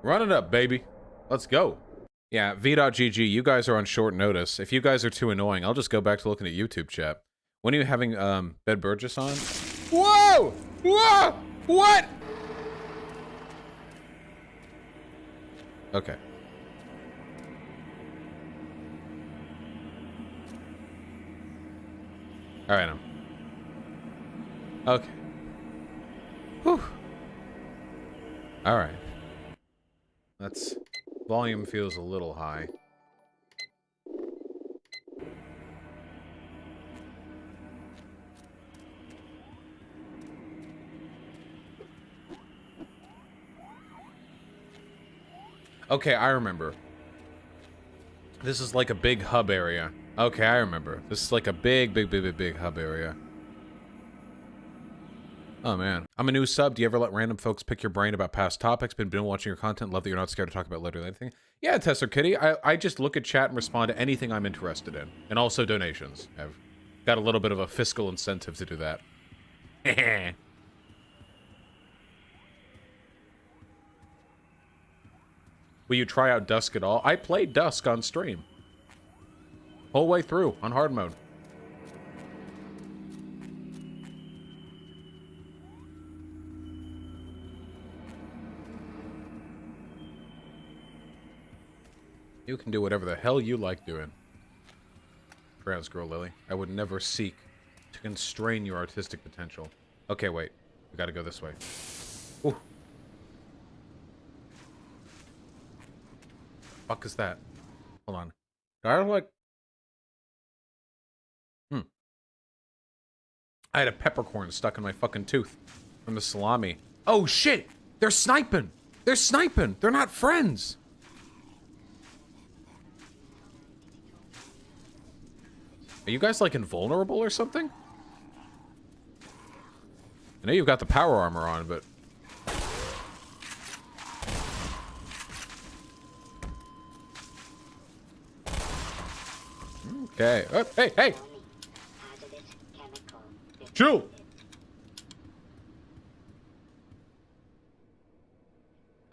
Run it up, baby. Let's go. Yeah, V.GG, you guys are on short notice. If you guys are too annoying, I'll just go back to looking at YouTube chat. When are you having, Bed Burgess on? Whoa! Whoa! What? Okay. Alright, okay. Whew. Alright. That's... Volume feels a little high. Okay, I remember. This is like a big hub area. Okay, I remember. This is like a big hub area. Oh, man. I'm a new sub. Do you ever let random folks pick your brain about past topics? Been watching your content. Love that you're not scared to talk about literally anything. Yeah, Tesser Kitty. I just look at chat and respond to anything I'm interested in. And also donations. I've got a little bit of a fiscal incentive to do that. Will you try out Dusk at all? I played Dusk on stream. Whole way through on hard mode. You can do whatever the hell you like doing. Trans girl Lily. I would never seek to constrain your artistic potential. Okay, wait. We gotta go this way. Ooh. Fuck is that? Hold on. I don't like... I had a peppercorn stuck in my fucking tooth from the salami. Oh shit! They're sniping! They're sniping! They're not friends! Are you guys like invulnerable or something? I know you've got the power armor on, but... Okay. Oh, hey, hey! Chill!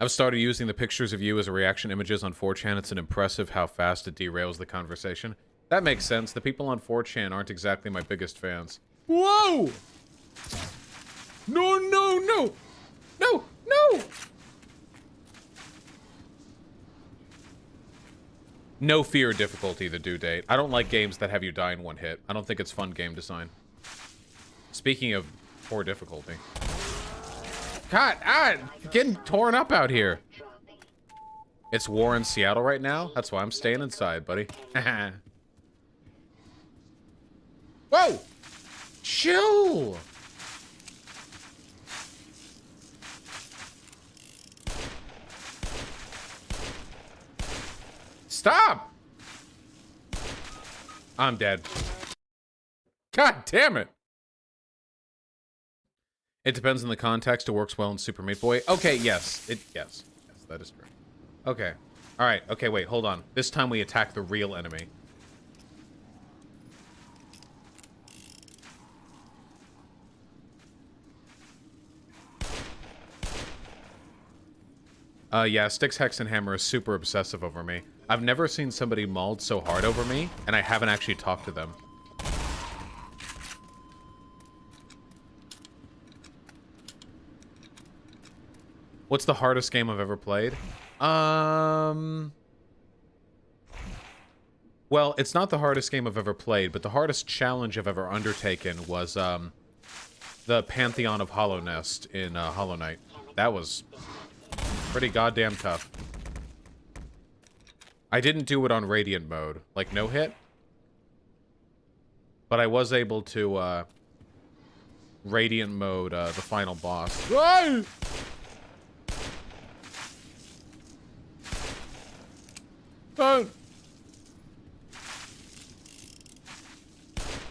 I've started using the pictures of you as reaction images on 4chan. It's impressive how fast it derails the conversation. That makes sense. The people on 4chan aren't exactly my biggest fans. Whoa! No, no, no! No, no! No fear difficulty, the due date. I don't like games that have you die in one hit. I don't think it's fun game design. Speaking of poor difficulty. God, getting torn up out here. It's war in Seattle right now? That's why I'm staying inside, buddy. Whoa! Chill! Stop! I'm dead. God damn it! It depends on the context. It works well in Super Meat Boy. Okay, yes. Yes, that is true. Okay. Alright, okay, wait, hold on. This time we attack the real enemy. Yeah, Styx, Hex, and Hammer is super obsessive over me. I've never seen somebody mauled so hard over me, and I haven't actually talked to them. What's the hardest game I've ever played? Well, it's not the hardest game I've ever played, but the hardest challenge I've ever undertaken was, the Pantheon of Hollow Nest in, Hollow Knight. That was pretty goddamn tough. I didn't do it on Radiant mode, like no hit. But I was able to, Radiant mode, the final boss. Ah!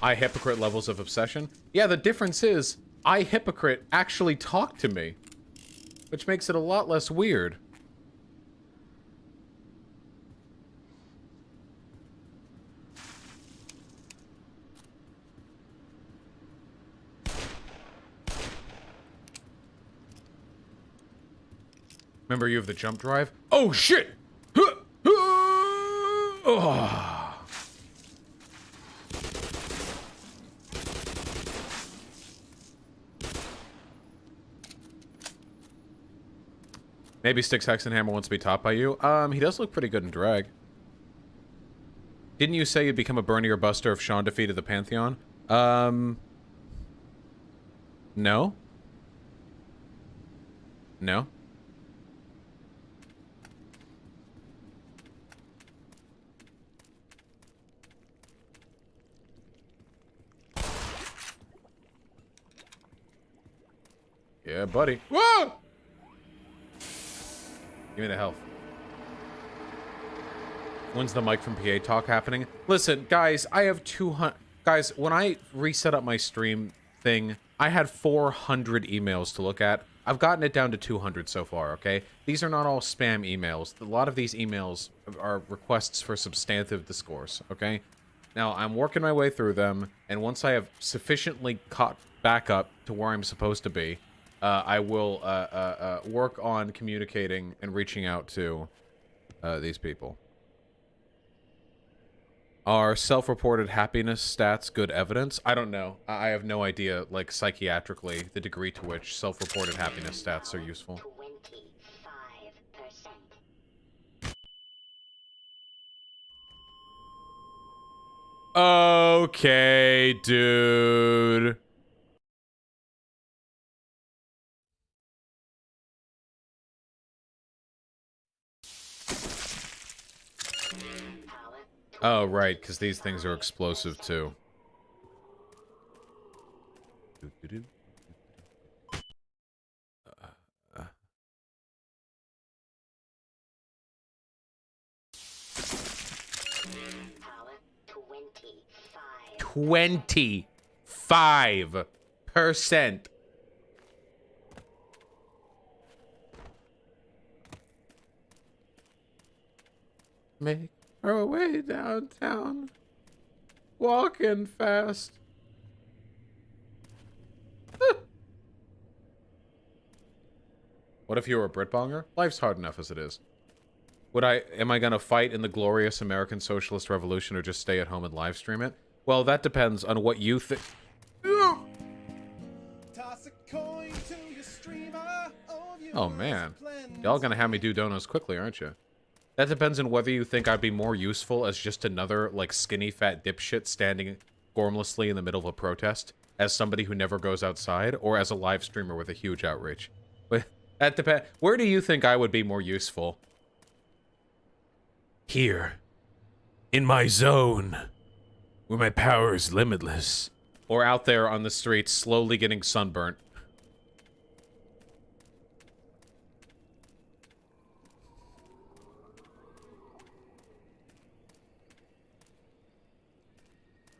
I hypocrite levels of obsession. Yeah, the difference is, I hypocrite actually talk to me. Which makes it a lot less weird. Remember, you have the jump drive? Oh, shit! Oh. Maybe Styx Hexenhammer wants to be taught by you. He does look pretty good in drag. Didn't you say you'd become a Bernie or Buster if Sean defeated the Pantheon? No. No. Yeah, buddy. Whoa! Give me the health. When's the Mike from PA talk happening? Listen, guys, I have 200... Guys, when I reset up my stream thing, I had 400 emails to look at. I've gotten it down to 200 so far, okay? These are not all spam emails. A lot of these emails are requests for substantive discourse, okay? Now, I'm working my way through them, and once I have sufficiently caught back up to where I'm supposed to be, I will work on communicating and reaching out to these people. Are self-reported happiness stats good evidence? I don't know. I have no idea, like, psychiatrically, the degree to which self-reported happiness stats are useful. 25%. Okay, dude. Oh, right, because these things are explosive, too. 25%. Make our way downtown. Walking fast. What if you were a Britbonger? Life's hard enough as it is. Am I gonna fight in the glorious American Socialist Revolution or just stay at home and live stream it? Well, that depends on what you think. Oh man, y'all gonna have me do donos quickly, aren't you? That depends on whether you think I'd be more useful as just another, like, skinny fat dipshit standing gormlessly in the middle of a protest, as somebody who never goes outside, or as a live streamer with a huge outreach. But that depends. Where do you think I would be more useful? Here. In my zone. Where my power is limitless. Or out there on the streets, slowly getting sunburnt.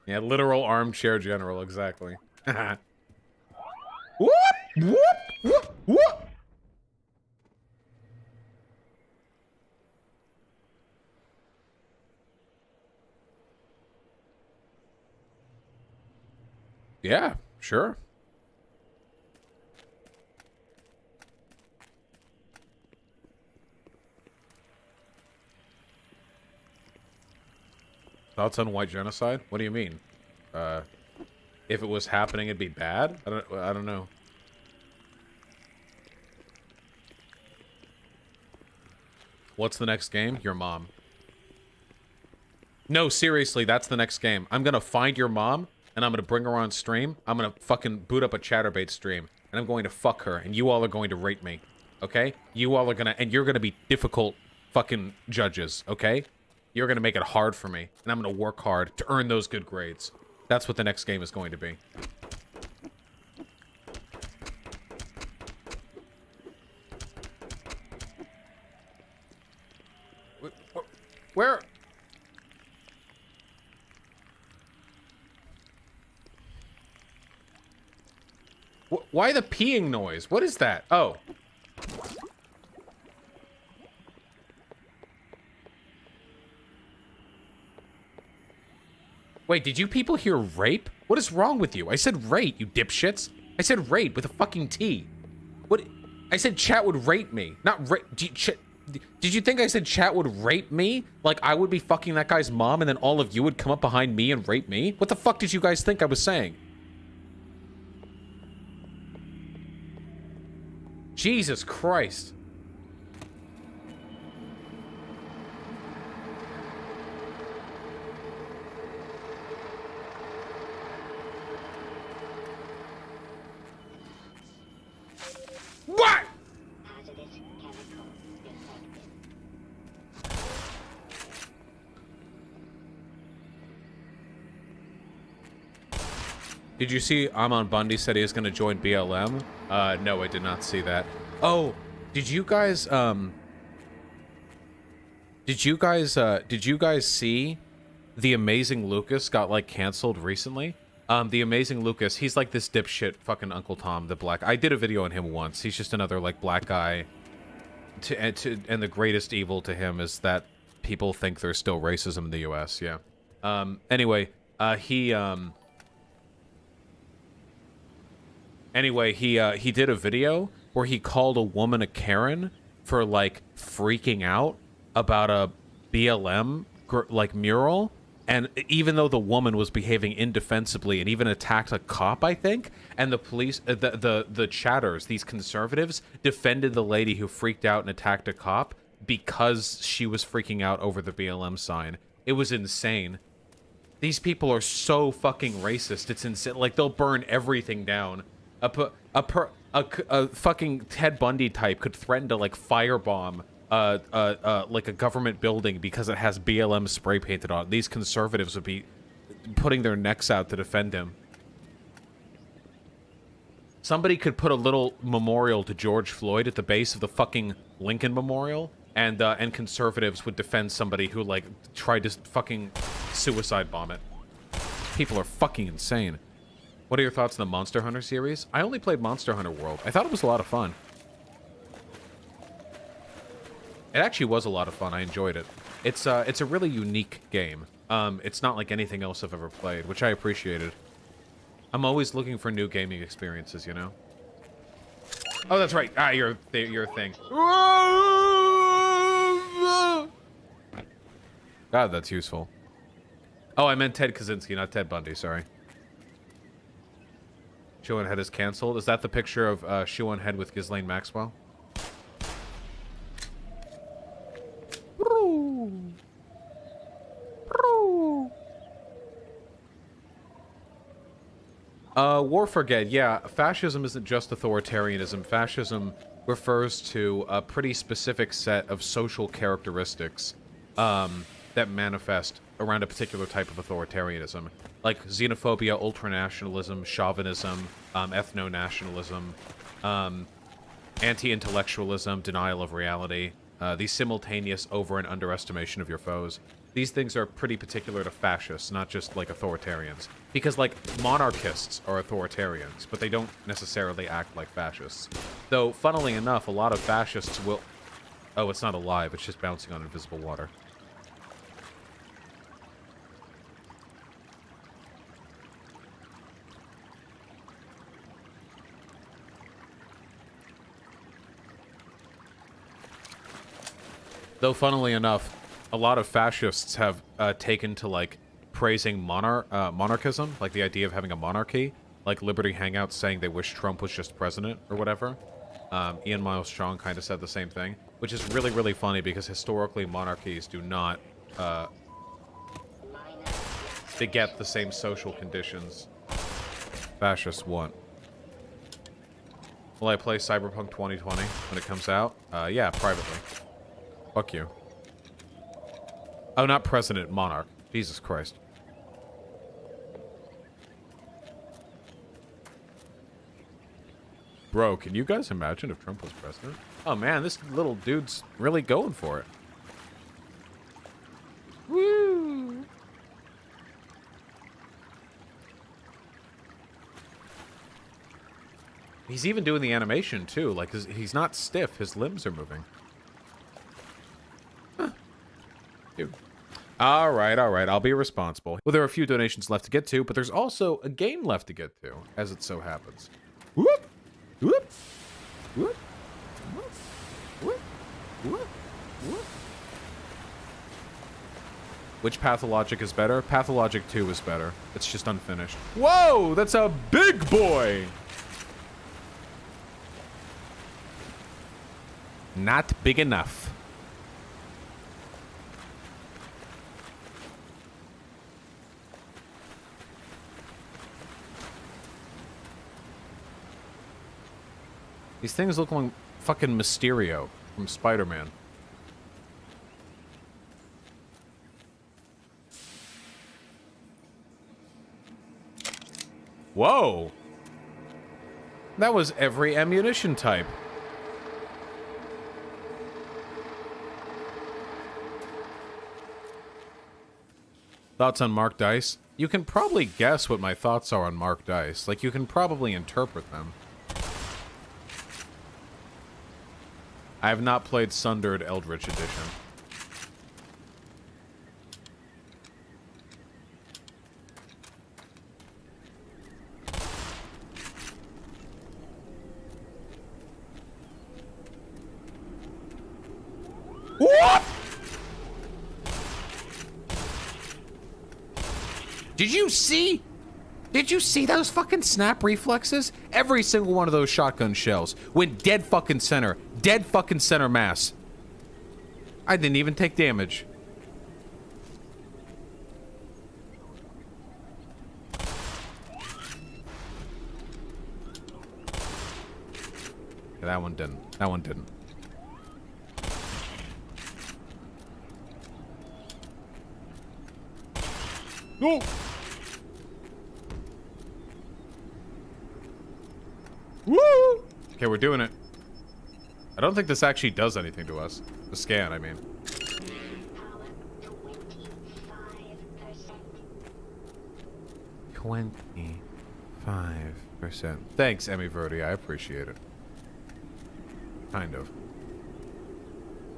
Yeah, literal armchair general, exactly. Whoop! Whoop! Whoop! Whoop! Yeah, sure. Thoughts on white genocide? What do you mean? If it was happening, it'd be bad? I don't know. What's the next game? Your mom. No, seriously, that's the next game. I'm gonna find your mom, and I'm gonna bring her on stream. I'm gonna fucking boot up a Chatterbait stream, and I'm going to fuck her, and you all are going to rate me. Okay? You all are gonna, and you're gonna be difficult fucking judges, okay? You're gonna make it hard for me, and I'm gonna work hard to earn those good grades. That's what the next game is going to be. Where? Why the peeing noise? What is that? Oh. Wait, did you people hear rape? What is wrong with you? I said rape, you dipshits. I said rape with a fucking T. What? I said chat would rape me, not rape. Did you think I said chat would rape me? Like I would be fucking that guy's mom and then all of you would come up behind me and rape me? What the fuck did you guys think I was saying? Jesus Christ. What? Did you see Amon Bundy said he was going to join BLM? No, I did not see that. Oh, did you guys see The Amazing Lucas got like canceled recently? The Amazing Lucas, he's like this dipshit fucking Uncle Tom, the black. I did a video on him once. He's just another like black guy. And the greatest evil to him is that people think there's still racism in the US. Yeah. Anyway, he did a video where he called a woman a Karen for like freaking out about a BLM like mural, and even though the woman was behaving indefensibly and even attacked a cop, I think, and the police, the chatters, these conservatives defended the lady who freaked out and attacked a cop because she was freaking out over the BLM sign. It was insane. These people are so fucking racist. It's insane. Like they'll burn everything down. A fucking Ted Bundy type could threaten to like firebomb like a government building because it has BLM spray painted on it. These conservatives would be putting their necks out to defend him. Somebody could put a little memorial to George Floyd at the base of the fucking Lincoln Memorial, and conservatives would defend somebody who like tried to fucking suicide bomb it. People are fucking insane. What are your thoughts on the Monster Hunter series? I only played Monster Hunter World. I thought it was a lot of fun. It actually was a lot of fun. I enjoyed it. It's a really unique game. It's not like anything else I've ever played, which I appreciated. I'm always looking for new gaming experiences, you know? Oh, that's right. Ah, your thing. God, that's useful. Oh, I meant Ted Kaczynski, not Ted Bundy. Sorry. Shoe on Head is canceled. Is that the picture of Shoe on Head with Ghislaine Maxwell? War Forget, yeah, fascism isn't just authoritarianism. Fascism refers to a pretty specific set of social characteristics that manifest around a particular type of authoritarianism, like xenophobia, ultranationalism, chauvinism, ethno-nationalism, anti-intellectualism, denial of reality, the simultaneous over- and underestimation of your foes. These things are pretty particular to fascists, not just like authoritarians. Because like monarchists are authoritarians, but they don't necessarily act like fascists. Though, funnily enough, a lot of fascists will... Oh, it's not alive, it's just bouncing on invisible water. Though, funnily enough, a lot of fascists have taken to, like, praising monarchism, like the idea of having a monarchy, like Liberty Hangouts saying they wish Trump was just president, or whatever. Ian Miles Strong kind of said the same thing, which is really, really funny because historically monarchies do not beget the same social conditions fascists want. Will I play Cyberpunk 2020 when it comes out? Yeah, privately. Fuck you. Oh, not president, monarch. Jesus Christ. Bro, can you guys imagine if Trump was president? Oh man, this little dude's really going for it. Woo! He's even doing the animation too. Like, he's not stiff. His limbs are moving. Huh. Dude. All right. I'll be responsible. Well, there are a few donations left to get to, but there's also a game left to get to, as it so happens. Whoop! Whoop! Whoop! Which Pathologic is better? Pathologic 2 is better. It's just unfinished. Whoa, that's a big boy! Not big enough. These things look like fucking Mysterio from Spider-Man. Whoa! That was every ammunition type. Thoughts on Mark Dice? You can probably guess what my thoughts are on Mark Dice. Like, you can probably interpret them. I have not played Sundered Eldritch Edition. What? Did you see? Did you see those fucking snap reflexes? Every single one of those shotgun shells went dead fucking center. Dead fucking center mass. I didn't even take damage. Yeah, that one didn't. That one didn't. No! Woo! Okay, we're doing it. I don't think this actually does anything to us. The scan, I mean. 25%. Thanks, Emmy Verdi. I appreciate it. Kind of.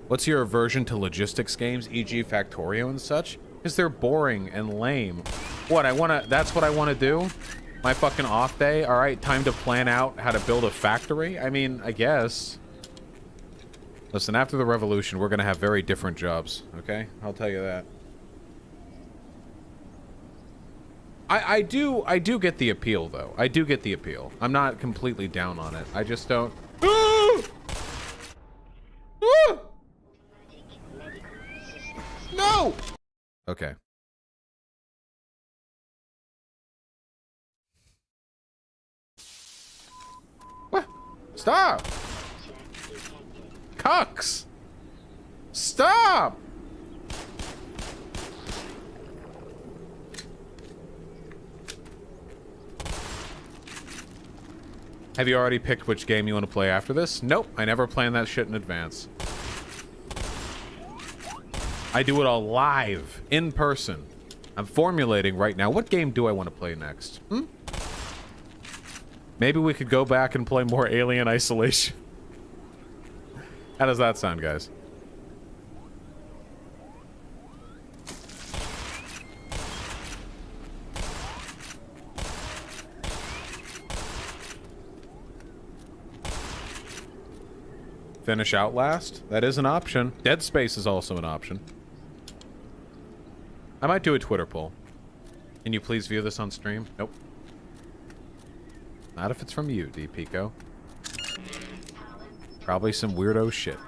What's your aversion to logistics games, e.g. Factorio and such? Because they're boring and lame. What, that's what I wanna do? My fucking off day? Alright, time to plan out how to build a factory? I mean, I guess. Listen, after the revolution, we're gonna have very different jobs, okay? I'll tell you that. I do get the appeal, though. I do get the appeal. I'm not completely down on it. I just don't... No! Okay. What? Stop! Cucks! Stop! Have you already picked which game you want to play after this? Nope, I never plan that shit in advance. I do it all live, in person. I'm formulating right now. What game do I want to play next? Maybe we could go back and play more Alien Isolation. How does that sound, guys? Finish Outlast? That is an option. Dead Space is also an option. I might do a Twitter poll. Can you please view this on stream? Nope. Not if it's from you, D. Pico. Probably some weirdo shit.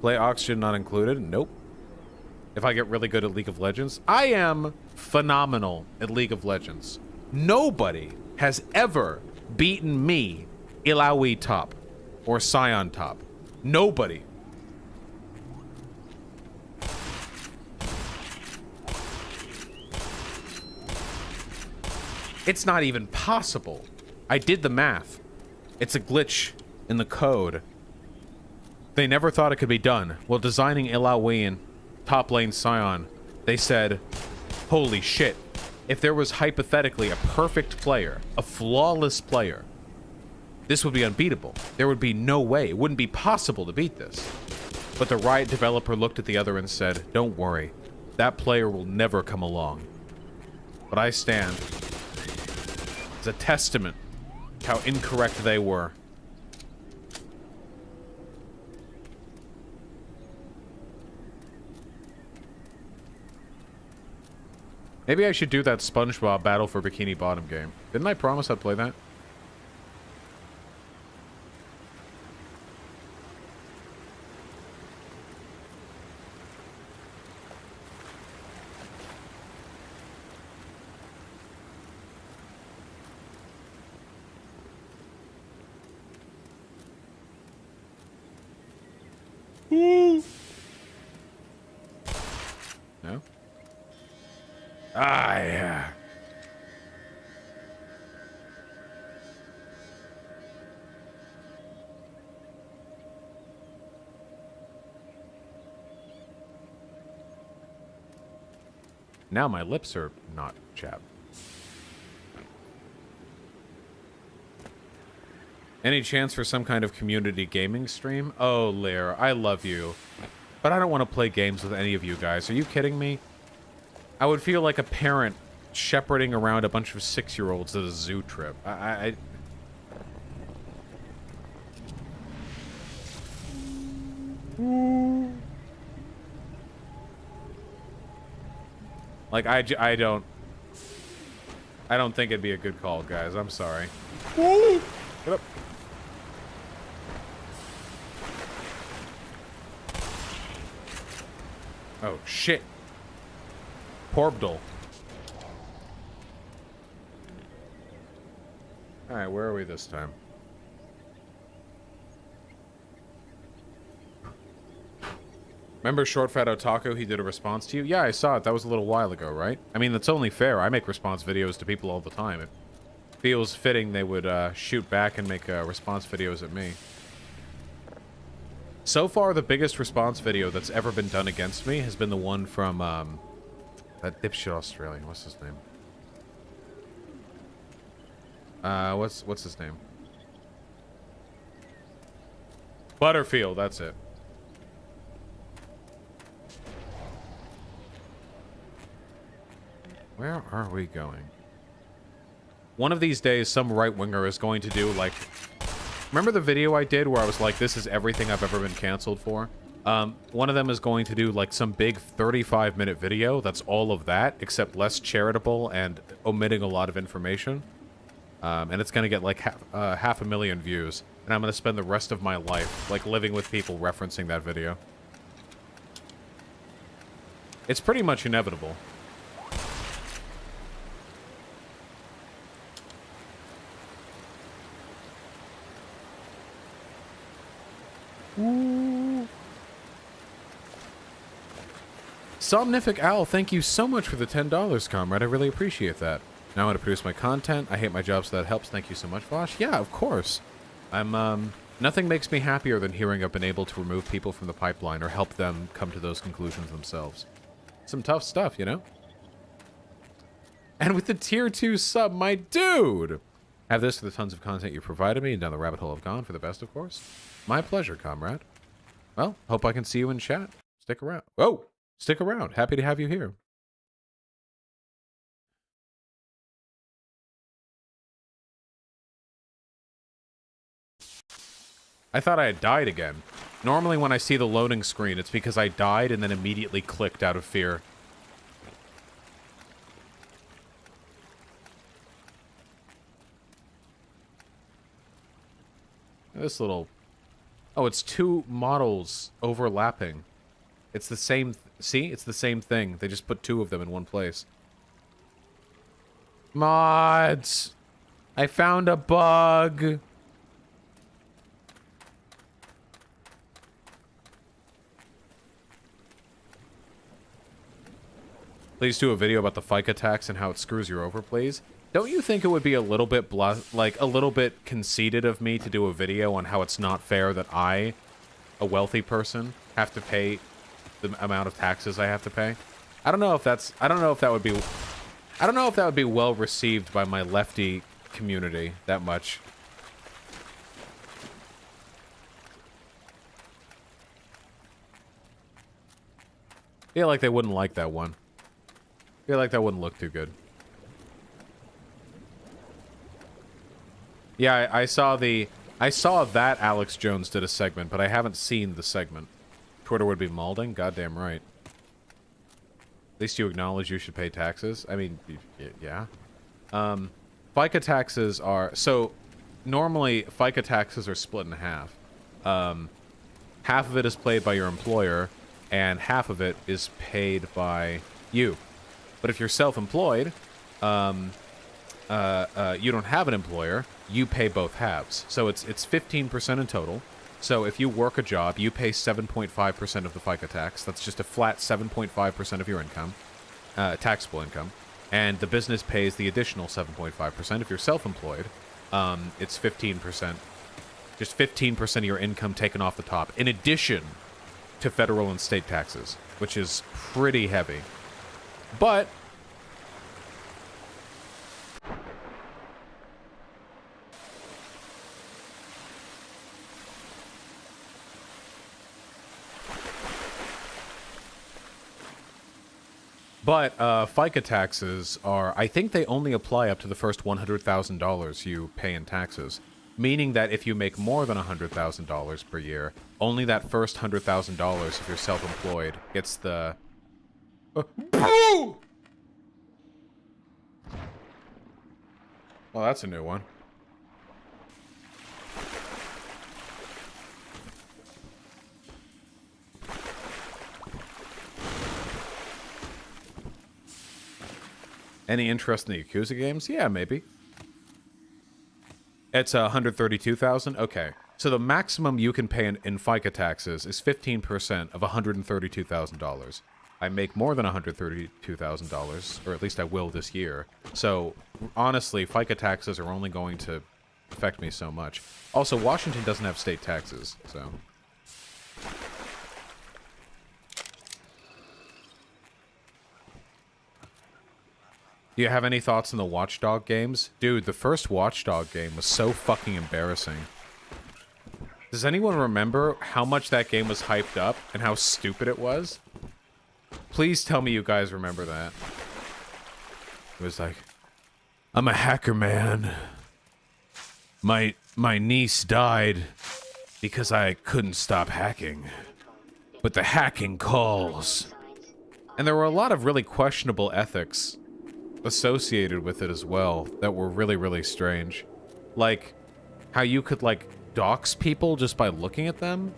Play Oxygen not included? Nope. If I get really good at League of Legends? I am phenomenal at League of Legends. Nobody has ever beaten me Ilaoi top or Scion top. Nobody. It's not even possible. I did the math. It's a glitch in the code. They never thought it could be done. While designing Ilaoi top lane Scion, they said, holy shit, if there was hypothetically a perfect player, a flawless player, this would be unbeatable. There would be no way. It wouldn't be possible to beat this. But the Riot developer looked at the other and said, don't worry, that player will never come along. But I stand as a testament to how incorrect they were. Maybe I should do that SpongeBob Battle for Bikini Bottom game. Didn't I promise I'd play that? No? Ah, yeah. Now my lips are not chapped. Any chance for some kind of community gaming stream? Oh, Lear, I love you. But I don't want to play games with any of you guys. Are you kidding me? I would feel like a parent shepherding around a bunch of 6-year-olds at a zoo trip. Like, I don't think it'd be a good call, guys. I'm sorry. Get up. Oh, shit. Porbdal. Alright, where are we this time? Remember Short Fat Otaku? He did a response to you? Yeah, I saw it. That was a little while ago, right? I mean, that's only fair. I make response videos to people all the time. It feels fitting they would shoot back and make response videos at me. So far, the biggest response video that's ever been done against me has been the one from, that dipshit Australian. What's his name? What's his name? Butterfield, that's it. Where are we going? One of these days, some right-winger is going to do, like... Remember the video I did where I was like, this is everything I've ever been canceled for? One of them is going to do, like, some big 35-minute video that's all of that, except less charitable and omitting a lot of information. And it's going to get, like, half a million views. And I'm going to spend the rest of my life, like, living with people referencing that video. It's pretty much inevitable. Ooh. Somnific Owl, thank you so much for the $10, comrade. I really appreciate that. Now I want to produce my content. I hate my job, so that helps. Thank you so much, Vaush. Yeah, of course. Nothing makes me happier than hearing I've been able to remove people from the pipeline or help them come to those conclusions themselves. Some tough stuff, you know? And with the tier 2 sub, my dude! Have this for the tons of content you provided me, and down the rabbit hole I've gone for the best, of course. My pleasure, comrade. Well, hope I can see you in chat. Stick around. Whoa! Stick around. Happy to have you here. I thought I had died again. Normally when I see the loading screen, it's because I died and then immediately clicked out of fear. This little... Oh, it's two models overlapping. It's the same... See? It's the same thing. They just put two of them in one place. Mods! I found a bug! Please do a video about the FICA tax and how it screws you over, please. Don't you think it would be a little bit a little bit conceited of me to do a video on how it's not fair that I, a wealthy person, have to pay the amount of taxes I have to pay? I don't know if that would be well received by my lefty community that much. I feel like they wouldn't like that one. I feel like that wouldn't look too good. Yeah, I saw that Alex Jones did a segment, but I haven't seen the segment. Twitter would be malding? Goddamn right. At least you acknowledge you should pay taxes. I mean, yeah. FICA taxes are... So, normally, FICA taxes are split in half. Half of it is paid by your employer, and half of it is paid by you. But if you're self-employed, you don't have an employer, you pay both halves. So it's 15% in total. So if you work a job, you pay 7.5% of the FICA tax. That's just a flat 7.5% of your income, taxable income. And the business pays the additional 7.5%. If you're self-employed, it's 15%. Just 15% of your income taken off the top, in addition to federal and state taxes, which is pretty heavy. But FICA taxes are, I think they only apply up to the first $100,000 you pay in taxes. Meaning that if you make more than $100,000 per year, only that first $100,000 if you're self-employed gets the... Well, that's a new one. Any interest in the Yakuza games? Yeah, maybe. It's 132,000. Okay, so the maximum you can pay in FICA taxes is 15% of $132,000. I make more than $132,000, or at least I will this year. So honestly, FICA taxes are only going to affect me so much. Also, Washington doesn't have state taxes, so. Do you have any thoughts on the Watchdog games? Dude, the first Watchdog game was so fucking embarrassing. Does anyone remember how much that game was hyped up and how stupid it was? Please tell me you guys remember that. It was like, I'm a hacker, man. My niece died because I couldn't stop hacking. But the hacking calls. And there were a lot of really questionable ethics associated with it as well that were really, really strange. Like, how you could, like, dox people just by looking at them,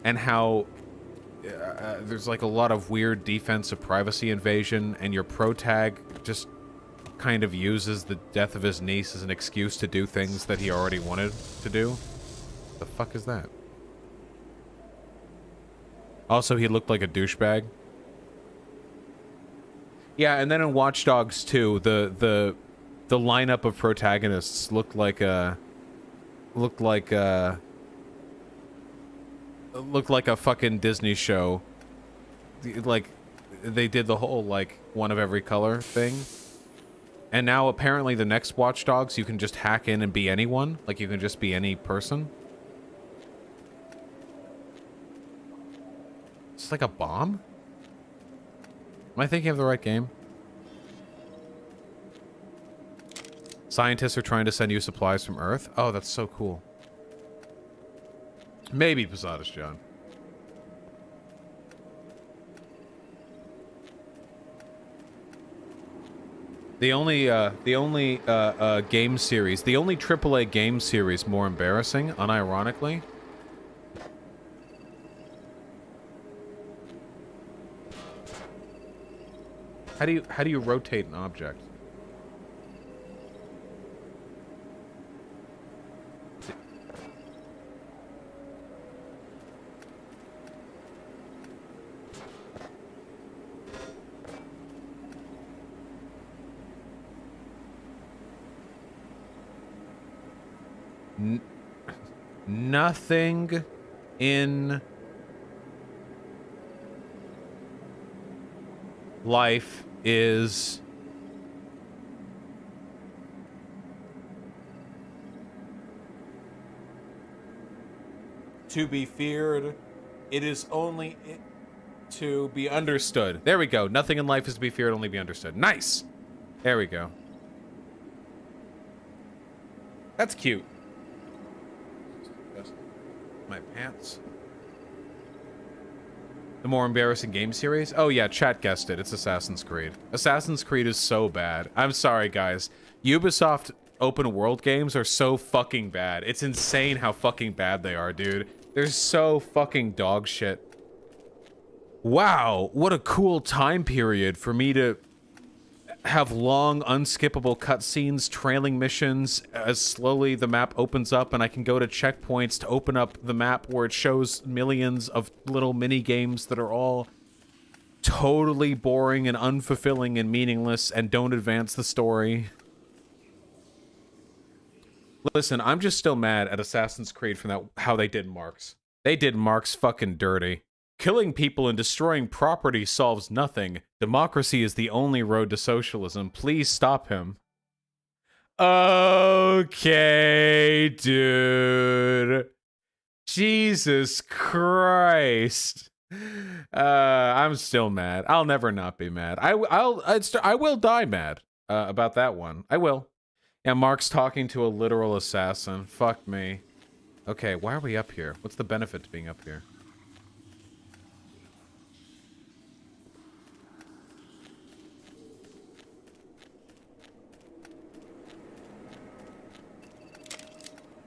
and how there's, like, a lot of weird defense of privacy invasion, and your protag just kind of uses the death of his niece as an excuse to do things that he already wanted to do. The fuck is that? Also, he looked like a douchebag. Yeah, and then in Watch Dogs 2, the lineup of protagonists looked like a fucking Disney show. Like, they did the whole, like, one of every color thing. And now apparently the next Watch Dogs you can just hack in and be anyone. Like, you can just be any person. It's like a bomb? Am I thinking of the right game? Scientists are trying to send you supplies from Earth? Oh, that's so cool. Maybe Posadas, John. The only game series, the only AAA game series more embarrassing, unironically, How do you rotate an object? Nothing in life is to be feared. It is only to be understood. There we go. Nothing in life is to be feared, only be understood. Nice. There we go. That's cute. My pants. The more embarrassing game series? Oh yeah, chat guessed it. It's Assassin's Creed. Assassin's Creed is so bad. I'm sorry, guys. Ubisoft open world games are so fucking bad. It's insane how fucking bad they are, dude. They're so fucking dog shit. Wow, what a cool time period for me to have long, unskippable cutscenes, trailing missions as slowly the map opens up and I can go to checkpoints to open up the map where it shows millions of little mini games that are all totally boring and unfulfilling and meaningless and don't advance the story. Listen, I'm just still mad at Assassin's Creed from that how they did Marks. They did Marks fucking dirty. Killing people and destroying property solves nothing. Democracy is the only road to socialism. Please stop him. Okay, dude. Jesus Christ. I'm still mad. I'll never not be mad. I will die mad about that one. I will. Yeah, Mark's talking to a literal assassin. Fuck me. Okay, why are we up here? What's the benefit to being up here?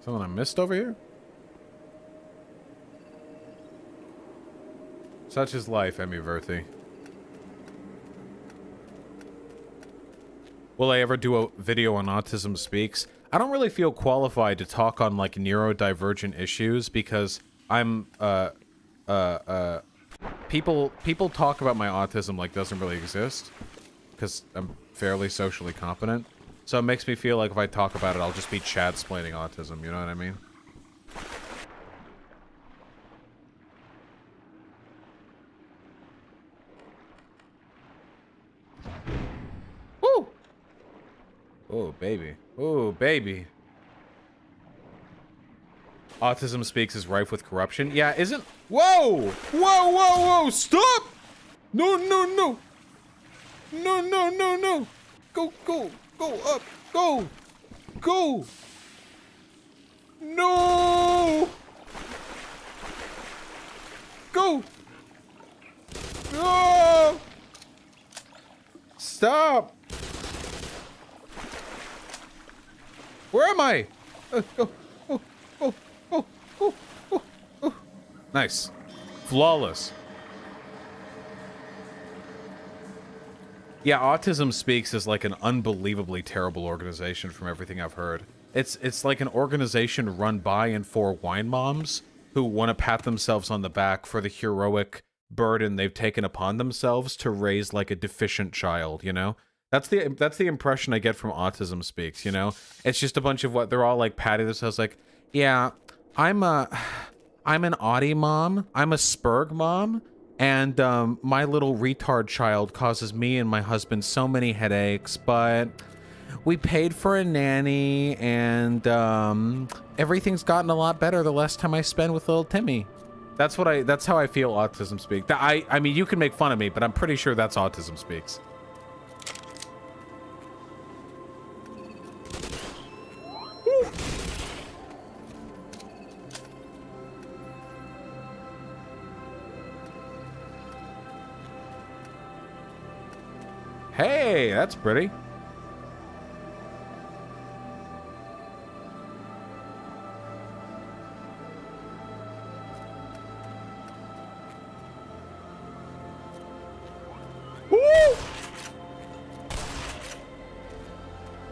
Something I missed over here? Such is life, Emmy Verthi. Will I ever do a video on Autism Speaks? I don't really feel qualified to talk on, like, neurodivergent issues because I'm, people talk about my autism like doesn't really exist because I'm fairly socially competent. So it makes me feel like if I talk about it, I'll just be Chad-splaining autism, you know what I mean? Woo! Oh, baby. Oh, baby. Autism Speaks is rife with corruption. Yeah, isn't... Whoa! Whoa, whoa, whoa! Stop! No, no, no! No, no, no, no! Go, go! Go up! Go! Go! No! Go! No! Stop! Where am I? Oh, oh, oh, oh, oh, oh, oh. Nice. Flawless. Yeah, Autism Speaks is like an unbelievably terrible organization from everything I've heard. It's like an organization run by and for wine moms who want to pat themselves on the back for the heroic burden they've taken upon themselves to raise like a deficient child, you know? That's the impression I get from Autism Speaks, you know? It's just a bunch of what they're all like patting themselves like, yeah, I'm an Audi mom, I'm a Spurg mom, and my little retard child causes me and my husband so many headaches, but we paid for a nanny and everything's gotten a lot better the last time I spent with little Timmy. That's how I feel Autism Speaks. I mean, you can make fun of me, but I'm pretty sure that's Autism Speaks. Hey, that's pretty. Woo!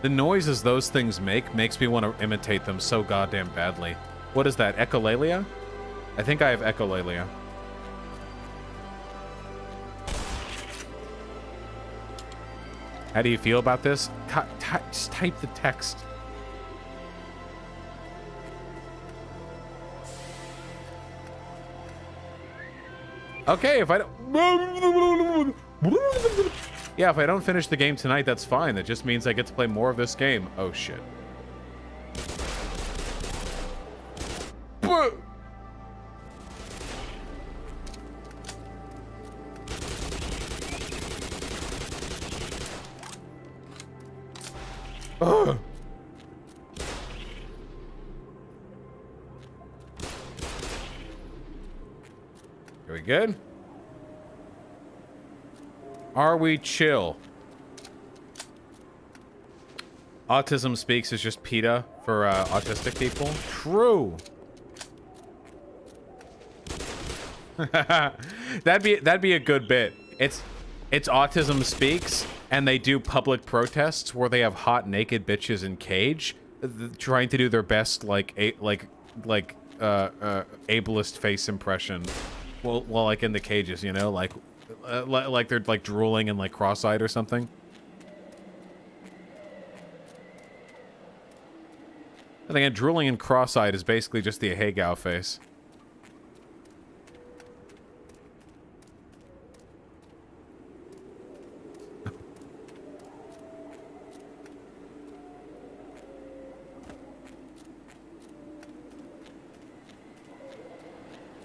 The noises those things makes me want to imitate them so goddamn badly. What is that, echolalia? I think I have echolalia. How do you feel about this? Just type the text. Okay, if I don't... Yeah, if I don't finish the game tonight, that's fine. That just means I get to play more of this game. Oh, shit. Ugh. Are we good? Are we chill? Autism Speaks is just PETA for autistic people. True. that'd be a good bit. It's Autism Speaks, and they do public protests where they have hot naked bitches in cage, trying to do their best ableist face impression, well like in the cages, you know, like they're like drooling and like cross-eyed or something. And again, drooling and cross-eyed is basically just the hey gal face.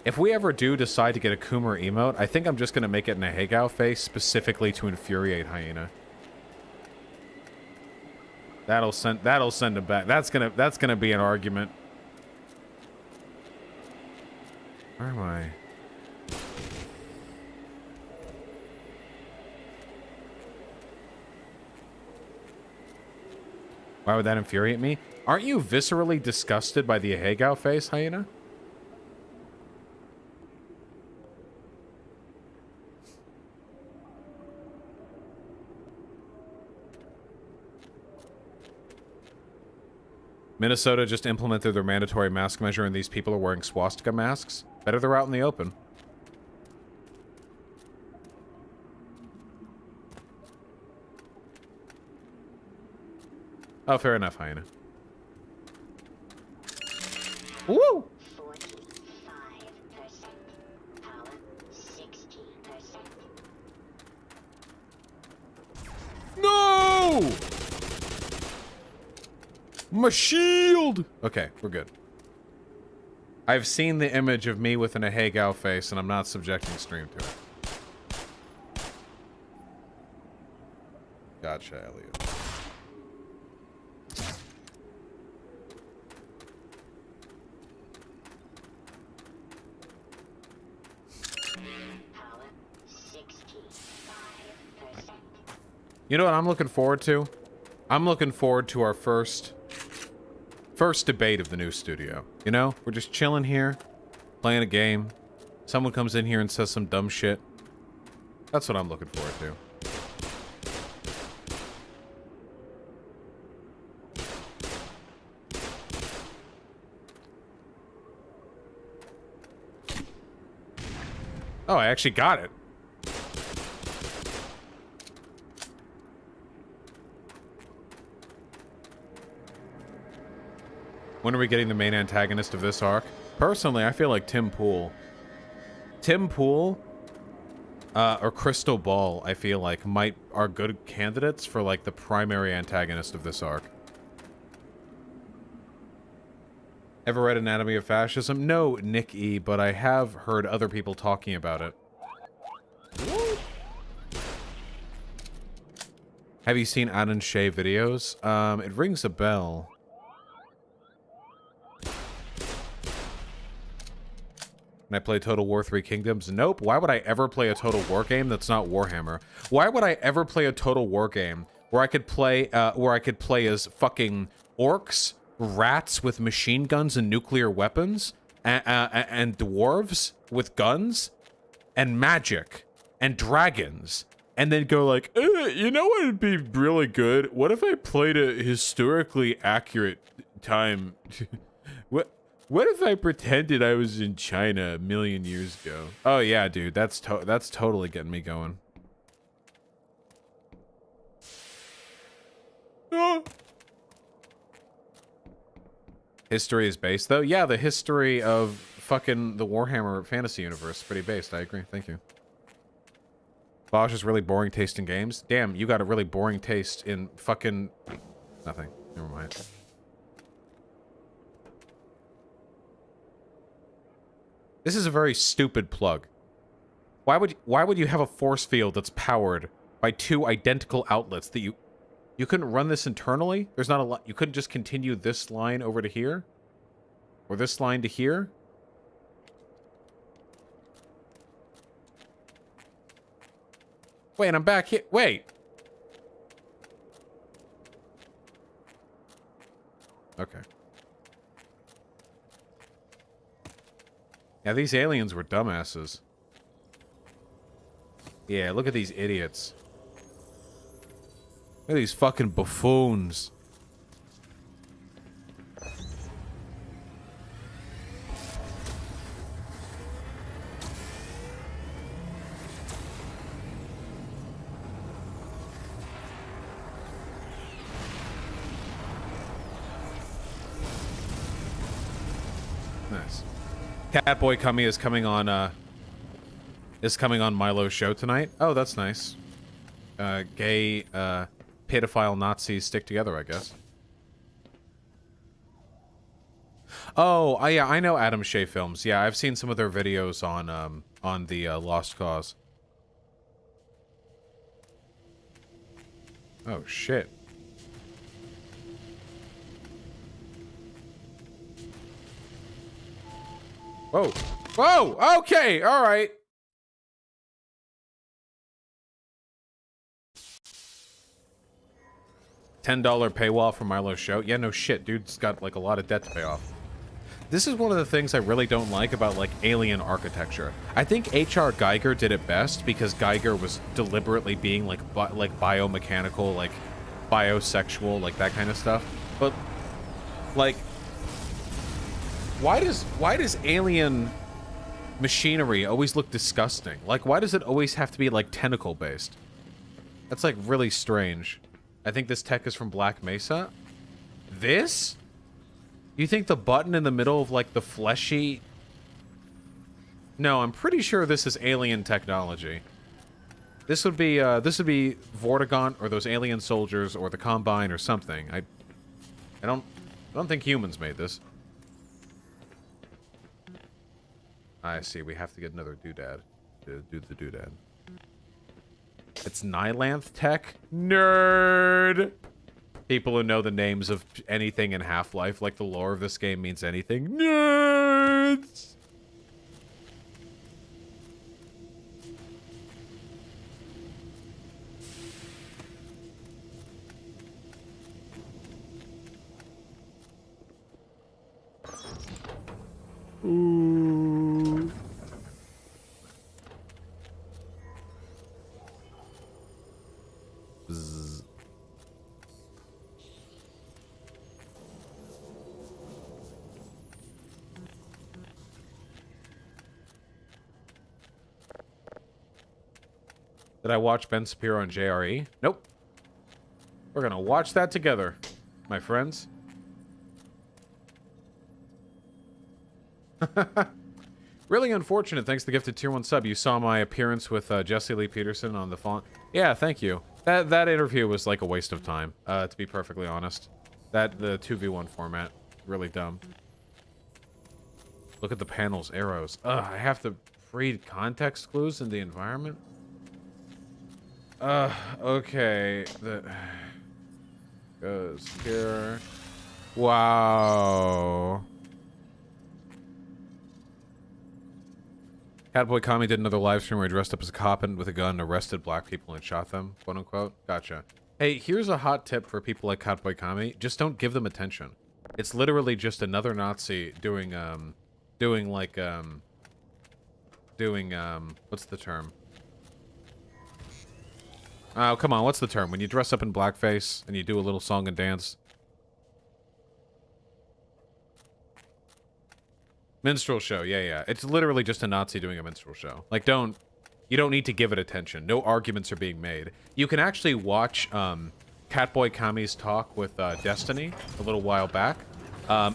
If we ever do decide to get a Coomer emote, I think I'm just gonna make it in a hey gal face specifically to infuriate Hyena. That'll send him back. That's gonna be an argument. Where am I? Why would that infuriate me? Aren't you viscerally disgusted by the Ahegao face, Hyena? Minnesota just implemented their mandatory mask measure and these people are wearing swastika masks. Better they're out in the open. Oh, fair enough, Hyena. Woo! 45%, power 60%. No! My shield! Okay, we're good. I've seen the image of me with an Ahegao face, and I'm not subjecting stream to it. Gotcha, Elliot. You know what I'm looking forward to? I'm looking forward to our first debate of the new studio. You know, we're just chilling here, playing a game. Someone comes in here and says some dumb shit. That's what I'm looking forward to. Oh, I actually got it. When are we getting the main antagonist of this arc? Personally, I feel like Tim Pool. Tim Pool or Crystal Ball, I feel like, are good candidates for, like, the primary antagonist of this arc. Ever read Anatomy of Fascism? No, Nick E., but I have heard other people talking about it. Have you seen Adam Shea videos? It rings a bell. Can I play Total War 3 Kingdoms? Nope. Why would I ever play a Total War game that's not Warhammer? Why would I ever play a Total War game where I could play as fucking orcs, rats with machine guns and nuclear weapons, and dwarves with guns, and magic, and dragons, and then go like, you know what would be really good? What if I played a historically accurate time? What if I pretended I was in China a million years ago? Oh yeah, dude, that's totally getting me going. History is based, though? Yeah, the history of fucking the Warhammer fantasy universe is pretty based. I agree. Thank you. Vaush is really boring taste in games. Damn, you got a really boring taste in fucking... Nothing. Never mind. This is a very stupid plug. Why would you have a force field that's powered by two identical outlets that you couldn't run this internally? There's not a lot. You couldn't just continue this line over to here? Or this line to here? Wait, I'm back here. Wait. Okay. Yeah, these aliens were dumbasses. Yeah, look at these idiots. Look at these fucking buffoons. Nice. Catboy Cummy is coming on Milo's show tonight. Oh, that's nice. Gay pedophile Nazis stick together, I guess. Oh, yeah, I know Adam Shea Films. Yeah, I've seen some of their videos on the Lost Cause. Oh shit. Whoa. Whoa! Okay, alright. $10 paywall for Milo's show. Yeah, no shit, dude's got like a lot of debt to pay off. This is one of the things I really don't like about like alien architecture. I think H.R. Geiger did it best because Geiger was deliberately being like biomechanical, like biosexual, like that kind of stuff. But like, why does alien machinery always look disgusting? Like, why does it always have to be like tentacle based? That's like really strange. I think this tech is from Black Mesa. This? You think the button in the middle of like the fleshy? No, I'm pretty sure this is alien technology. This would be Vortigaunt or those alien soldiers or the Combine or something. I don't think humans made this. I see. We have to get another doodad to do the doodad. It's Nylanth tech? Nerd! People who know the names of anything in Half-Life, like the lore of this game means anything. Nerds! Ooh. Bzz. Did I watch Ben Shapiro on JRE? Nope. We're gonna watch that together, my friends. Really unfortunate. Thanks to the gifted tier 1 sub. You saw my appearance with Jesse Lee Peterson on the font. Yeah, thank you. That interview was like a waste of time, to be perfectly honest. The 2v1 format, really dumb. Look at the panels, arrows. Ugh, I have to read context clues in the environment. Okay. Goes here. Wow. Catboy Kami did another live stream where he dressed up as a cop and with a gun arrested black people and shot them, quote unquote. Gotcha. Hey, here's a hot tip for people like Catboy Kami. Just don't give them attention. It's literally just another Nazi doing what's the term? Oh, come on, what's the term? When you dress up in blackface and you do a little song and dance. Minstrel show, yeah. It's literally just a Nazi doing a minstrel show. Like, you don't need to give it attention. No arguments are being made. You can actually watch Catboy Kami's talk with Destiny a little while back.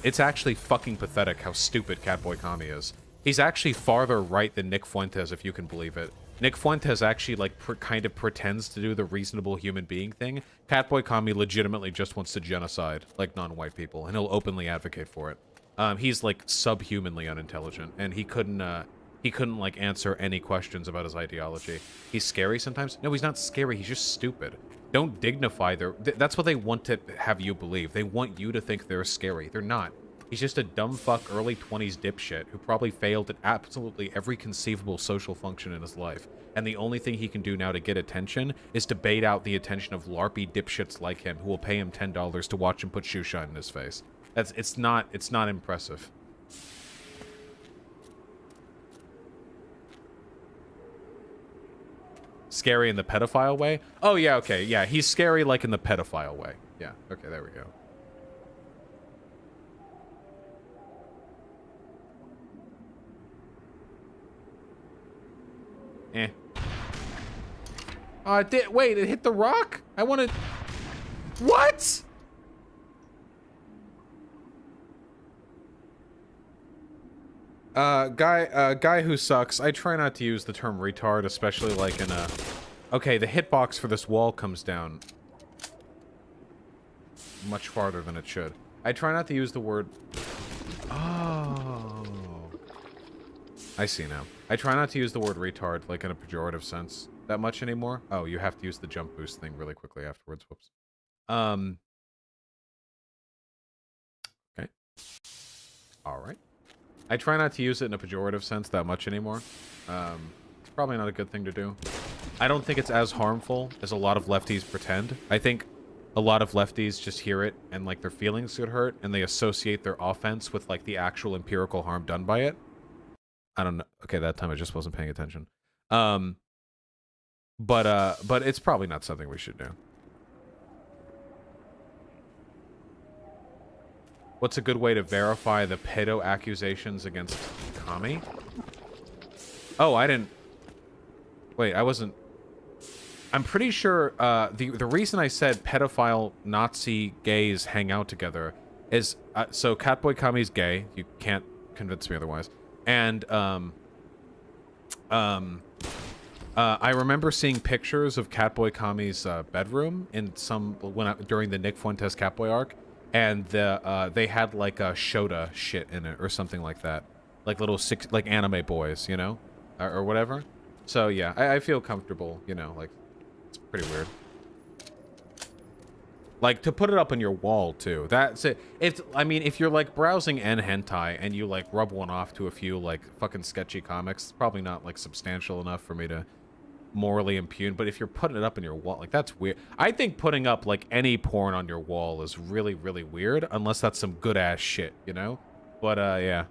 It's actually fucking pathetic how stupid Catboy Kami is. He's actually farther right than Nick Fuentes, if you can believe it. Nick Fuentes actually, like, kind of pretends to do the reasonable human being thing. Catboy Kami legitimately just wants to genocide, like, non-white people, and he'll openly advocate for it. He's, like, subhumanly unintelligent, and he couldn't, like, answer any questions about his ideology. He's scary sometimes? No, he's not scary, he's just stupid. Don't dignify their... That's what they want to have you believe. They want you to think they're scary. They're not. He's just a dumb fuck early 20s dipshit who probably failed at absolutely every conceivable social function in his life. and the only thing he can do now to get attention is to bait out the attention of LARPy dipshits like him, who will pay him $10 to watch him put shoe shine in his face. It's not impressive. Scary in the pedophile way? Oh, yeah, okay, yeah, he's scary like in the pedophile way. Yeah, okay, there we go. Eh. Wait, it hit the rock? I wanted... What? Guy who sucks. I try not to use the term retard, especially like in a... Okay, the hitbox for this wall comes down much farther than it should. I try not to use the word... Oh. I see now. I try not to use the word retard, like in a pejorative sense, that much anymore. Oh, you have to use the jump boost thing really quickly afterwards. Whoops. Okay. Alright. I try not to use it in a pejorative sense that much anymore. It's probably not a good thing to do. I don't think it's as harmful as a lot of lefties pretend. I think a lot of lefties just hear it and, like, their feelings get hurt, and they associate their offense with, like, the actual empirical harm done by it. I don't know. Okay, that time I just wasn't paying attention. But it's probably not something we should do. What's a good way to verify the pedo accusations against Kami? Oh, I didn't... Wait, I wasn't... I'm pretty sure the reason I said pedophile Nazi gays hang out together is... so Catboy Kami's gay. You can't convince me otherwise. And I remember seeing pictures of Catboy Kami's bedroom in during the Nick Fuentes Catboy arc, and they had like a Shota shit in it or something like that, like little like anime boys, you know, or whatever. So yeah, I feel comfortable, you know, like it's pretty weird. Like, to put it up on your wall, too. That's it. I mean, if you're, like, browsing N hentai and you, like, rub one off to a few, like, fucking sketchy comics, it's probably not, like, substantial enough for me to morally impugn. But if you're putting it up on your wall, like, that's weird. I think putting up, like, any porn on your wall is really, really weird, unless that's some good-ass shit, you know? But, yeah.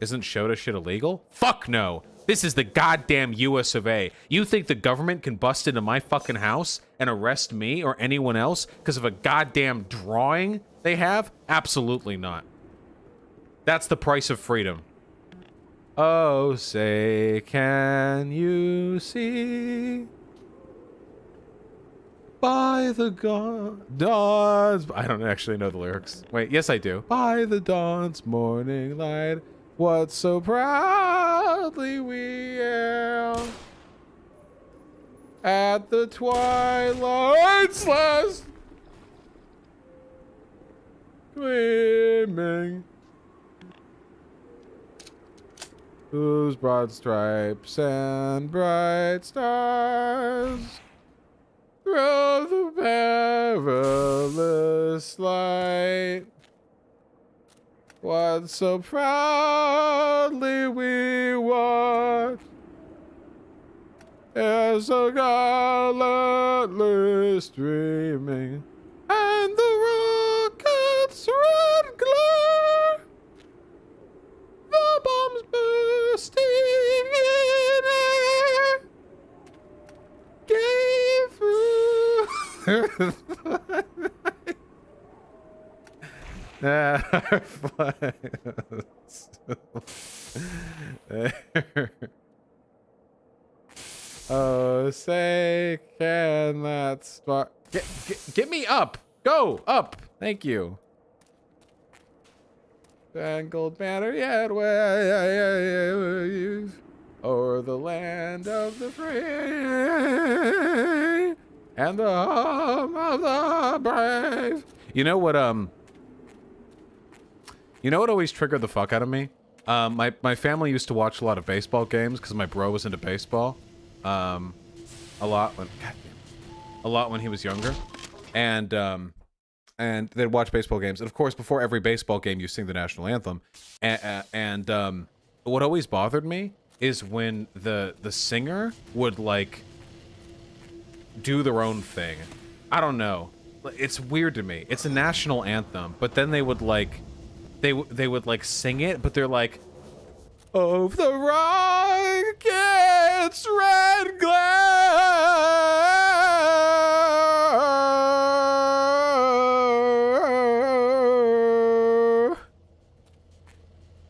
Isn't Shota shit illegal? Fuck no! This is the goddamn US of A. You think the government can bust into my fucking house and arrest me or anyone else because of a goddamn drawing they have? Absolutely not. That's the price of freedom. Oh, say, can you see by the dawn's... I don't actually know the lyrics. Wait, yes I do. By the dawn's morning light, what so proudly we hail at the twilight's last gleaming, whose broad stripes and bright stars through the perilous light, what so proudly we watch as a gallantly streaming, and the rocket's red glare, the bombs bursting in air, gave through oh, say, can that spark... Get me up! Go! Up! Thank you. Spangled banner yet waves o'er the land of the free and the home of the brave. You know what always triggered the fuck out of me? My family used to watch a lot of baseball games because my bro was into baseball. A lot when he was younger. And they'd watch baseball games. And of course, before every baseball game, you sing the national anthem. And what always bothered me is when the singer would like do their own thing. I don't know. It's weird to me. It's a national anthem, but then they would like they would like sing it, but they're like, of the rocket's red glare,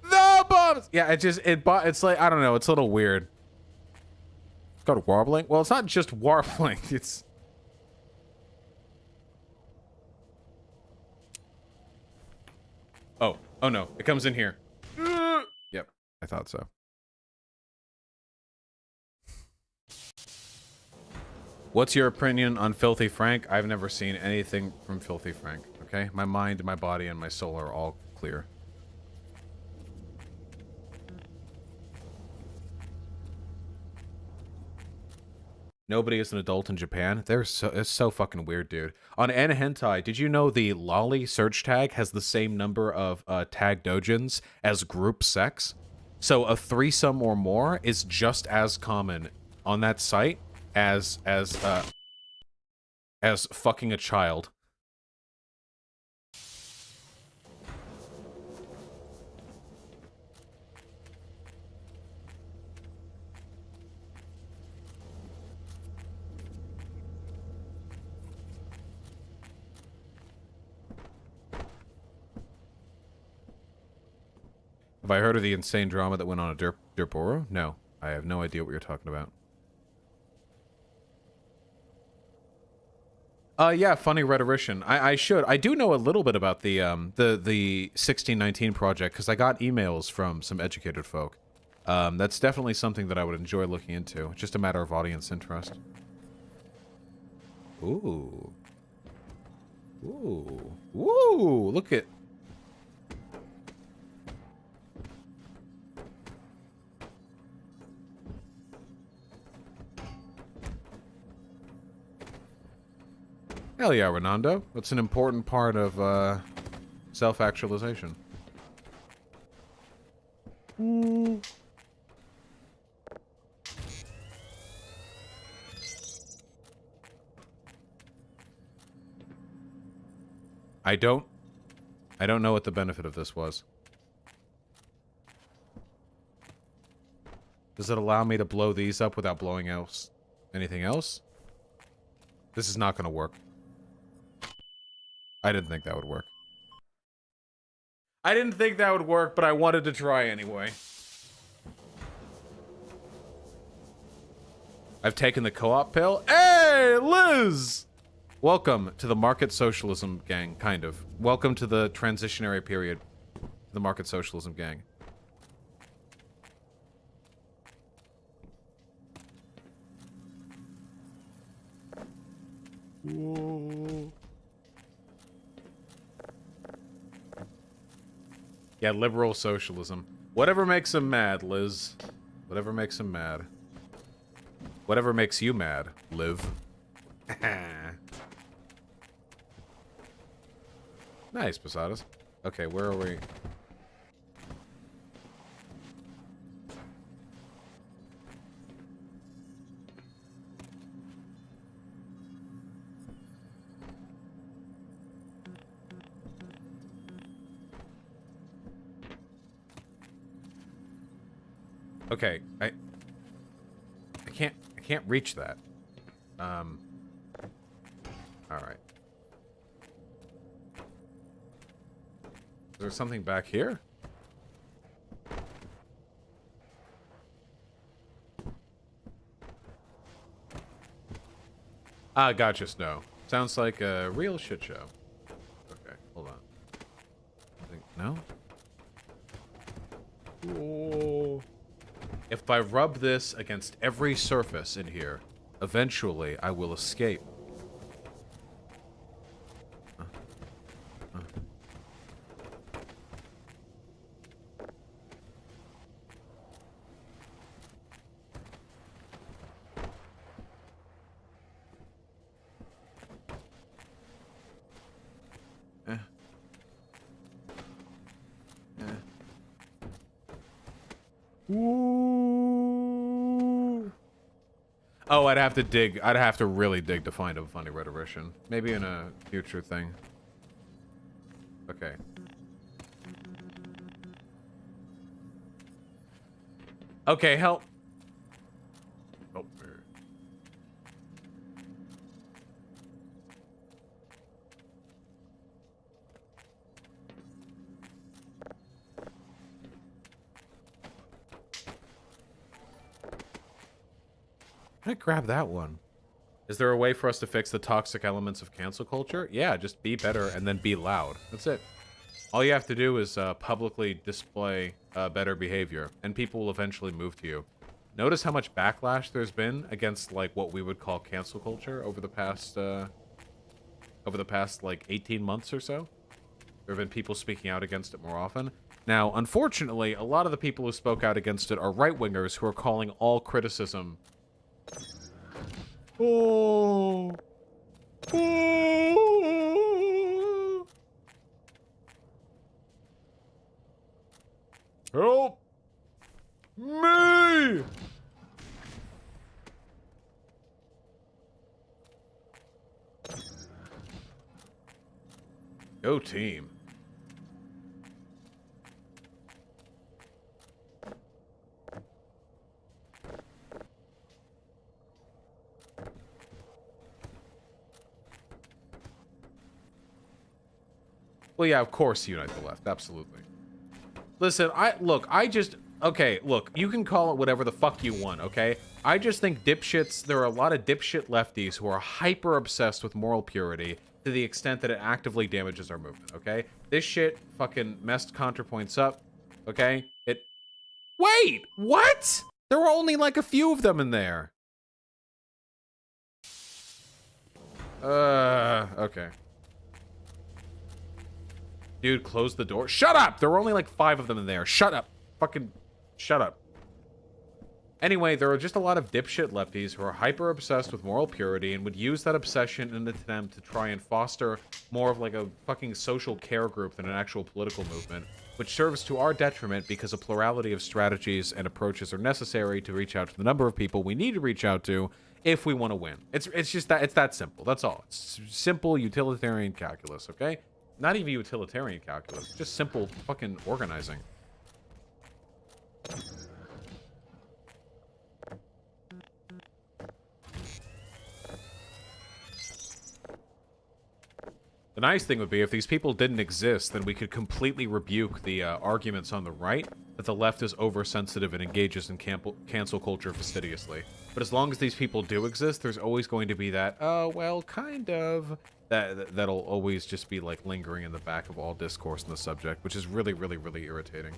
the bombs. Yeah, it's like, I don't know. It's a little weird. It's got warbling. Well, it's not just warbling. It's oh no, it comes in here. Yep, I thought so. What's your opinion on Filthy Frank? I've never seen anything from Filthy Frank, okay? My mind, my body, and my soul are all clear. Nobody is an adult in Japan. It's so fucking weird, dude. On Hentai, did you know the lolly search tag has the same number of tag dojins as group sex? So a threesome or more is just as common on that site as fucking a child. Have I heard of the insane drama that went on at Derporo? No, I have no idea what you're talking about. Yeah, funny rhetorician. I should. I do know a little bit about the 1619 project because I got emails from some educated folk. That's definitely something that I would enjoy looking into. It's just a matter of audience interest. Ooh. Ooh. Ooh, look at... Hell yeah, Renando. That's an important part of, self-actualization. I don't know what the benefit of this was. Does it allow me to blow these up without blowing else anything else? This is not gonna work. I didn't think that would work. I didn't think that would work, but I wanted to try anyway. I've taken the co-op pill. Hey, Liz! Welcome to the market socialism gang, kind of. Welcome to the transitionary period. The market socialism gang. Whoa. Yeah, liberal socialism. Whatever makes him mad, Liz. Whatever makes him mad. Whatever makes you mad, Liv. Nice, Posadas. Okay, where are we? Okay, I can't reach that. All right. Is there something back here? Ah, gotcha, Snow. Sounds like a real shit show. Okay, hold on. No? Whoa. If I rub this against every surface in here, eventually I will escape. Ooh. Oh, I'd have to dig. I'd have to really dig to find a funny rhetorician. Maybe in a future thing. Okay. Okay, help. Oh, can I grab that one? Is there a way for us to fix the toxic elements of cancel culture? Yeah, just be better and then be loud. That's it. All you have to do is publicly display better behavior, and people will eventually move to you. Notice how much backlash there's been against like what we would call cancel culture over the past like 18 months or so. There have been people speaking out against it more often. Now, unfortunately, a lot of the people who spoke out against it are right-wingers who are calling all criticism. Oh. Oh. Help me! Go team. Well, yeah, of course unite the left. Absolutely. Listen, okay, look, you can call it whatever the fuck you want, okay? I just think dipshits, there are a lot of dipshit lefties who are hyper obsessed with moral purity to the extent that it actively damages our movement, okay? This shit fucking messed ContraPoints up, okay? Wait, what? There were only like a few of them in there. Okay. Dude, close the door. Shut up! There were only like 5 of them in there. Shut up. Fucking shut up. Anyway, there are just a lot of dipshit lefties who are hyper obsessed with moral purity and would use that obsession in an attempt to try and foster more of like a fucking social care group than an actual political movement, which serves to our detriment because a plurality of strategies and approaches are necessary to reach out to the number of people we need to reach out to if we want to win. It's just that, it's that simple. That's all. It's simple utilitarian calculus, okay? Not even utilitarian calculus, just simple fucking organizing. The nice thing would be if these people didn't exist, then we could completely rebuke the arguments on the right that the left is oversensitive and engages in cancel culture fastidiously. But as long as these people do exist, there's always going to be that, well, kind of, that'll always just be like lingering in the back of all discourse on the subject, which is really, really, really irritating.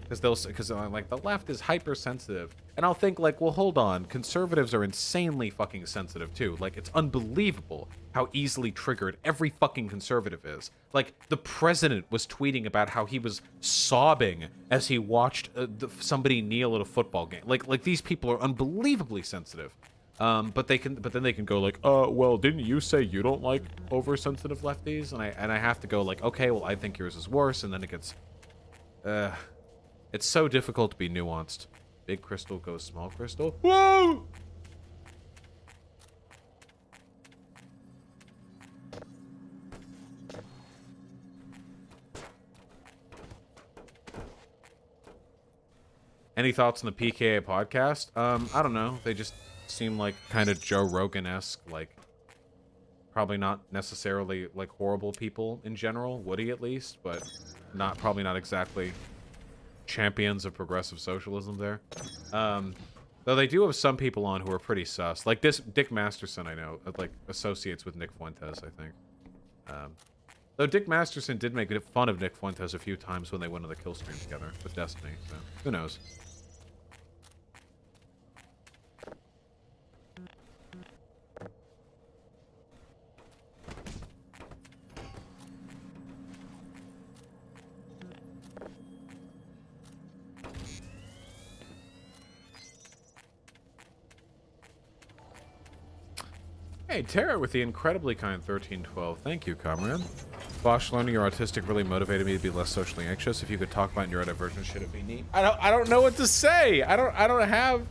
Because like the left is hypersensitive, and I'll think like, well, hold on, conservatives are insanely fucking sensitive too. Like, it's unbelievable how easily triggered every fucking conservative is. Like, the president was tweeting about how he was sobbing as he watched somebody kneel at a football game. Like these people are unbelievably sensitive. But then they can go like, well, didn't you say you don't like oversensitive lefties? And I have to go like, okay, well, I think yours is worse, and then it gets, it's so difficult to be nuanced. Big crystal goes small crystal. Whoa! Any thoughts on the PKA podcast? I don't know. They just seem like kind of Joe Rogan-esque, like probably not necessarily like horrible people in general. Woody at least, but probably not exactly champions of progressive socialism there. Though they do have some people on who are pretty sus. Like this Dick Masterson, I know, like associates with Nick Fuentes, I think. Though Dick Masterson did make fun of Nick Fuentes a few times when they went on the kill stream together with Destiny, so who knows. Hey, Tara with the incredibly kind 1312. Thank you, comrade. Vaush, learning you're autistic really motivated me to be less socially anxious. If you could talk about neurodivergent shit, it'd be neat. I don't know what to say. I don't have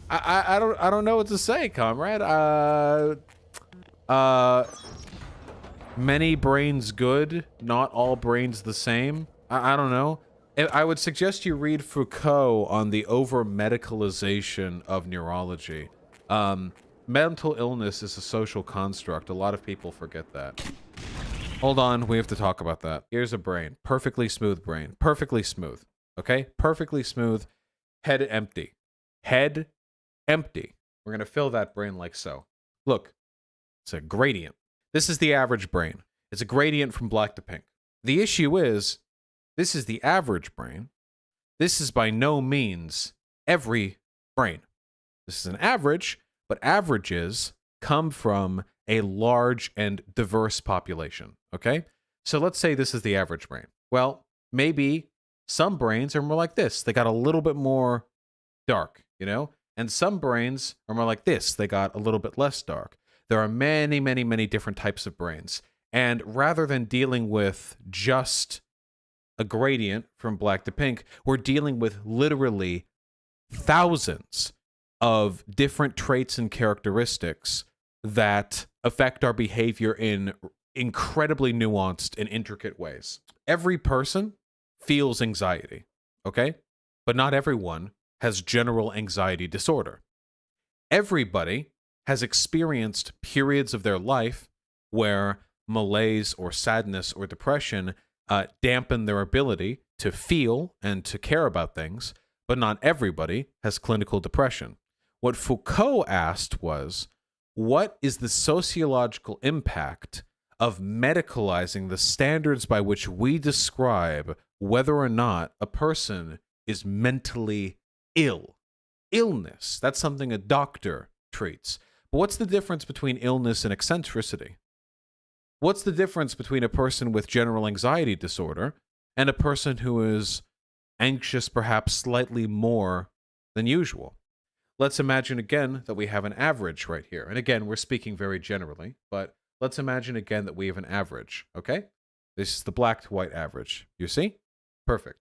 I don't know what to say, comrade. Uh, many brains good, not all brains the same. I don't know. I would suggest you read Foucault on the over-medicalization of neurology. Mental illness is a social construct. A lot of people forget that. Hold on, we have to talk about that. Here's a brain. Perfectly smooth brain. Perfectly smooth. Okay? Perfectly smooth. Head empty. Head empty. We're going to fill that brain like so. Look, it's a gradient. This is the average brain. It's a gradient from black to pink. The issue is, this is the average brain. This is by no means every brain. This is an average, but averages come from a large and diverse population, okay? So let's say this is the average brain. Well, maybe some brains are more like this. They got a little bit more dark, you know? And some brains are more like this. They got a little bit less dark. There are many, many, many different types of brains. And rather than dealing with just a gradient from black to pink, we're dealing with literally thousands of different traits and characteristics that affect our behavior in incredibly nuanced and intricate ways. Every person feels anxiety, okay? But not everyone has general anxiety disorder. Everybody has experienced periods of their life where malaise or sadness or depression dampen their ability to feel and to care about things, but not everybody has clinical depression. What Foucault asked was, what is the sociological impact of medicalizing the standards by which we describe whether or not a person is mentally ill? Illness, that's something a doctor treats. But what's the difference between illness and eccentricity? What's the difference between a person with general anxiety disorder and a person who is anxious perhaps slightly more than usual? Let's imagine again that we have an average right here. And again, we're speaking very generally, but let's imagine again that we have an average, okay? This is the black to white average. You see? Perfect.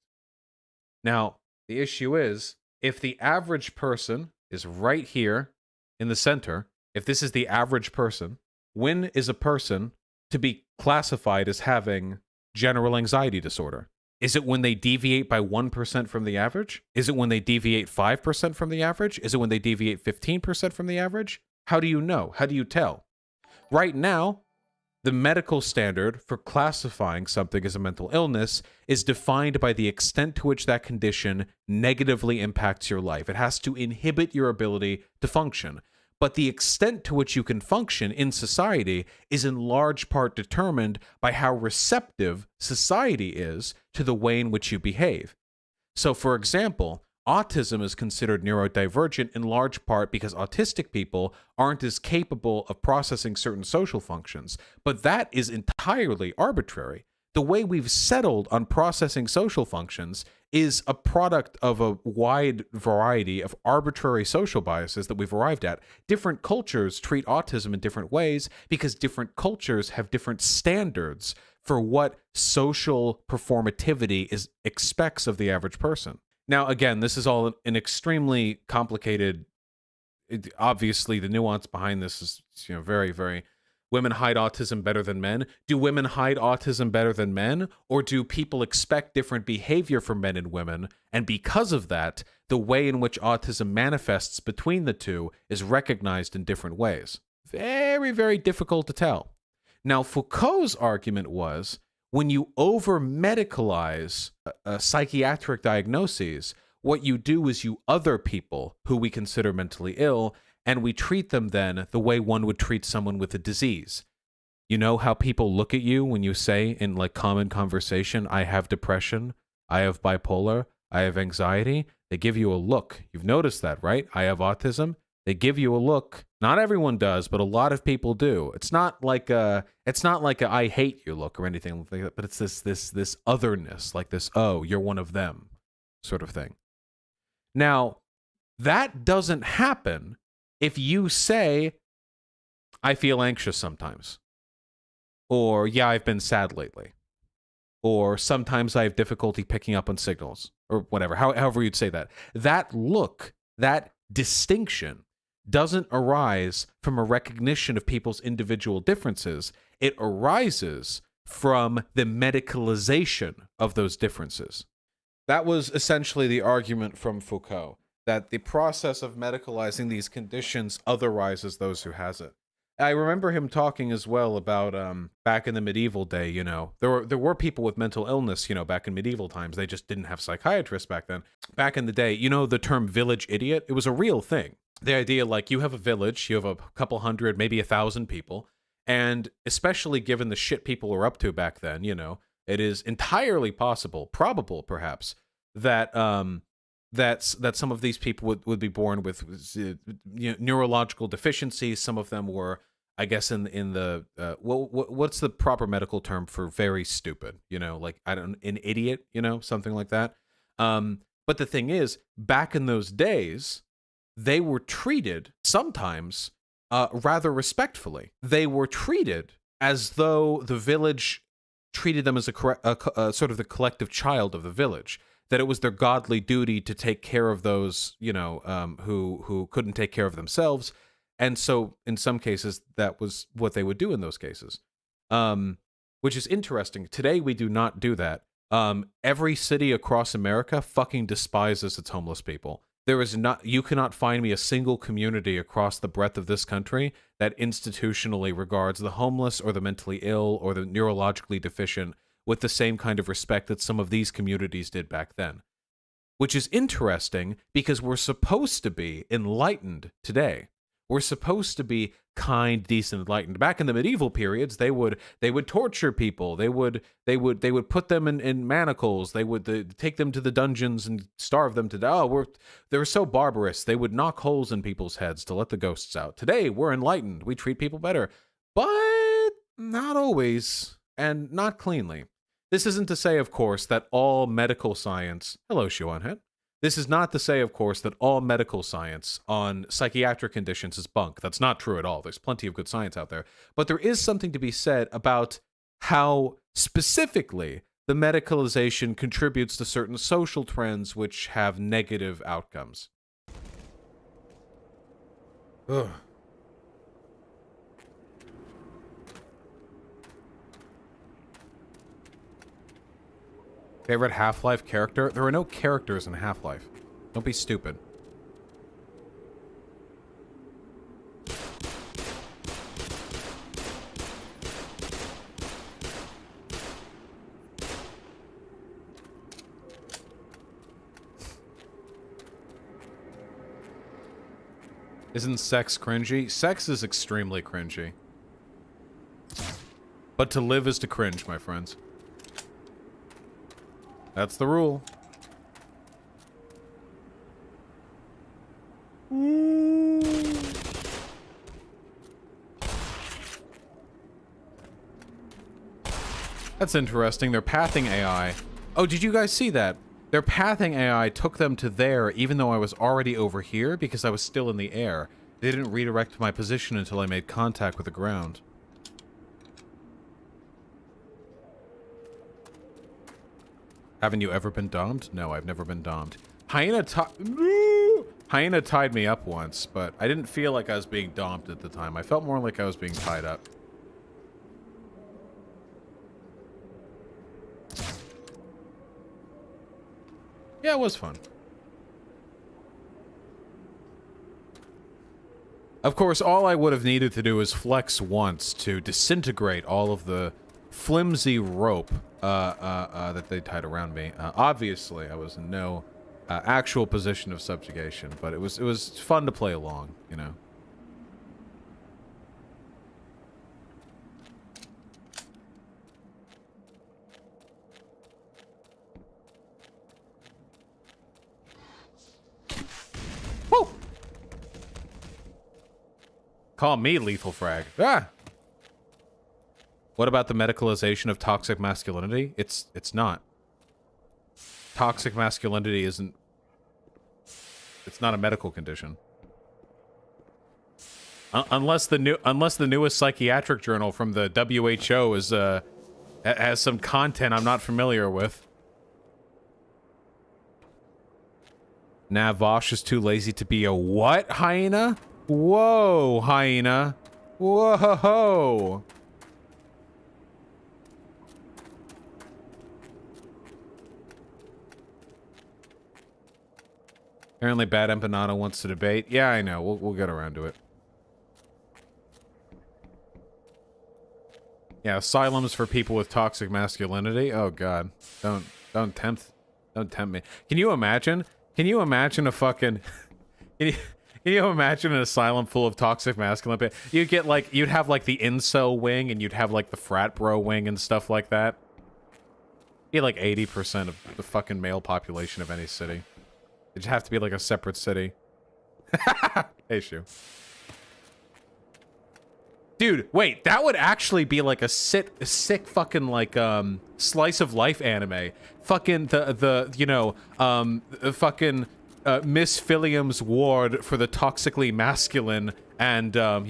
Now, the issue is, if the average person is right here in the center, if this is the average person, when is a person to be classified as having general anxiety disorder? Is it when they deviate by 1% from the average? Is it when they deviate 5% from the average? Is it when they deviate 15% from the average? How do you know? How do you tell? Right now, the medical standard for classifying something as a mental illness is defined by the extent to which that condition negatively impacts your life. It has to inhibit your ability to function. But the extent to which you can function in society is in large part determined by how receptive society is to the way in which you behave. So, for example, autism is considered neurodivergent in large part because autistic people aren't as capable of processing certain social functions. But that is entirely arbitrary. The way we've settled on processing social functions is a product of a wide variety of arbitrary social biases that we've arrived at. Different cultures treat autism in different ways because different cultures have different standards for what social performativity expects of the average person. Now, again, this is all an extremely complicated. Obviously, the nuance behind this is, very, very. Women hide autism better than men. Do women hide autism better than men? Or do people expect different behavior from men and women? And because of that, the way in which autism manifests between the two is recognized in different ways. Very, very difficult to tell. Now, Foucault's argument was, when you over-medicalize psychiatric diagnoses, what you do is you other people who we consider mentally ill, and we treat them then the way one would treat someone with a disease. You know how people look at you when you say in like common conversation, I have depression, I have bipolar, I have anxiety? They give you a look. You've noticed that, right? I have autism. They give you a look. Not everyone does, but a lot of people do. It's not like a I hate you look or anything like that, but it's this otherness, like this, oh, you're one of them sort of thing. Now, that doesn't happen if you say, I feel anxious sometimes, or yeah, I've been sad lately, or sometimes I have difficulty picking up on signals, or whatever, however you'd say that. That look, that distinction doesn't arise from a recognition of people's individual differences. It arises from the medicalization of those differences. That was essentially the argument from Foucault, that the process of medicalizing these conditions otherizes those who has it. I remember him talking as well about back in the medieval day, you know, there were people with mental illness, you know, back in medieval times. They just didn't have psychiatrists back then. Back in the day, you know, the term village idiot, it was a real thing. The idea, like, you have a village, you have a couple hundred, maybe 1,000 people, and especially given the shit people were up to back then, you know, it is entirely possible, probable perhaps, that that some of these people would be born with neurological deficiencies. Some of them were, I guess, in the what's the proper medical term for very stupid? You know, like, I don't, an idiot, you know, something like that. But the thing is, back in those days, they were treated sometimes rather respectfully. They were treated as though the village treated them as a sort of the collective child of the village. That it was their godly duty to take care of those, you know, who couldn't take care of themselves. And so in some cases, that was what they would do in those cases, which is interesting. Today, we do not do that. Every city across America fucking despises its homeless people. There is not, you cannot find me a single community across the breadth of this country that institutionally regards the homeless or the mentally ill or the neurologically deficient with the same kind of respect that some of these communities did back then. Which is interesting because we're supposed to be enlightened today. We're supposed to be kind, decent, enlightened. Back in the medieval periods, they would torture people. They would put them in manacles. They would take them to the dungeons and starve them to death. Oh, they were so barbarous. They would knock holes in people's heads to let the ghosts out. Today, we're enlightened. We treat people better, but not always, and not cleanly. This isn't to say, of course, that all medical science... Hello, Shuanhet. This is not to say, of course, that all medical science on psychiatric conditions is bunk. That's not true at all. There's plenty of good science out there. But there is something to be said about how specifically the medicalization contributes to certain social trends which have negative outcomes. Ugh. Favorite Half-Life character? There are no characters in Half-Life. Don't be stupid. Isn't sex cringy? Sex is extremely cringy. But to live is to cringe, my friends. That's the rule. That's interesting. Their pathing AI. Oh, did you guys see that? Their pathing AI took them to there even though I was already over here because I was still in the air. They didn't redirect my position until I made contact with the ground. Haven't you ever been domed? No, I've never been domed. Hyena tied me up once, but I didn't feel like I was being domed at the time. I felt more like I was being tied up. Yeah, it was fun. Of course, all I would have needed to do is flex once to disintegrate all of the flimsy rope that they tied around me. Obviously, I was in no actual position of subjugation, but it was fun to play along, you know. Woo! Call me lethal frag. Ah! What about the medicalization of toxic masculinity? It's not. Toxic masculinity isn't... It's not a medical condition. Unless the newest psychiatric journal from the WHO is has some content I'm not familiar with. Nah, Vaush is too lazy to be a what, hyena? Whoa, hyena. Whoa. Apparently Bad Empanada wants to debate. Yeah, I know. We'll get around to it. Yeah, asylums for people with toxic masculinity. Oh god. Don't tempt me. Can you imagine? Can you imagine a fucking can you imagine an asylum full of toxic masculine? You'd get like you'd have like the incel wing and you'd have like the frat bro wing and stuff like that. Be like 80% of the fucking male population of any city. It'd have to be like a separate city. Hey, Shu. Dude, wait, that would actually be like a sick fucking like slice of life anime. Fucking fucking Miss Philliam's ward for the toxically masculine and I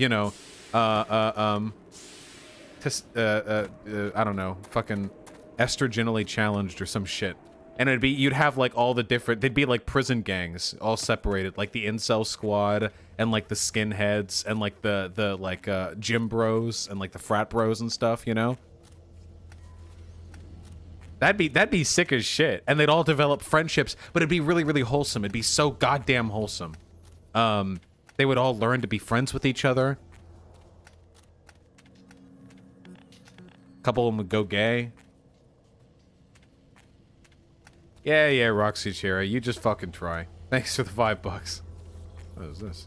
don't know, fucking estrogenally challenged or some shit. And it'd be, you'd have like all the different, they'd be like prison gangs all separated, like the incel squad and like the skinheads and like the gym bros and like the frat bros and stuff, you know? That'd be sick as shit. And they'd all develop friendships, but it'd be really, really wholesome. It'd be so goddamn wholesome. They would all learn to be friends with each other. A couple of them would go gay. Yeah, Roxy Cherry, you just fucking try. Thanks for the $5. What is this?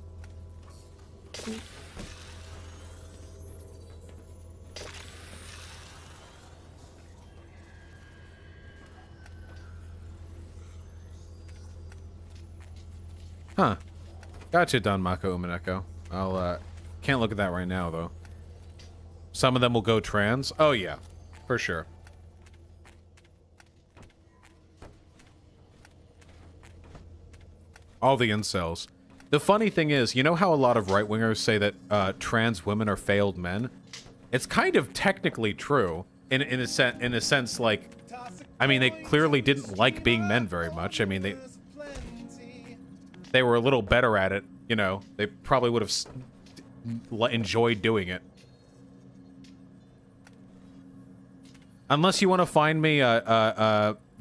Huh. Gotcha, Don Mako Umaneko. I'll, can't look at that right now, though. Some of them will go trans? Oh, yeah. For sure. All the incels. The funny thing is, you know how a lot of right-wingers say that trans women are failed men? It's kind of technically true, in a sense, like, I mean, they clearly didn't like being men very much. I mean, they were a little better at it, you know. They probably would have enjoyed doing it. Unless you want to find me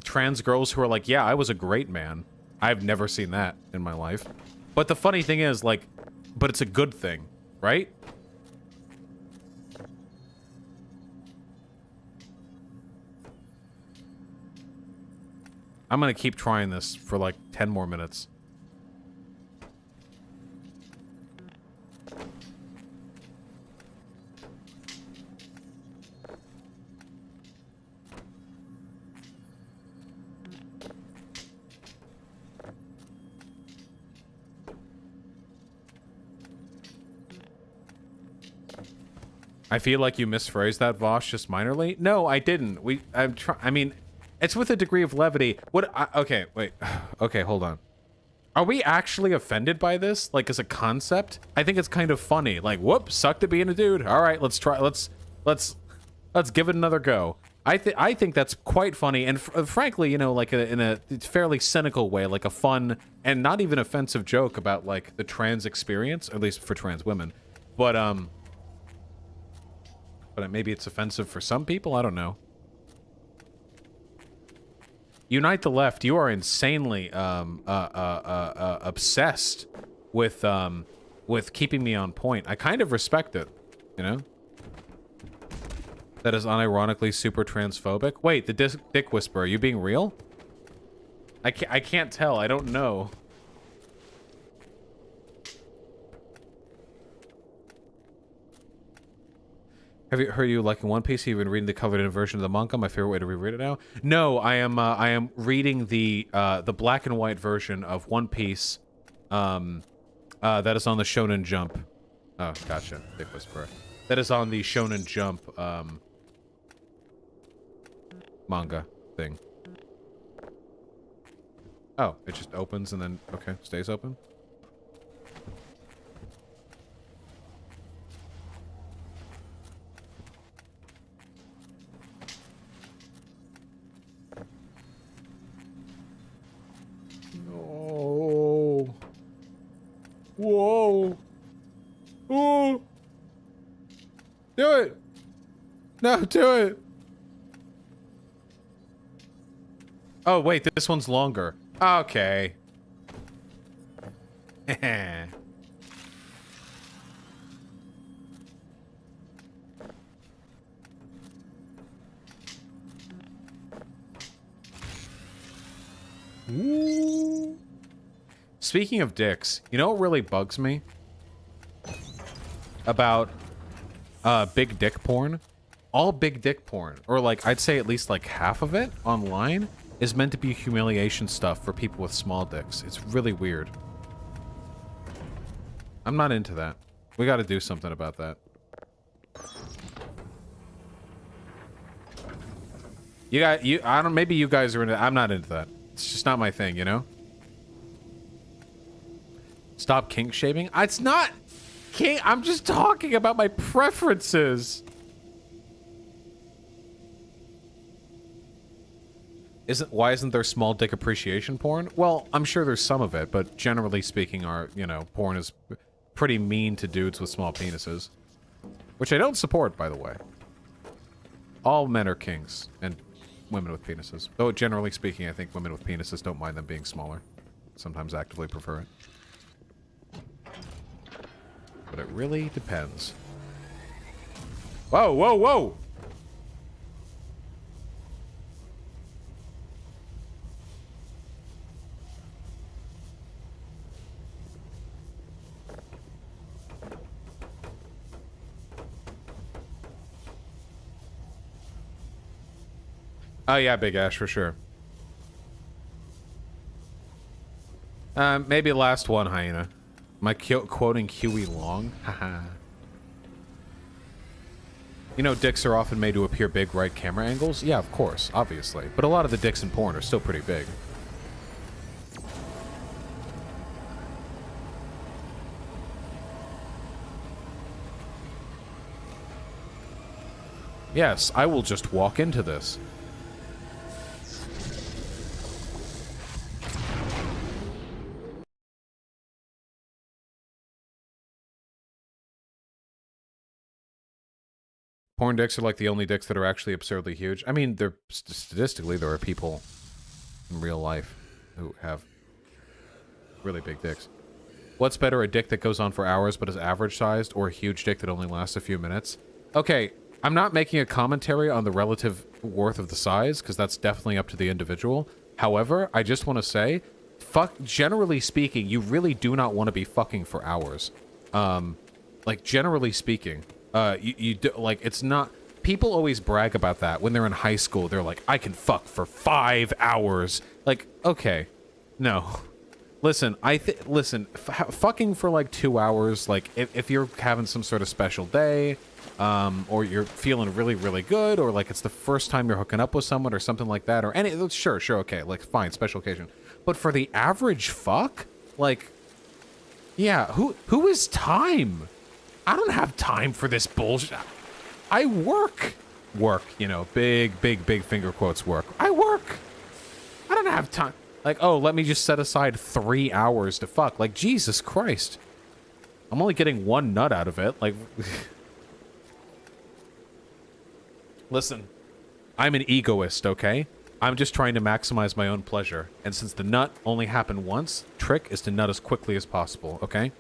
trans girls who are like, yeah, I was a great man. I've never seen that in my life. But the funny thing is, like, but it's a good thing, right? I'm gonna keep trying this for like 10 more minutes. I feel like you misphrased that, Vaush, just minorly. No, I didn't. I mean, it's with a degree of levity. Okay, wait. Okay, hold on. Are we actually offended by this? Like, as a concept? I think it's kind of funny. Like, whoops, sucked at being a dude. All right, let's try. Let's give it another go. I think that's quite funny, and frankly, you know, like in a fairly cynical way, like a fun and not even offensive joke about like the trans experience, at least for trans women. But maybe it's offensive for some people. I don't know. Unite the left. You are insanely obsessed with keeping me on point. I kind of respect it, you know. That is unironically super transphobic. Wait, the dick whisperer. Are you being real? I can't tell. I don't know. Have you heard you liking One Piece? Have you been reading the colored-in version of the manga? My favorite way to reread it now. No, I am reading the black and white version of One Piece. That is on the Shonen Jump. Oh, gotcha. Dick Whisperer. That is on the Shonen Jump manga thing. Oh, it just opens and then okay, stays open. No. Ooh. Do it. No, do it. Oh, wait, this one's longer. Okay. Ooh. Speaking of dicks, you know what really bugs me about big dick porn? All big dick porn, or like I'd say at least like half of it online, is meant to be humiliation stuff for people with small dicks. It's really weird. I'm not into that. We got to do something about that. I don't, maybe you guys are into, I'm not into that. It's just not my thing, you know? Stop kink shaming? It's not kink, I'm just talking about my preferences. Why isn't there small dick appreciation porn? Well, I'm sure there's some of it, but generally speaking, porn is pretty mean to dudes with small penises. Which I don't support, by the way. All men are kings, and women with penises. Though, generally speaking, I think women with penises don't mind them being smaller. Sometimes actively prefer it. But it really depends. Whoa, whoa, whoa! Oh yeah, Big Ash, for sure. Maybe last one, Hyena. Am I quoting Huey Long? Haha. You know, dicks are often made to appear big right camera angles? Yeah, of course, obviously. But a lot of the dicks in porn are still pretty big. Yes, I will just walk into this. Porn dicks are like the only dicks that are actually absurdly huge. I mean, statistically, there are people in real life who have really big dicks. What's better, a dick that goes on for hours but is average sized, or a huge dick that only lasts a few minutes? Okay, I'm not making a commentary on the relative worth of the size, because that's definitely up to the individual. However, I just want to say, generally speaking, you really do not want to be fucking for hours. Like, generally speaking. It's not... People always brag about that when they're in high school. They're like, I can fuck for 5 hours. Like, okay. No. Listen, fucking for like 2 hours, like, if you're having some sort of special day, or you're feeling really, really good, or like it's the first time you're hooking up with someone or something like that, or any... Sure, okay, like, fine, special occasion. But for the average fuck? Like, yeah, who is time? I don't have time for this bullshit. I work. Work, you know, big finger quotes work. I work. I don't have time. Like, oh, let me just set aside 3 hours to fuck. Like, Jesus Christ. I'm only getting one nut out of it. Like, listen, I'm an egoist, okay? I'm just trying to maximize my own pleasure. And since the nut only happened once, trick is to nut as quickly as possible, okay?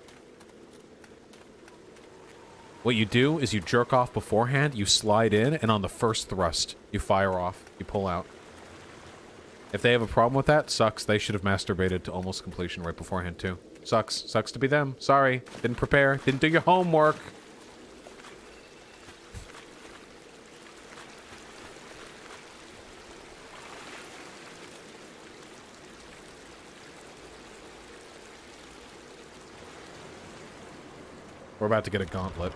What you do is you jerk off beforehand, you slide in, and on the first thrust, you fire off, you pull out. If they have a problem with that, sucks. They should have masturbated to almost completion right beforehand, too. Sucks. Sucks to be them. Sorry. Didn't prepare. Didn't do your homework. We're about to get a gauntlet.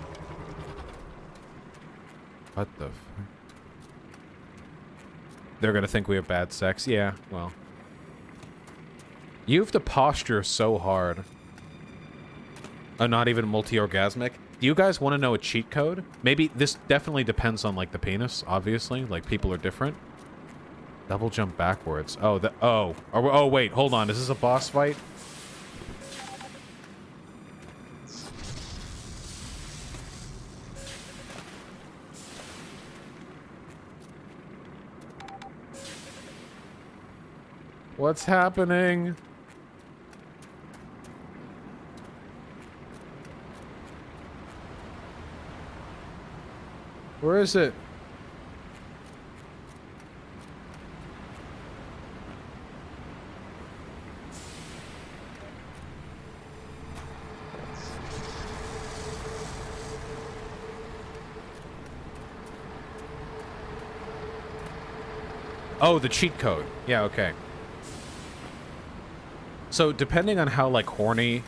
What the f... They're gonna think we have bad sex? Yeah, well. You have to posture so hard. Oh, not even multi-orgasmic? Do you guys want to know a cheat code? Maybe this definitely depends on, like, the penis, obviously. Like, people are different. Double jump backwards. Oh, oh, wait, hold on. Is this a boss fight? What's happening? Where is it? Oh, the cheat code. Yeah, okay. So depending on how like horny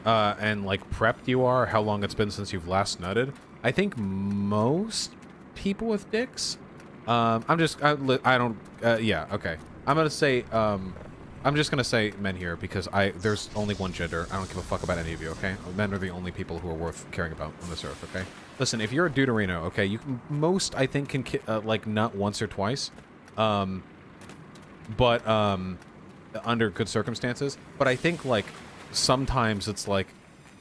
and like prepped you are, how long it's been since you've last nutted, I think most people with dicks, I don't, yeah, okay. I'm gonna say, I'm just gonna say men here because there's only one gender. I don't give a fuck about any of you, okay? Men are the only people who are worth caring about on this earth, okay? Listen, if you're a deuterino, okay, you can, most, I think, can, like, nut once or twice, but, under good circumstances. But I think, like, sometimes it's like,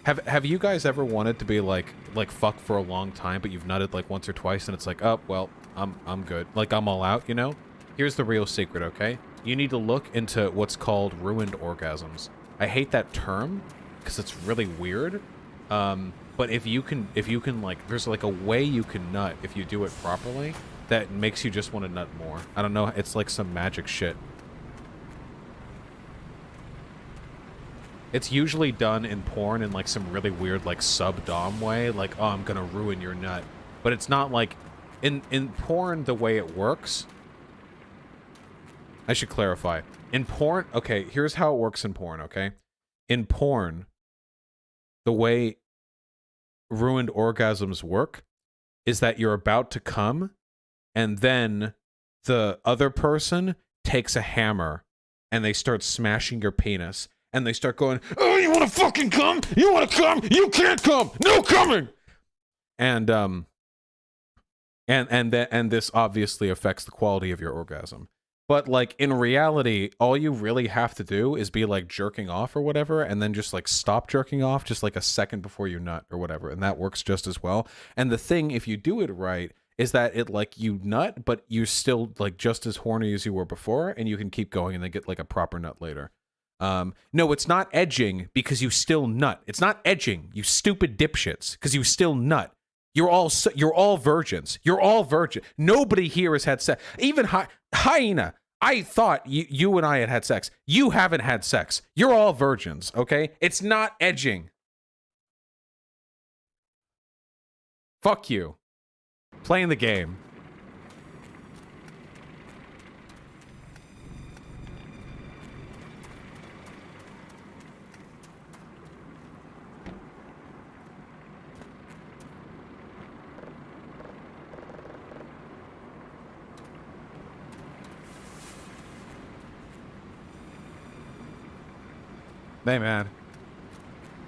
have you guys ever wanted to be like fuck for a long time, but you've nutted like once or twice, and it's like, oh well, I'm good, like I'm all out, you know? Here's the real secret, okay? You need to look into what's called ruined orgasms. I hate that term because it's really weird. But if you can like, there's like a way you can nut if you do it properly that makes you just want to nut more. I don't know, it's like some magic shit. It's usually done in porn in like some really weird like sub-dom way, like, oh, I'm gonna ruin your nut. But it's not like, in porn the way it works, I should clarify. In porn, okay, here's how it works in porn, okay? In porn, the way ruined orgasms work is that you're about to come, and then the other person takes a hammer and they start smashing your penis. And they start going, oh, you want to fucking come? You want to come? You can't come. No coming. And this obviously affects the quality of your orgasm. But like in reality, all you really have to do is be like jerking off or whatever, and then just like stop jerking off just like a second before you nut or whatever, and that works just as well. And the thing, if you do it right, is that it like you nut, but you're still like just as horny as you were before, and you can keep going and then get like a proper nut later. No, it's not edging because you still nut. It's not edging, you stupid dipshits, because you still nut. You're all virgins. You're all virgin. Nobody here has had sex. Even Hyena, I thought you and I had sex. You haven't had sex. You're all virgins, okay? It's not edging. Fuck you. Playing the game. Hey, man.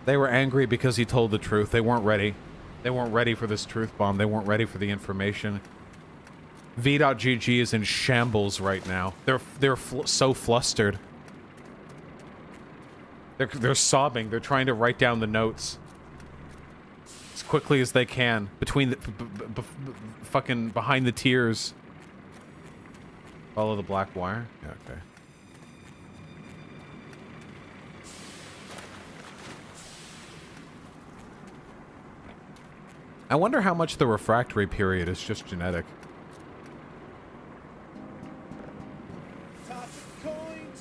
They were angry because he told the truth. They weren't ready. They weren't ready for this truth bomb. They weren't ready for the information. V.GG is in shambles right now. They're so flustered. They're sobbing. They're trying to write down the notes as quickly as they can between the fucking behind the tears. Follow the black wire. Yeah, okay. I wonder how much the refractory period is just genetic.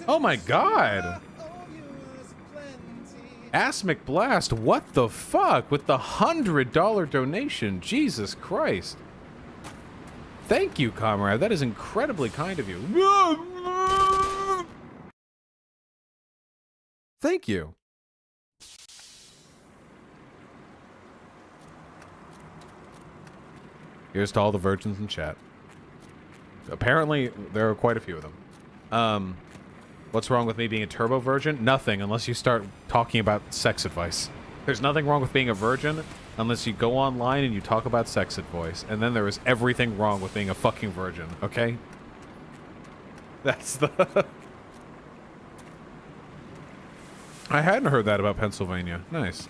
Oh my god! Ass McBlast, what the fuck? With the $100 donation. Jesus Christ. Thank you, comrade. That is incredibly kind of you. Thank you. Here's to all the virgins in chat. Apparently, there are quite a few of them. What's wrong with me being a turbo virgin? Nothing, unless you start talking about sex advice. There's nothing wrong with being a virgin unless you go online and you talk about sex advice. And then there is everything wrong with being a fucking virgin, okay? That's the... I hadn't heard that about Pennsylvania. Nice.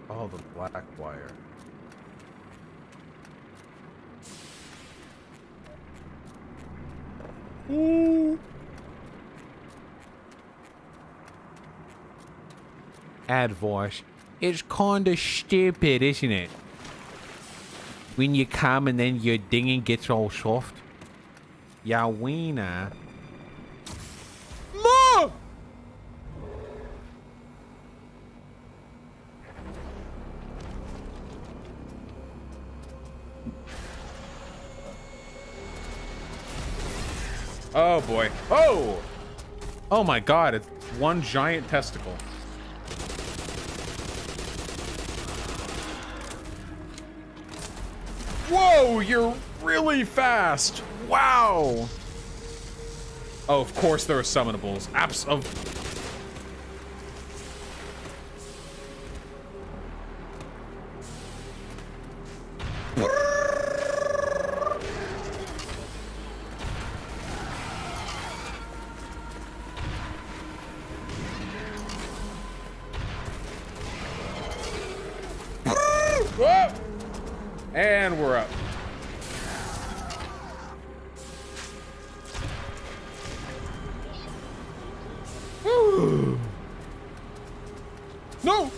Oh, the black wire. Ooh. Advice. It's kinda stupid, isn't it? When you come and then your dinging gets all soft. Ya wiener. No! Oh boy. Oh! Oh my god, it's one giant testicle. Whoa, you're really fast. Wow. Oh, of course there are summonables. Apps of... Whoa! And we're up. No!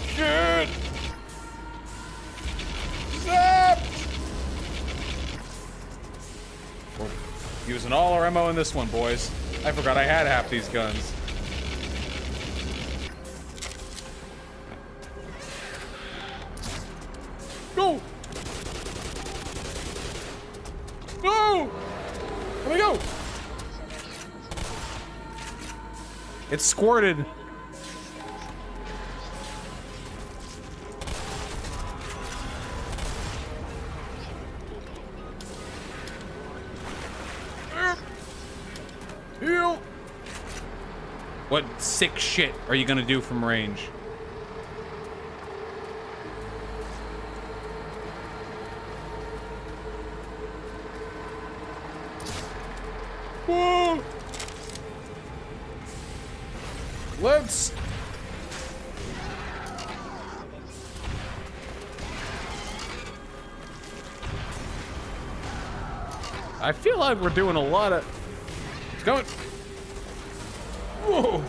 Shit! Zap! We're using all our ammo in this one, boys. I forgot I had half these guns. Go! No! Let me go! It squirted. Heal! What sick shit are you gonna do from range? Whoa! Let's... I feel like we're doing a lot of... It's going... Whoa!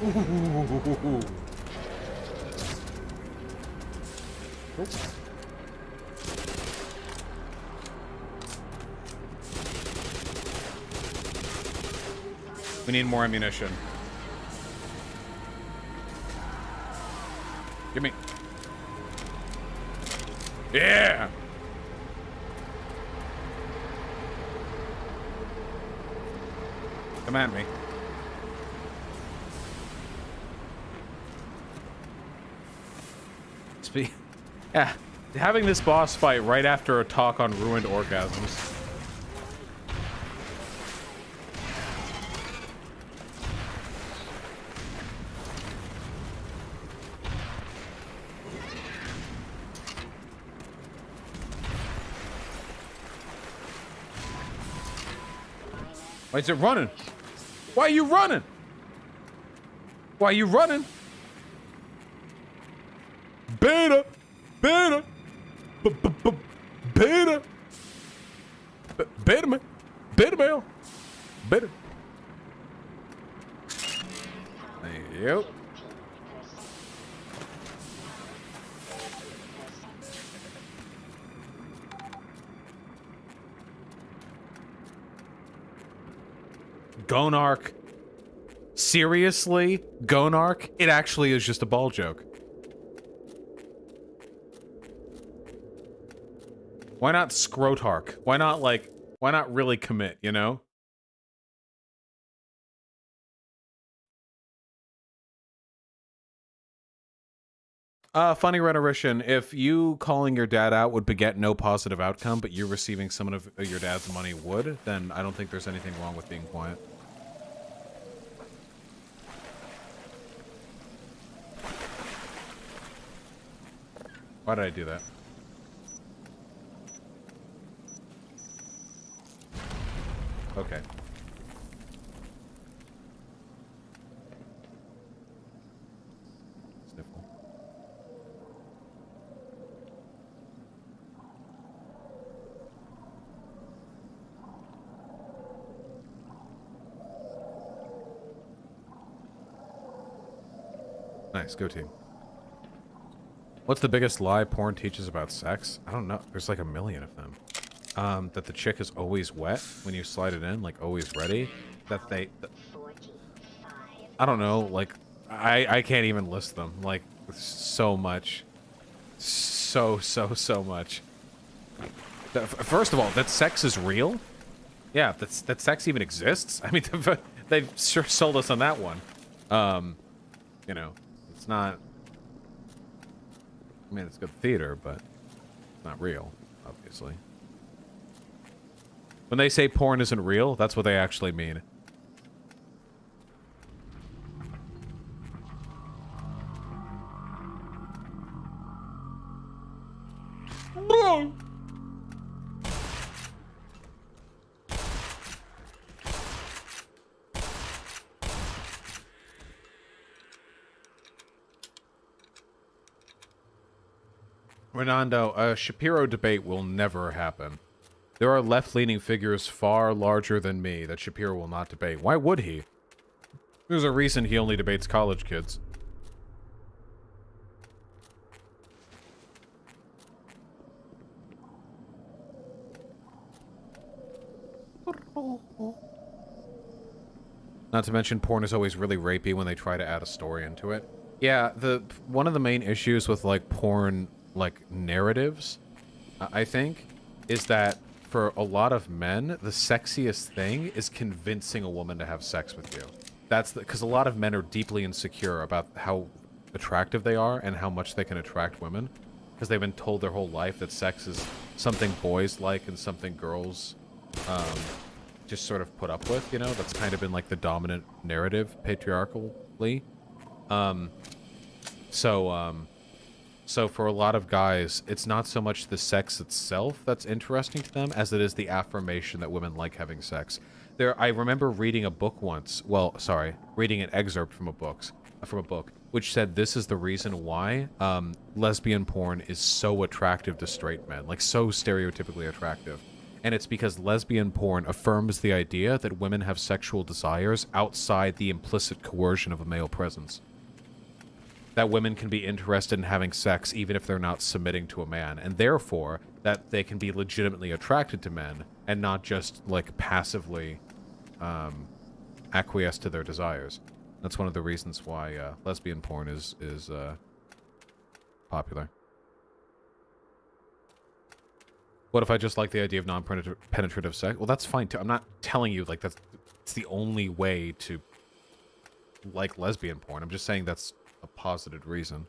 Ooh. Nope. We need more ammunition. Give me. Yeah! Come at me. Yeah, having this boss fight right after a talk on ruined orgasms. Why is it running? Why are you running? Why are you running? Beta! Beta! Beta! Beta man! Beta mail! Beta! Yep. Gonarch. Seriously? Gonarch? It actually is just a ball joke. Why not Scrotarch? Why not, like, why not really commit, you know? Funny rhetorician, if you calling your dad out would beget no positive outcome, but you receiving some of your dad's money would, then I don't think there's anything wrong with being quiet. Why did I do that? Okay. Nice, go team. What's the biggest lie porn teaches about sex? I don't know. There's like a million of them. That the chick is always wet when you slide it in, like always ready. That they... I don't know, like, I can't even list them. Like, so much. So much. First of all, that sex is real? Yeah, that sex even exists? I mean, they've sure sold us on that one. You know, it's not... I mean, it's good theater, but it's not real, obviously. When they say porn isn't real, that's what they actually mean. Renando, a Shapiro debate will never happen. There are left-leaning figures far larger than me that Shapiro will not debate. Why would he? There's a reason he only debates college kids. Not to mention, porn is always really rapey when they try to add a story into it. Yeah, one of the main issues with, like, porn, like, narratives, I think, is that for a lot of men, the sexiest thing is convincing a woman to have sex with you. That's because a lot of men are deeply insecure about how attractive they are and how much they can attract women, because they've been told their whole life that sex is something boys like and something girls just sort of put up with, you know? That's kind of been like the dominant narrative patriarchally. So for a lot of guys, it's not so much the sex itself that's interesting to them as it is the affirmation that women like having sex. I remember reading a book once. Well, sorry, reading an excerpt from a book, which said this is the reason why lesbian porn is so attractive to straight men, like so stereotypically attractive. And it's because lesbian porn affirms the idea that women have sexual desires outside the implicit coercion of a male presence. That women can be interested in having sex even if they're not submitting to a man, and therefore that they can be legitimately attracted to men and not just like passively acquiesce to their desires. That's one of the reasons why lesbian porn is popular. What if I just like the idea of non-penetrative sex? Well, that's fine too. I'm not telling you like it's the only way to like lesbian porn. I'm just saying that's a posited reason.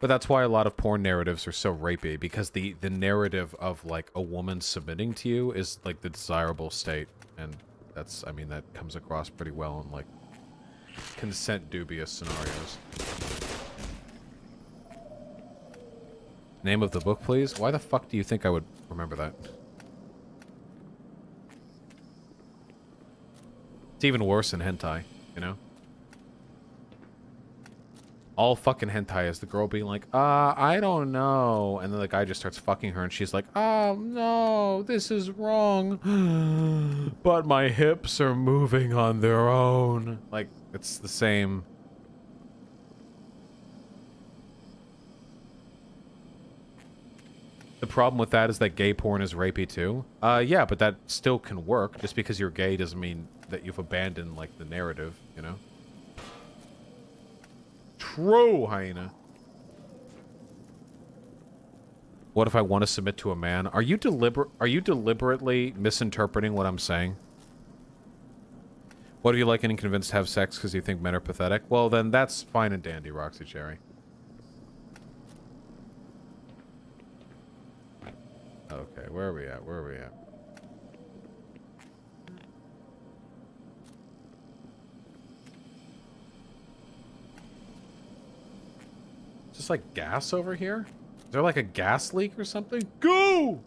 But that's why a lot of porn narratives are so rapey, because the narrative of like a woman submitting to you is like the desirable state, and that's, I mean, that comes across pretty well in like consent dubious scenarios. Name of the book, please? Why the fuck do you think I would remember that? It's even worse than hentai, you know? All fucking hentai is the girl being like, I don't know. And then the guy just starts fucking her and she's like, oh no, this is wrong. But my hips are moving on their own. Like, it's the same. The problem with that is that gay porn is rapey too. Yeah, but that still can work. Just because you're gay doesn't mean that you've abandoned, like, the narrative, you know? True, hyena. What if I want to submit to a man? Are you deliberately misinterpreting what I'm saying? What do you like getting convinced to have sex because you think men are pathetic? Well, then that's fine and dandy, Roxy Cherry. Okay, where are we at? Where are we at? Is this like gas over here? Is there like a gas leak or something? Go!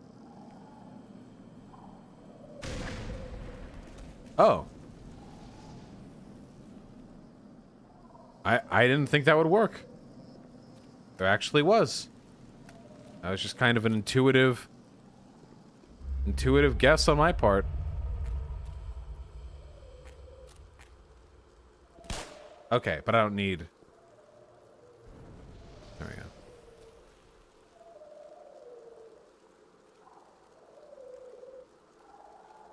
Oh. I didn't think that would work. There actually was. That was just kind of an intuitive guess on my part. Okay, but I don't need... There we go.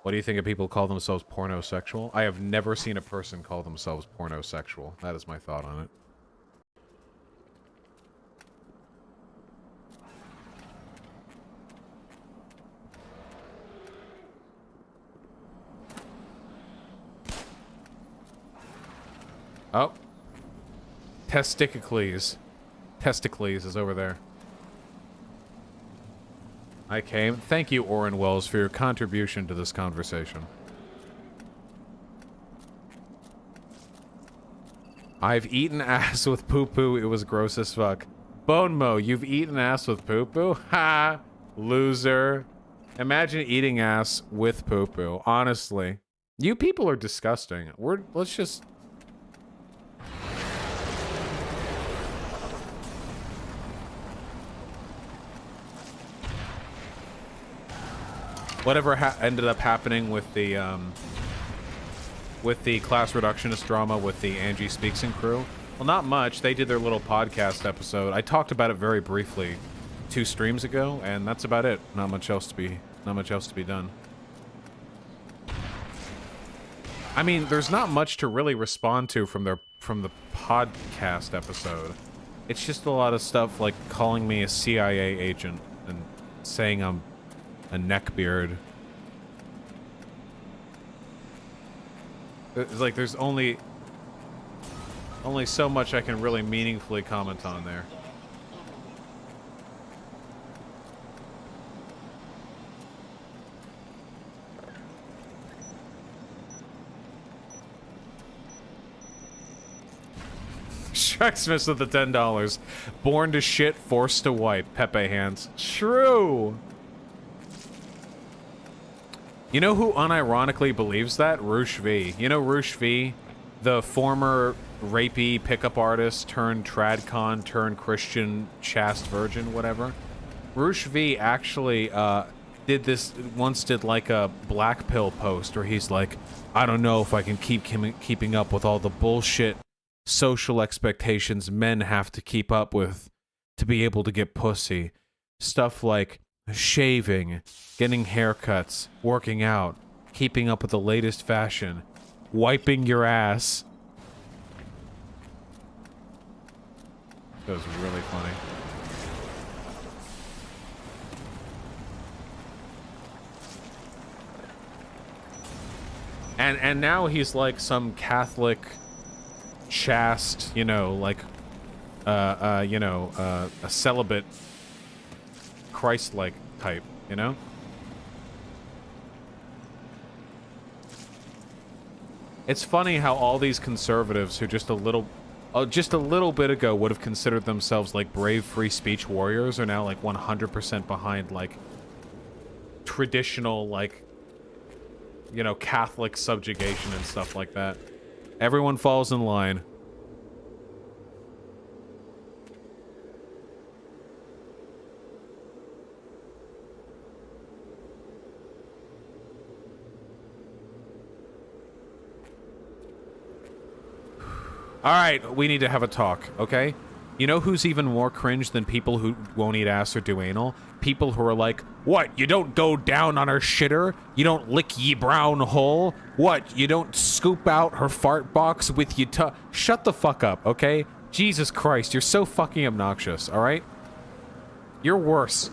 What do you think of people who call themselves pornosexual? I have never seen a person call themselves pornosexual. That is my thought on it. Oh. Testicles. Testicles is over there. I came. Thank you, Orrin Wells, for your contribution to this conversation. I've eaten ass with poo-poo. It was gross as fuck. Bone Mo, you've eaten ass with poo-poo? Ha! Loser. Imagine eating ass with poo-poo. Honestly. You people are disgusting. Let's just... Whatever ended up happening with the class reductionist drama with the Angie Speaks and crew. Well, not much. They did their little podcast episode. I talked about it very briefly 2 streams ago, and that's about it. Not much else to be done. I mean, there's not much to really respond to from the podcast episode. It's just a lot of stuff like calling me a CIA agent and saying I'm a neckbeard. It's like there's only so much I can really meaningfully comment on there. Shrek Smith with the $10. Born to shit, forced to wipe. Pepe hands. True. You know who unironically believes that? Roosh V. You know Roosh V? The former rapey pickup artist turned tradcon turned Christian chaste virgin, whatever. Roosh V actually did like a black pill post where he's like, I don't know if I can keeping up with all the bullshit social expectations men have to keep up with to be able to get pussy. Stuff like shaving, getting haircuts, working out, keeping up with the latest fashion, wiping your ass. That was really funny. And now he's like some Catholic chaste, you know, like a celibate Christ-like type, you know? It's funny how all these conservatives who just a little bit ago would have considered themselves like brave free speech warriors are now like 100% behind like traditional like, you know, Catholic subjugation and stuff like that. Everyone falls in line. All right, we need to have a talk, okay? You know who's even more cringe than people who won't eat ass or do anal? People who are like, what, you don't go down on her shitter? You don't lick ye brown hole? What, you don't scoop out her fart box with ye Shut the fuck up, okay? Jesus Christ, you're so fucking obnoxious, all right? You're worse.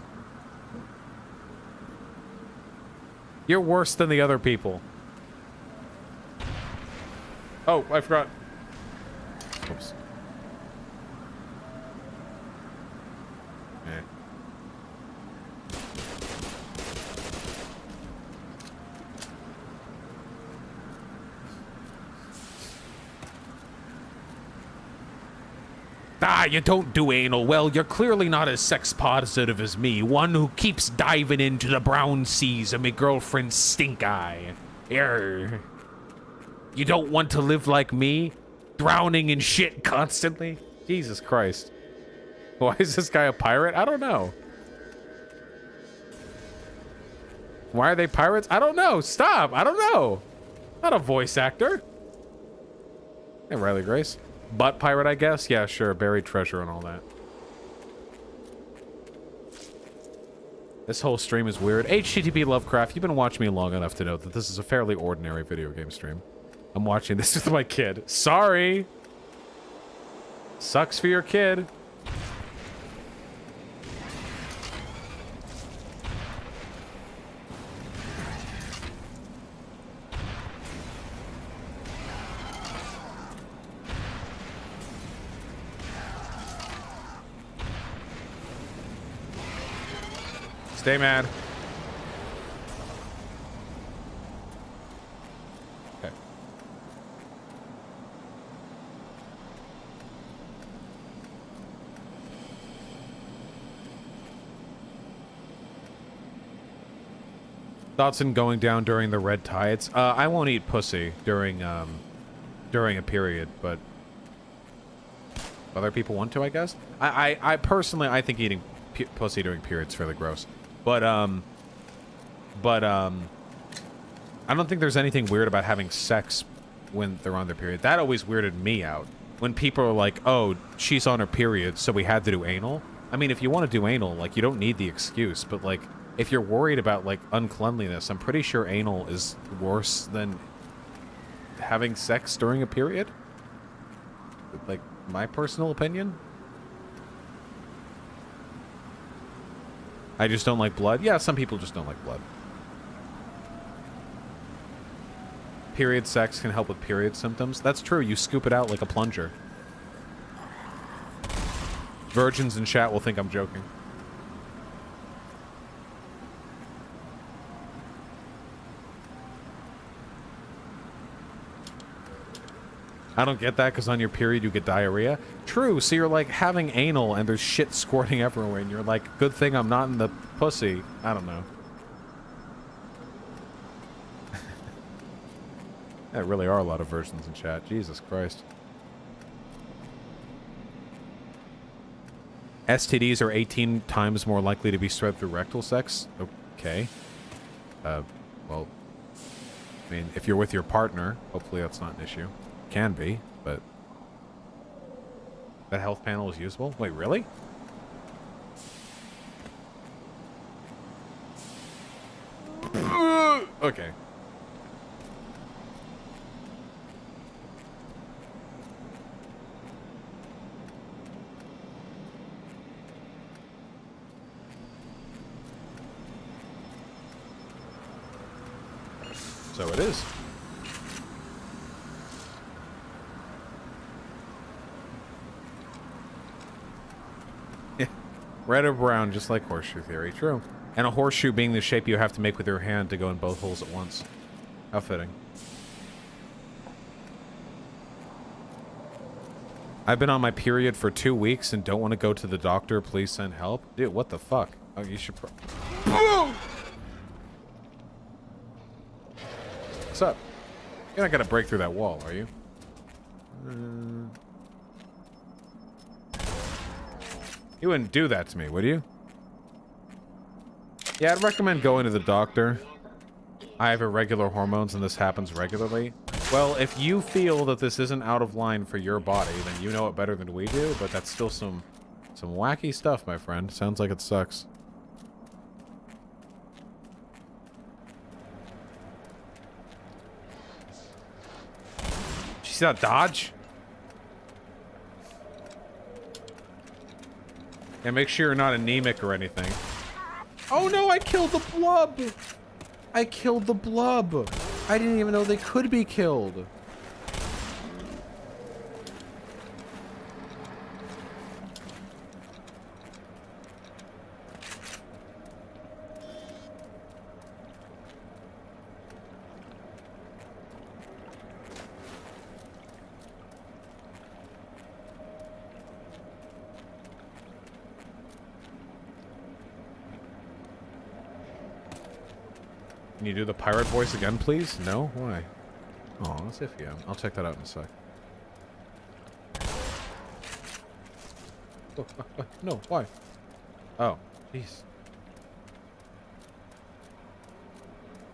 You're worse than the other people. Oh, I forgot. Oops. Eh. Ah, you don't do anal. Well, you're clearly not as sex positive as me. One who keeps diving into the brown seas of my girlfriend's stink eye. Err. You don't want to live like me? Drowning in shit constantly? Jesus Christ. Why is this guy a pirate? I don't know. Why are they pirates? I don't know. Stop. I don't know. Not a voice actor. Hey, Riley Grace. Butt pirate, I guess? Yeah, sure. Buried treasure and all that. This whole stream is weird. HTTP Lovecraft, you've been watching me long enough to know that this is a fairly ordinary video game stream. I'm watching this with my kid. Sorry! Sucks for your kid. Stay mad. Okay. Thoughts on going down during the red tides? I won't eat pussy during a period, but other people want to, I guess. I personally, I think eating pussy during periods is fairly gross. But I don't think there's anything weird about having sex when they're on their period. That always weirded me out. When people are like, oh, she's on her period, so we had to do anal. I mean, if you want to do anal, like, you don't need the excuse. But, like, if you're worried about, like, uncleanliness, I'm pretty sure anal is worse than having sex during a period. Like, my personal opinion. I just don't like blood. Yeah, some people just don't like blood. Period sex can help with period symptoms. That's true. You scoop it out like a plunger. Virgins in chat will think I'm joking. I don't get that because on your period you get diarrhea. True, so you're like having anal and there's shit squirting everywhere and you're like, good thing I'm not in the pussy. I don't know. There really are a lot of virgins in chat. Jesus Christ. STDs are 18 times more likely to be spread through rectal sex. Okay. Well, I mean, if you're with your partner, hopefully that's not an issue. Can be, but that health panel is usable. Wait, really? Okay. So it is. Red or brown, just like horseshoe theory. True. And a horseshoe being the shape you have to make with your hand to go in both holes at once. How fitting. I've been on my period for 2 weeks and don't want to go to the doctor. Please send help. Dude, what the fuck? Oh, you should What's up? You're not gonna break through that wall, are you? You wouldn't do that to me, would you? Yeah, I'd recommend going to the doctor. I have irregular hormones and this happens regularly. Well, if you feel that this isn't out of line for your body, then you know it better than we do, but that's still some wacky stuff, my friend. Sounds like it sucks. See that dodge? And make sure you're not anemic or anything. Oh no, I killed the blub! I killed the blub! I didn't even know they could be killed. Can you do the pirate voice again, please? No? Why? Oh, that's iffy. I'll check that out in a sec. Oh, no, why? Oh, jeez.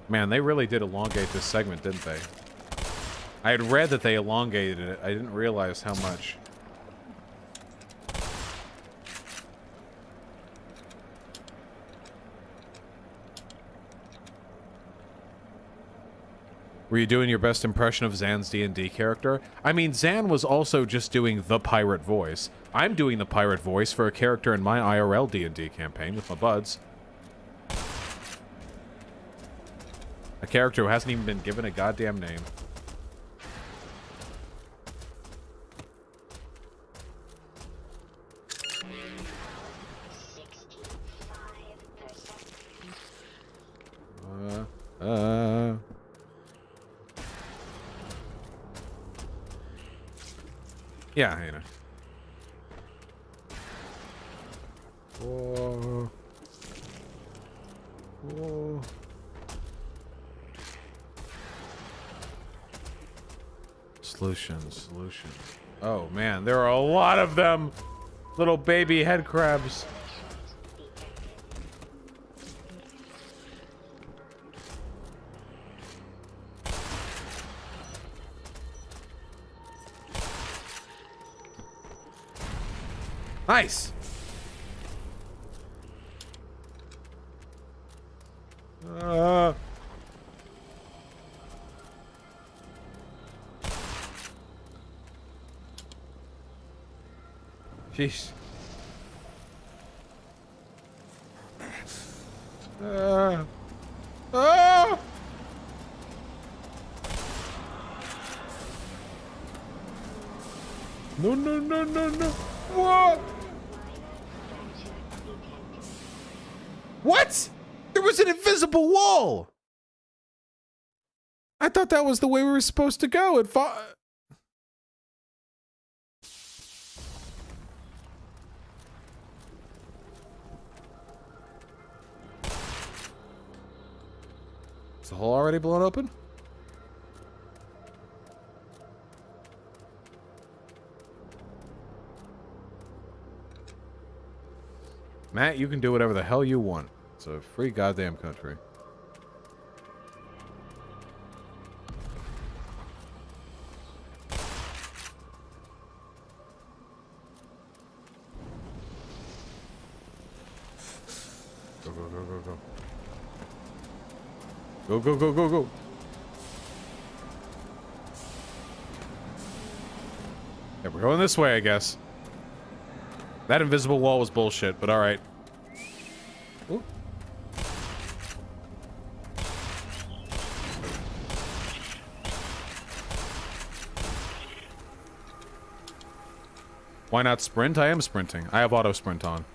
Man, they really did elongate this segment, didn't they? I had read that they elongated it. I didn't realize how much. Were you doing your best impression of Zan's D&D character? I mean, Zan was also just doing the pirate voice. I'm doing the pirate voice for a character in my IRL D&D campaign with my buds. A character who hasn't even been given a goddamn name. Yeah, you know. Whoa. Whoa. Solutions. Oh man, there are a lot of them. Little baby head crabs. Nice. Jeez. No. What? What? There was an invisible wall. I thought that was the way we were supposed to go. It's the hole already blown open? Matt, you can do whatever the hell you want. It's a free goddamn country. Go. Yeah, we're going this way, I guess. That invisible wall was bullshit, but alright. Why not sprint? I am sprinting. I have auto sprint on.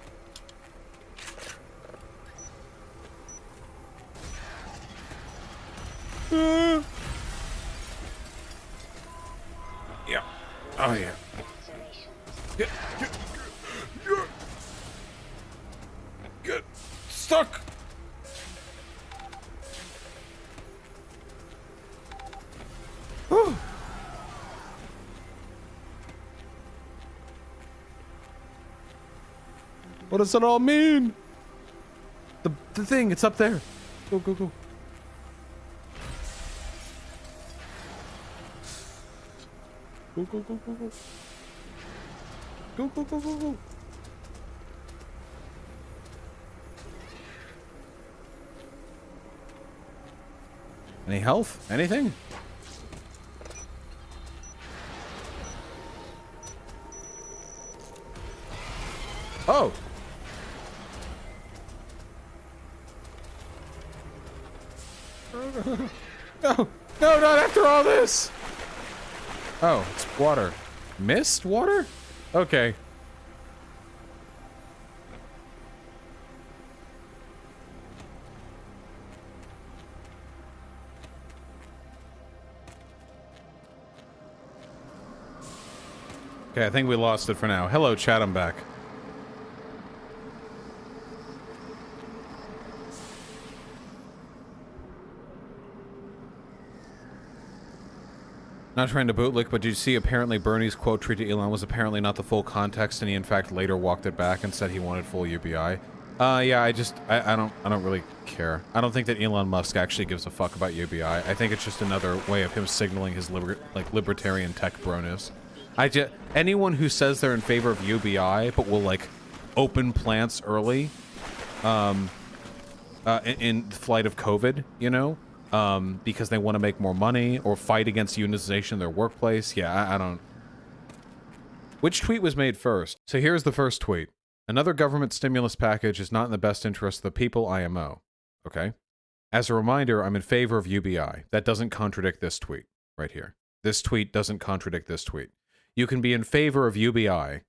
Yeah. Oh, yeah. Get stuck. What does it all mean? The thing, it's up there. Go. Go. Any health? Anything? Oh! No, not after all this! Oh, it's water. Mist water? Okay. Okay, I think we lost it for now. Hello, chat, I'm back. Not trying to bootlick, but did you see apparently Bernie's quote treat to Elon was apparently not the full context, and he in fact later walked it back and said he wanted full UBI? Yeah, I don't really care. I don't think that Elon Musk actually gives a fuck about UBI. I think it's just another way of him signaling his libertarian tech broness. Anyone who says they're in favor of UBI but will like open plants early, in flight of COVID, you know, because they want to make more money or fight against unionization in their workplace. Yeah, I don't. Which tweet was made first? So here's the first tweet. Another government stimulus package is not in the best interest of the people, IMO. Okay? As a reminder, I'm in favor of UBI. That doesn't contradict this tweet right here. This tweet doesn't contradict this tweet. You can be in favor of UBI,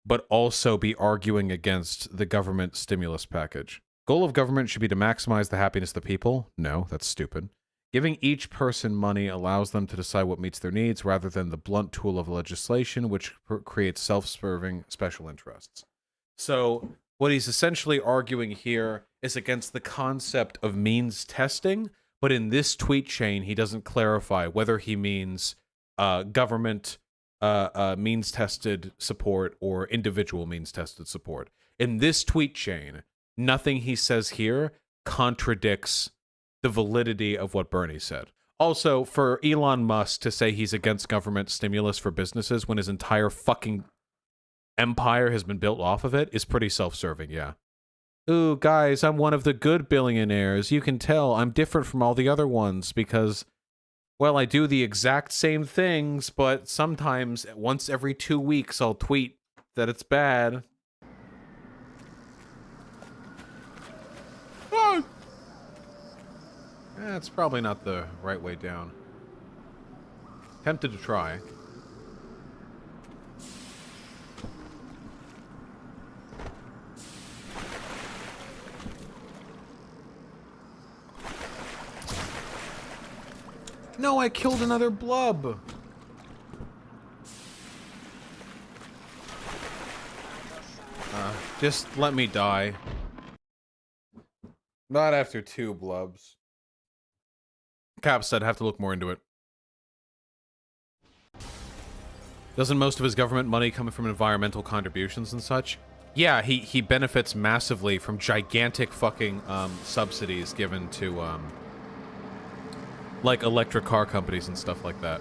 but also be arguing against the government stimulus package. Goal of government should be to maximize the happiness of the people. No, that's stupid. Giving each person money allows them to decide what meets their needs rather than the blunt tool of legislation, which creates self-serving special interests. So what he's essentially arguing here is against the concept of means testing, but in this tweet chain, he doesn't clarify whether he means government means-tested support or individual means-tested support. In this tweet chain, nothing he says here contradicts the validity of what Bernie said. Also, for Elon Musk to say he's against government stimulus for businesses when his entire fucking empire has been built off of it is pretty self-serving, yeah. Ooh, guys, I'm one of the good billionaires. You can tell I'm different from all the other ones because, well, I do the exact same things, but sometimes once every 2 weeks I'll tweet that it's bad. Oh! That's probably not the right way down. Tempted to try. No, I killed another blub. Just let me die. Not after 2 blubs. Cap said, have to look more into it. Doesn't most of his government money come from environmental contributions and such? Yeah, he benefits massively from gigantic fucking subsidies given to like electric car companies and stuff like that.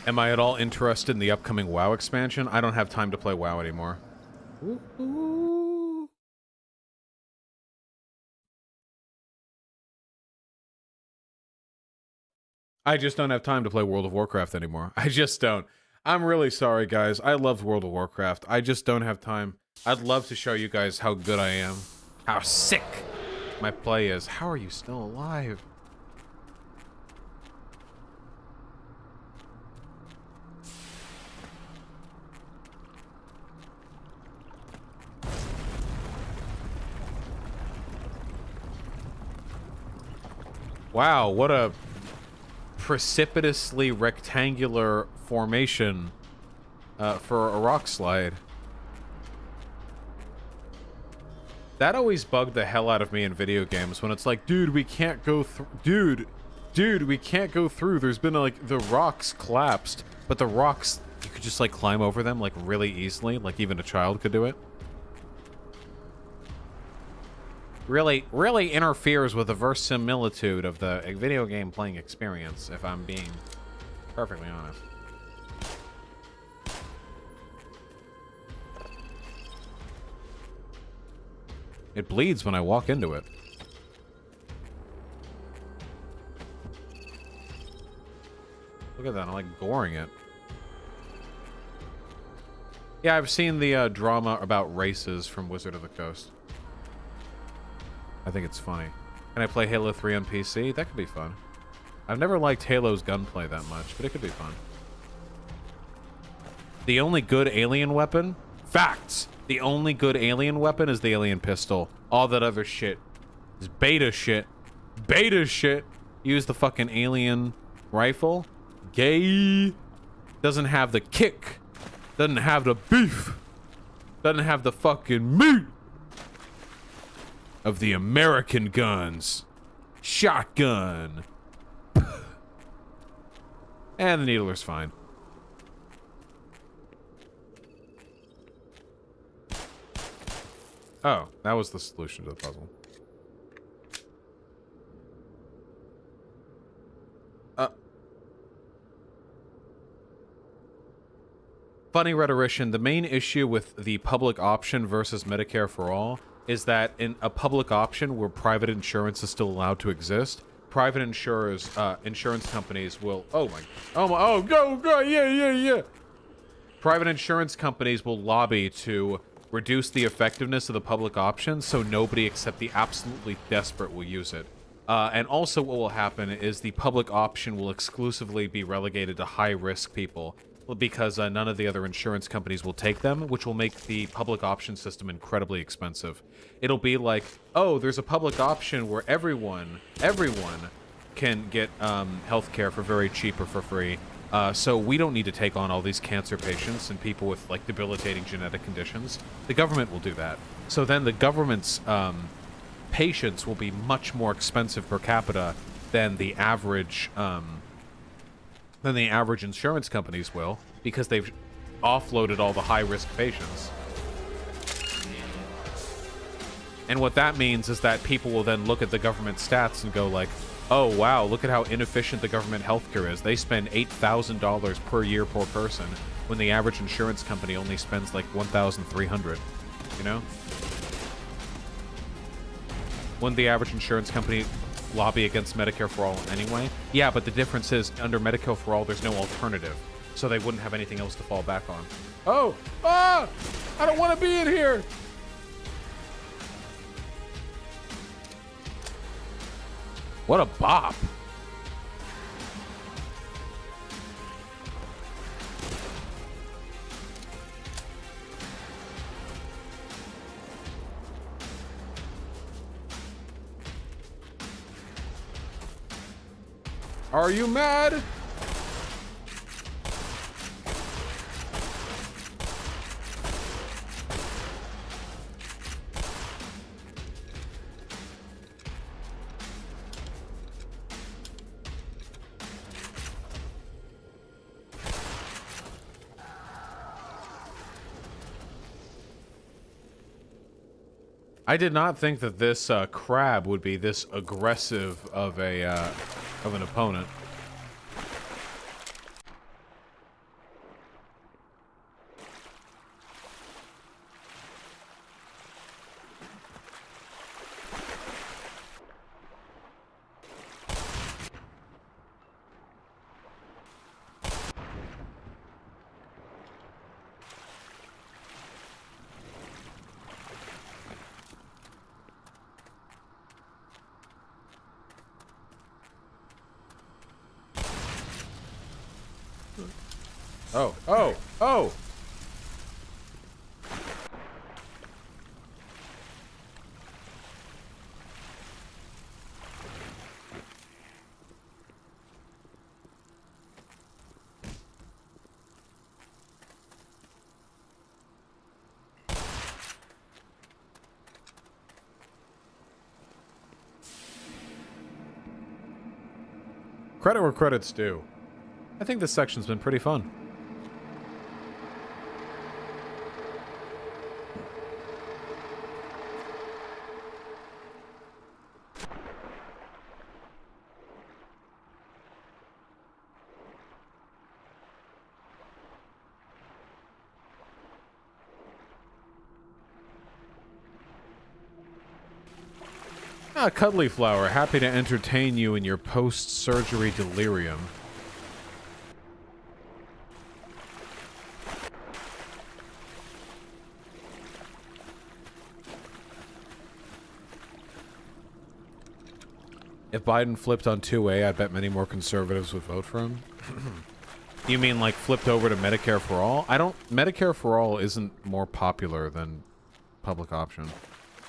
Am I at all interested in the upcoming WoW expansion? I don't have time to play WoW anymore. Ooh. I just don't have time to play World of Warcraft anymore. I just don't. I'm really sorry, guys. I love World of Warcraft. I just don't have time. I'd love to show you guys how good I am. How sick my play is. How are you still alive? Wow, what a precipitously rectangular formation for a rock slide. That always bugged the hell out of me in video games when it's like, dude, we can't go through. Dude, we can't go through. There's been like the rocks collapsed, but the rocks, you could just like climb over them like really easily, like even a child could do it. Really interferes with the verisimilitude of the video game playing experience, if I'm being perfectly honest. It bleeds when I walk into it. Look at that, I'm like goring it. Yeah, I've seen the drama about races from Wizard of the Coast. I think it's funny. Can I play Halo 3 on PC? That could be fun. I've never liked Halo's gunplay that much, but it could be fun. The only good alien weapon? Facts! The only good alien weapon is the alien pistol. All that other shit is beta shit. Beta shit! Use the fucking alien rifle. Gay! Doesn't have the kick. Doesn't have the beef. Doesn't have the fucking meat. of the American guns. Shotgun. And the needler's fine. Oh, that was the solution to the puzzle. Funny rhetorician, the main issue with the public option versus Medicare for All is that in a public option where private insurance is still allowed to exist, private insurance companies will... Yeah. Private insurance companies will lobby to reduce the effectiveness of the public option so nobody except the absolutely desperate will use it. And also what will happen is the public option will exclusively be relegated to high-risk people because none of the other insurance companies will take them, which will make the public option system incredibly expensive. It'll be like, oh, there's a public option where everyone can get healthcare for very cheap or for free. So we don't need to take on all these cancer patients and people with like debilitating genetic conditions. The government will do that. So then the government's patients will be much more expensive per capita than the average insurance companies will, because they've offloaded all the high-risk patients. And what that means is that people will then look at the government stats and go like, oh wow, look at how inefficient the government healthcare is. They spend $8,000 per year per person, when the average insurance company only spends like $1,300, you know? Wouldn't the average insurance company lobby against Medicare for All anyway? Yeah, but the difference is under Medicare for All, there's no alternative. So they wouldn't have anything else to fall back on. Oh! Ah! I don't want to be in here! What a bop. Are you mad? I did not think that this crab would be this aggressive of an opponent. Oh! Credit where credit's due. I think this section's been pretty fun. Cuddly Flower, happy to entertain you in your post-surgery delirium. If Biden flipped on 2A, I bet many more conservatives would vote for him. You mean like flipped over to Medicare for All? Medicare for All isn't more popular than public option.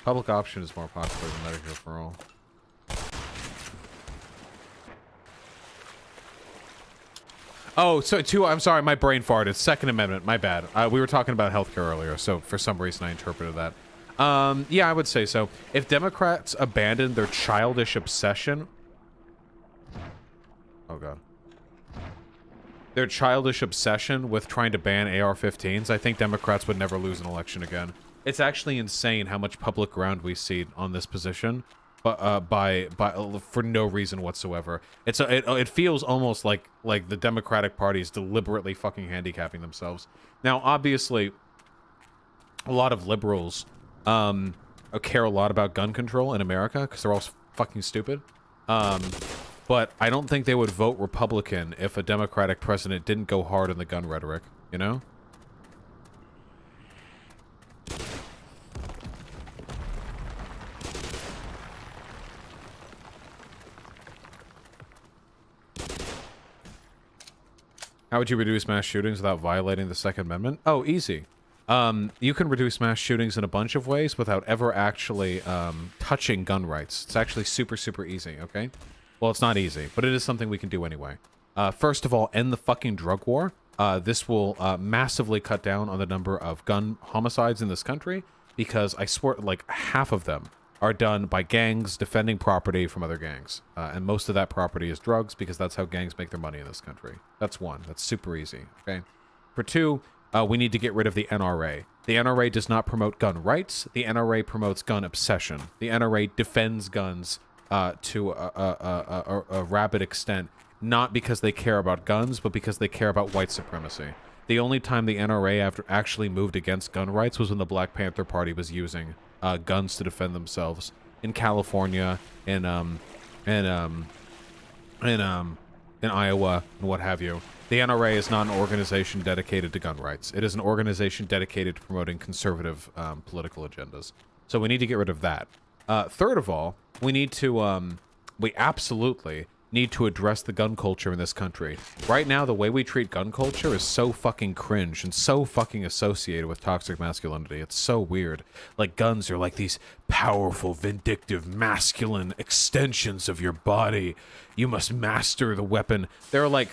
Public option is more popular than Medicare for All. Oh, so I'm sorry, my brain farted. Second Amendment, my bad. We were talking about healthcare earlier, so for some reason I interpreted that. Yeah, I would say so. If Democrats abandon their childish obsession... Oh, God. Their childish obsession with trying to ban AR-15s, I think Democrats would never lose an election again. It's actually insane how much public ground we see on this position, but for no reason whatsoever. It feels almost like the Democratic Party is deliberately fucking handicapping themselves. Now, obviously, a lot of liberals care a lot about gun control in America because they're all fucking stupid. But I don't think they would vote Republican if a Democratic president didn't go hard on the gun rhetoric, you know? How would you reduce mass shootings without violating the Second Amendment? Oh, easy. You can reduce mass shootings in a bunch of ways without ever actually touching gun rights. It's actually super, super easy, okay? Well, it's not easy, but it is something we can do anyway. First of all, end the fucking drug war. This will massively cut down on the number of gun homicides in this country, because I swear, like, half of them are done by gangs defending property from other gangs. And most of that property is drugs, because that's how gangs make their money in this country. That's one. That's super easy, okay? For two, we need to get rid of the NRA. The NRA does not promote gun rights. The NRA promotes gun obsession. The NRA defends guns to a rabid extent, not because they care about guns, but because they care about white supremacy. The only time the NRA actually moved against gun rights was when the Black Panther Party was using guns to defend themselves in California, in Iowa, and what have you. The NRA is not an organization dedicated to gun rights. It is an organization dedicated to promoting conservative political agendas. So we need to get rid of that. Third of all, we need to, we absolutely need to address the gun culture in this country. Right now, the way we treat gun culture is so fucking cringe and so fucking associated with toxic masculinity. It's so weird. Like, guns are like these powerful, vindictive, masculine extensions of your body. You must master the weapon. They're like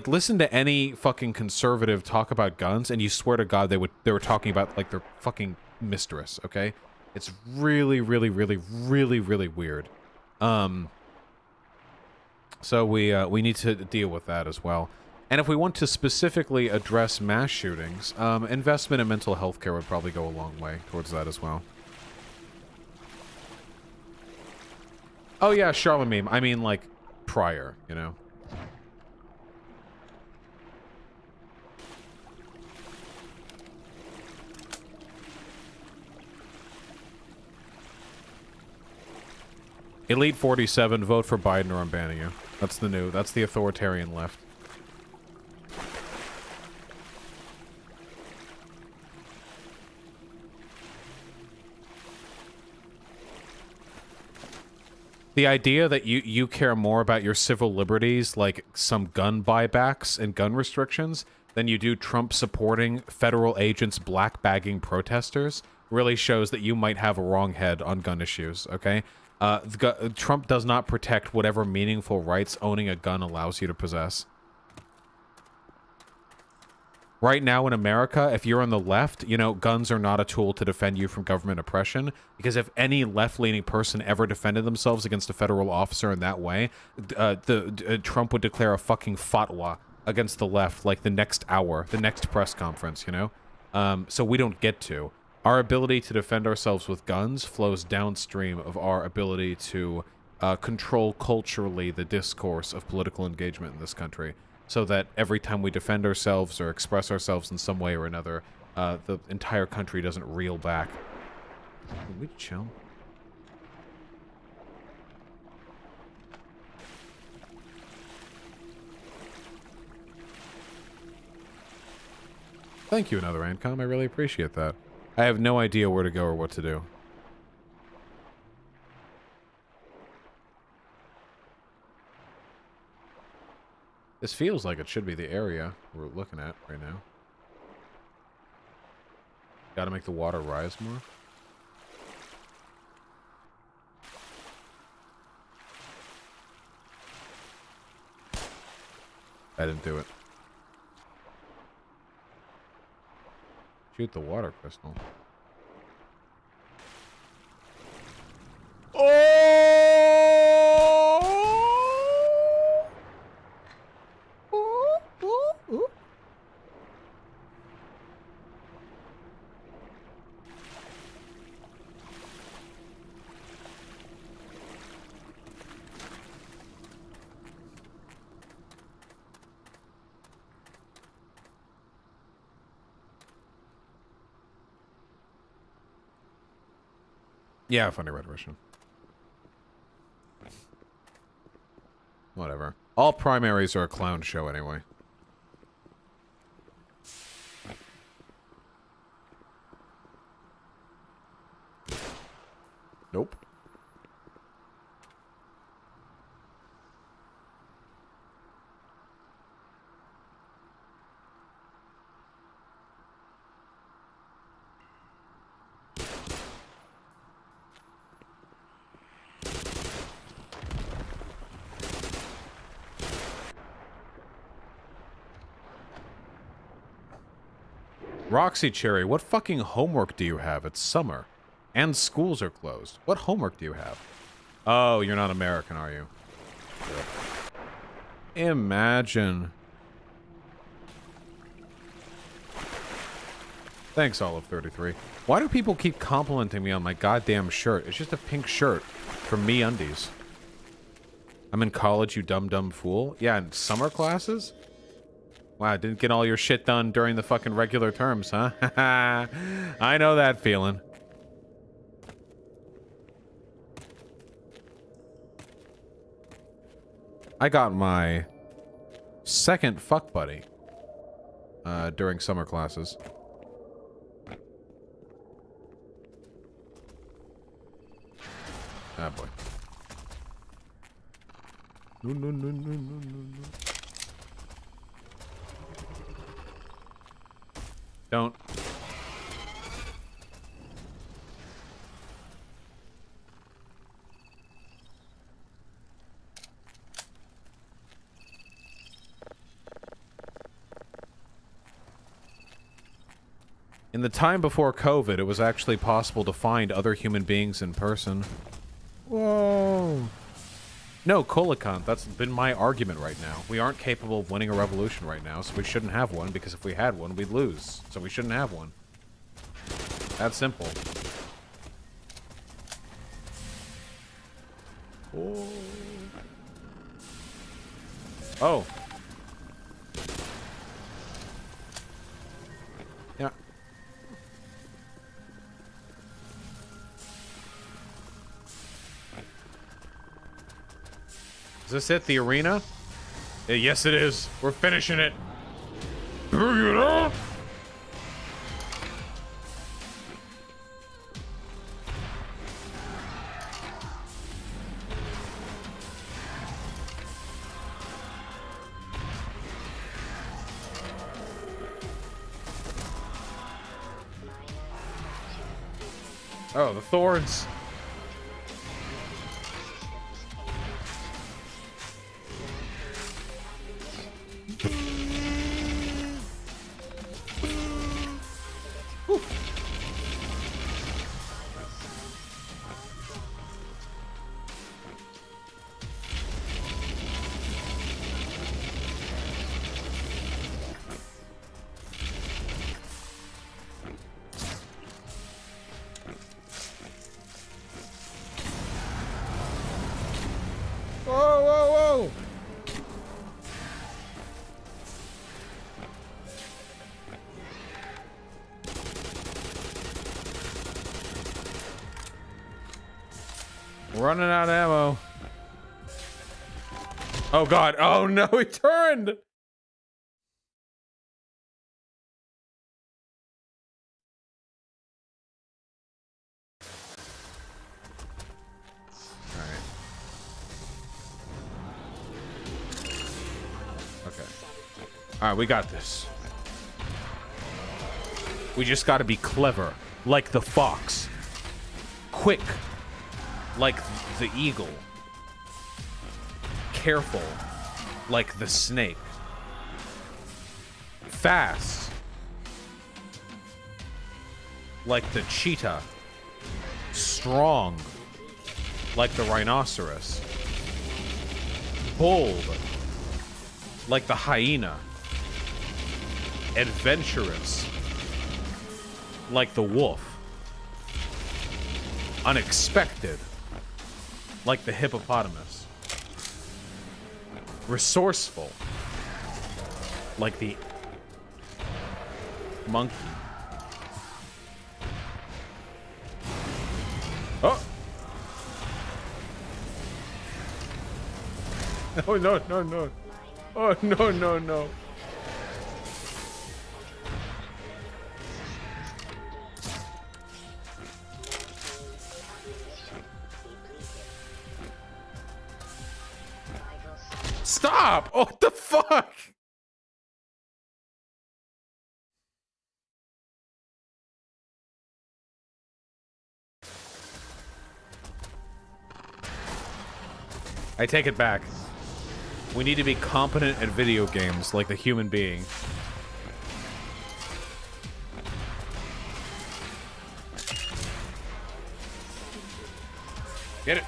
listen to any fucking conservative talk about guns, and you swear to God they were talking about like their fucking mistress. Okay, it's really, really, really, really, really weird. So we need to deal with that as well. And if we want to specifically address mass shootings, investment in mental health care would probably go a long way towards that as well. Oh yeah, Charlemagne. I mean, like, prior, you know? Elite 47, vote for Biden or I'm banning you. That's the authoritarian left. The idea that you care more about your civil liberties, like some gun buybacks and gun restrictions, than you do Trump supporting federal agents black-bagging protesters, really shows that you might have a wrong head on gun issues, okay? Trump does not protect whatever meaningful rights owning a gun allows you to possess. Right now in America, if you're on the left, you know, guns are not a tool to defend you from government oppression, because if any left-leaning person ever defended themselves against a federal officer in that way, Trump would declare a fucking fatwa against the left, like the next hour, the next press conference, you know? So we don't get to. Our ability to defend ourselves with guns flows downstream of our ability to control culturally the discourse of political engagement in this country, so that every time we defend ourselves or express ourselves in some way or another, the entire country doesn't reel back. Can we chill? Thank you, another Ancom. I really appreciate that. I have no idea where to go or what to do. This feels like it should be the area we're looking at right now. Gotta make the water rise more. I didn't do it. Shoot the water crystal. Yeah, funny red version. Whatever. All primaries are a clown show anyway. Nope. Roxy Cherry, what fucking homework do you have? It's summer. And schools are closed. What homework do you have? Oh, you're not American, are you? Imagine. Thanks, Olive33. Why do people keep complimenting me on my goddamn shirt? It's just a pink shirt from MeUndies. I'm in college, you dumb fool. Yeah, in summer classes? Wow, didn't get all your shit done during the fucking regular terms, huh? I know that feeling. I got my second fuck buddy during summer classes. Ah, boy. No. Don't. In the time before COVID, it was actually possible to find other human beings in person. Whoa. No, Colicant, that's been my argument right now. We aren't capable of winning a revolution right now, so we shouldn't have one, because if we had one, we'd lose. So we shouldn't have one. That's simple. Oh. Oh. Yeah. Is this it, the arena? Yes, it is. We're finishing it. Bring it on! Oh, the thorns. Whoa! Running out of ammo. Oh god. Oh no, he turned! Alright, we got this. We just gotta be clever, like the fox. Quick, like the eagle. Careful, like the snake. Fast, like the cheetah. Strong, like the rhinoceros. Bold, like the hyena. Adventurous, like the wolf. Unexpected, like the hippopotamus. Resourceful, like the monkey. Oh! Oh, no, no, no. Oh, no, no, no. Stop! Oh, what the fuck? I take it back. We need to be competent at video games like the human being. Get it.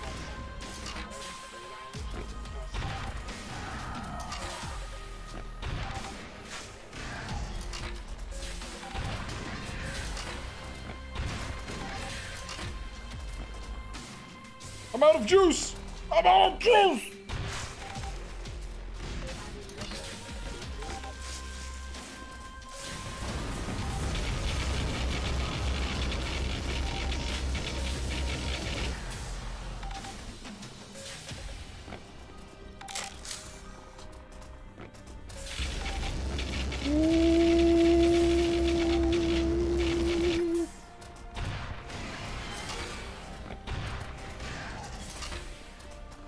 I'm out of juice! I'm out of juice!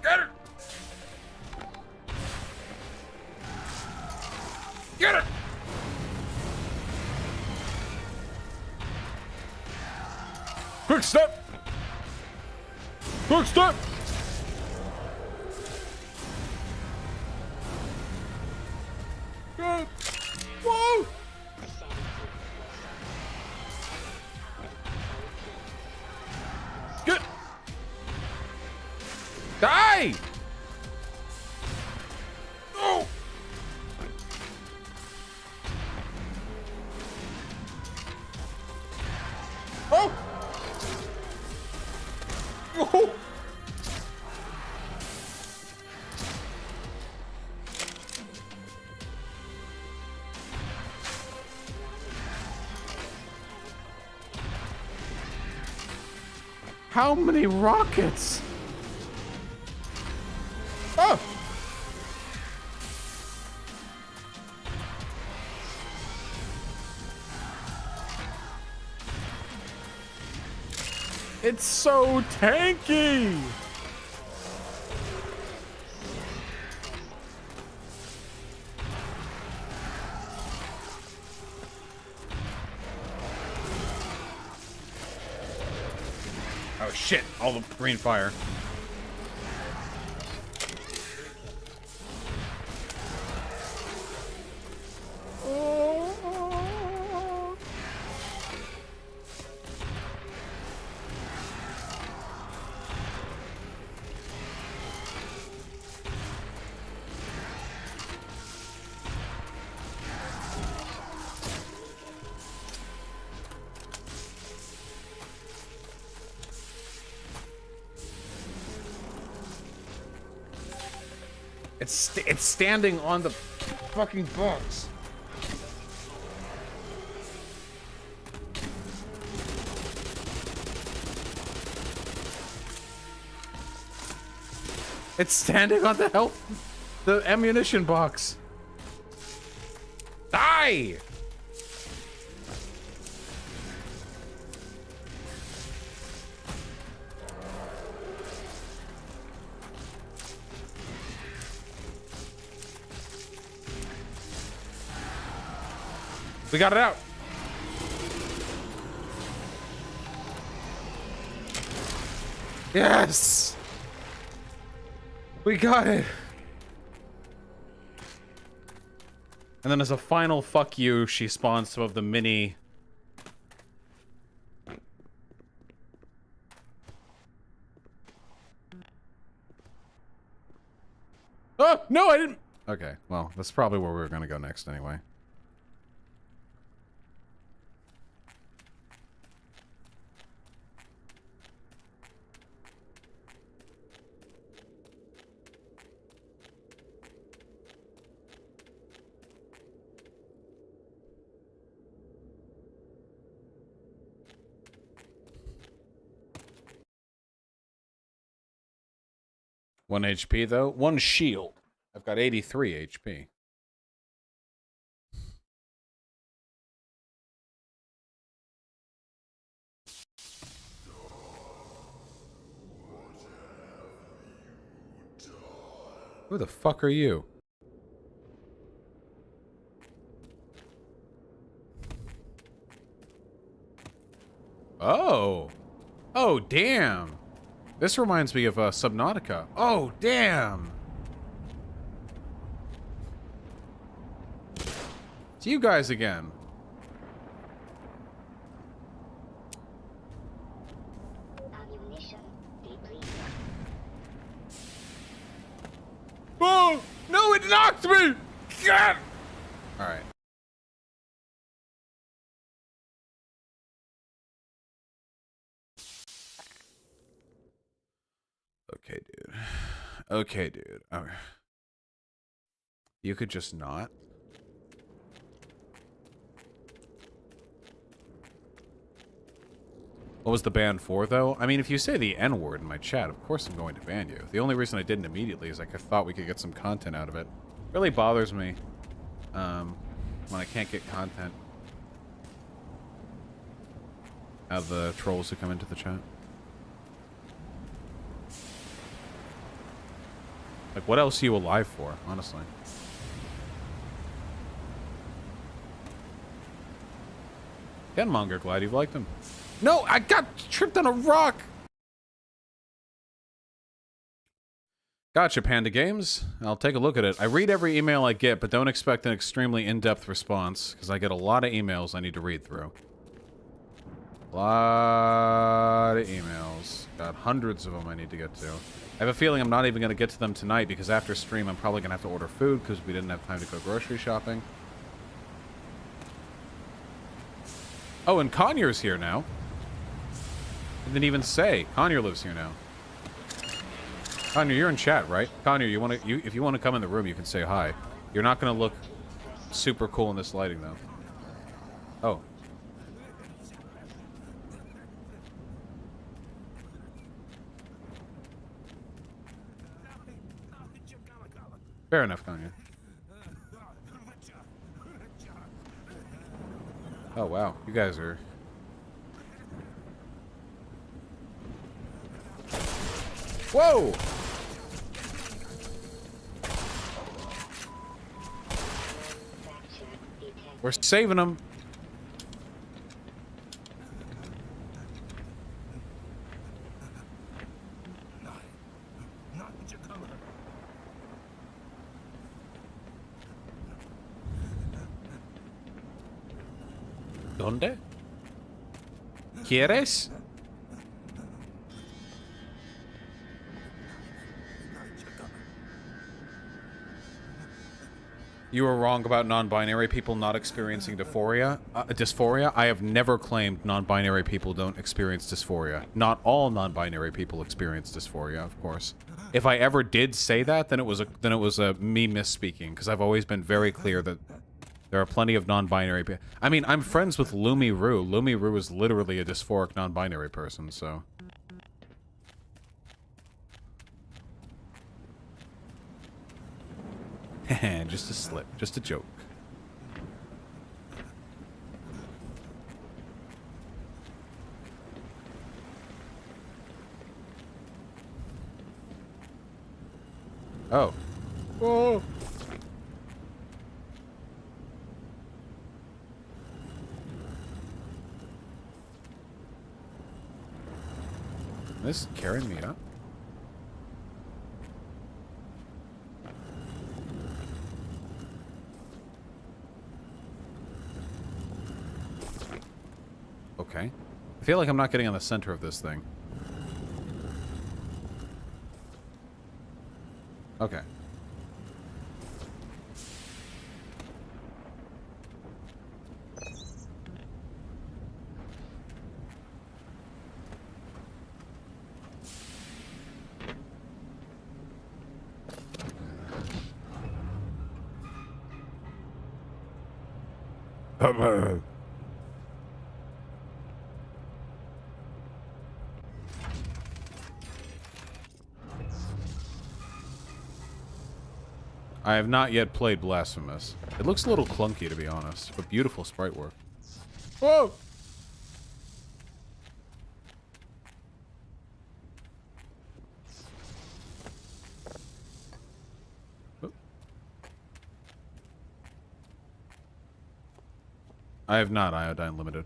Get it! Get it! Quick step! Quick step! Good. Whoa! Good. Die! Oh! Oh! Oh! How many rockets? Oh! It's so tanky! Oh shit, all the green fire. It's standing on the fucking box. It's standing on the ammunition box. Die! We got it out. Yes! We got it. And then as a final fuck you, she spawns some of the mini... Oh, no, I didn't... Okay, well, that's probably where we were gonna go next anyway. One HP though, one shield. I've got 83 HP. Who the fuck are you? Oh. Oh, damn. This reminds me of Subnautica. Oh, damn. It's you guys again. Oh! No, it knocked me! God! Alright. Okay, dude. Okay, dude. Okay. You could just not? What was the ban for, though? I mean, if you say the N-word in my chat, of course I'm going to ban you. The only reason I didn't immediately is like I thought we could get some content out of it. It really bothers me when I can't get content out of the trolls who come into the chat. Like, what else are you alive for, honestly? Kenmonger, glad you've liked him. No, I got tripped on a rock! Gotcha, Panda Games. I'll take a look at it. I read every email I get, but don't expect an extremely in-depth response, because I get a lot of emails I need to read through. A lot of emails. Got hundreds of them I need to get to. I have a feeling I'm not even going to get to them tonight, because after stream I'm probably going to have to order food, because we didn't have time to go grocery shopping. Oh, and Conyers here now. I didn't even say. Conyer lives here now. Conyer, you're in chat, right? Conyer, if you want to come in the room, you can say hi. You're not going to look super cool in this lighting, though. Oh. Fair enough, Conyer. Oh, wow. You guys are... Whoa! We're saving them. ¿Dónde? ¿Quieres? You were wrong about non-binary people not experiencing dysphoria. I have never claimed non-binary people don't experience dysphoria. Not all non-binary people experience dysphoria, of course. If I ever did say that, then it was a me misspeaking, because I've always been very clear that there are plenty of non-binary people. I mean, I'm friends with Lumi Roo. Lumi Roo is literally a dysphoric non-binary person, so... Just a slip. Just a joke. Oh. Whoa. This is carrying me up. Okay. I feel like I'm not getting on the center of this thing. Okay. I have not yet played Blasphemous. It looks a little clunky, to be honest, but beautiful sprite work. Whoa! I have not iodine limited.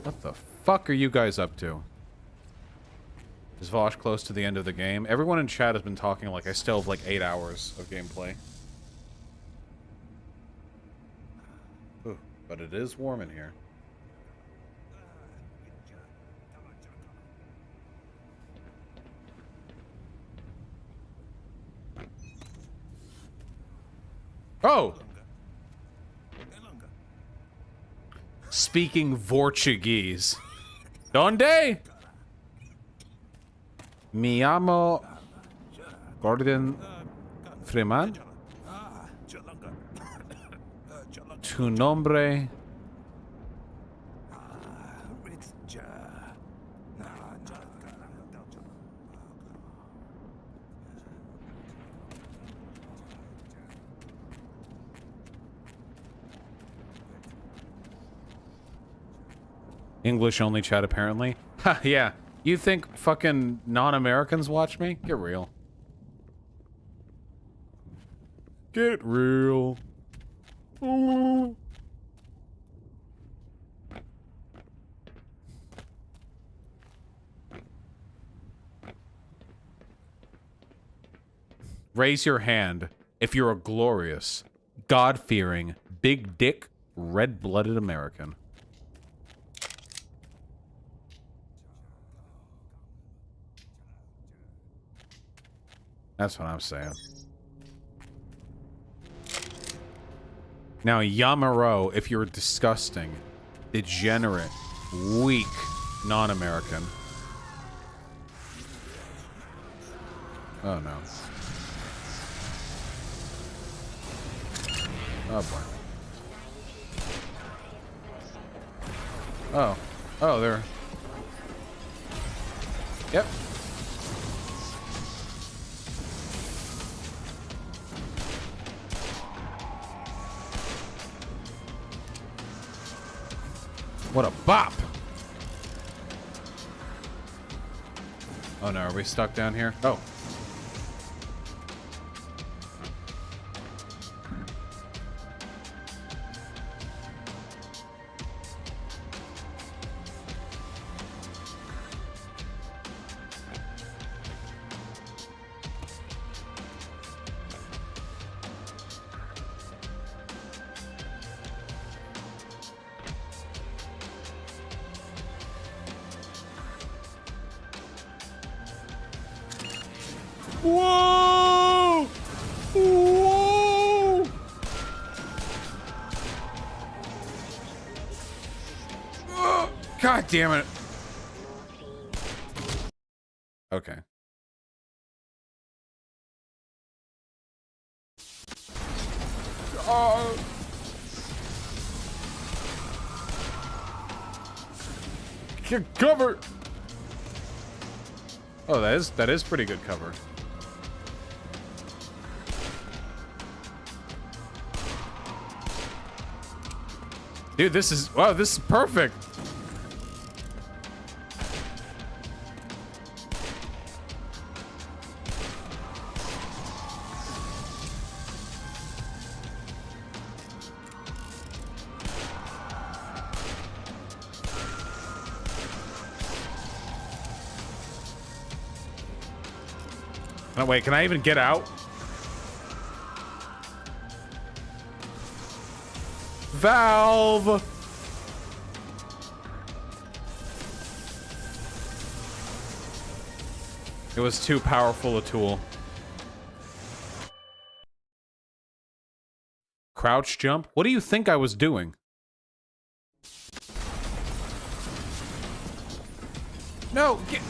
What the fuck are you guys up to? Is Vaush close to the end of the game? Everyone in chat has been talking like I still have like 8 hours of gameplay. Ooh, but it is warm in here. Oh! Speaking Portuguese. Donde? Me llamo Gordon Freeman. Tu nombre? English only chat apparently. Ha, yeah. You think fucking non-Americans watch me? Get real. Get real. Ooh. Raise your hand if you're a glorious, God-fearing, big dick, red-blooded American. That's what I'm saying. Now, Yamaro, if you're disgusting, degenerate, weak, non-American. Oh, no. Oh, boy. Oh. Oh, there. Yep. What a bop! Oh no, are we stuck down here? Oh. Whoa! Whoa! God damn it. Okay. Oh. Get cover. Oh, that is pretty good cover. Dude, this is perfect. Oh, wait, can I even get out? Valve! It was too powerful a tool. Crouch jump? What do you think I was doing? No, get...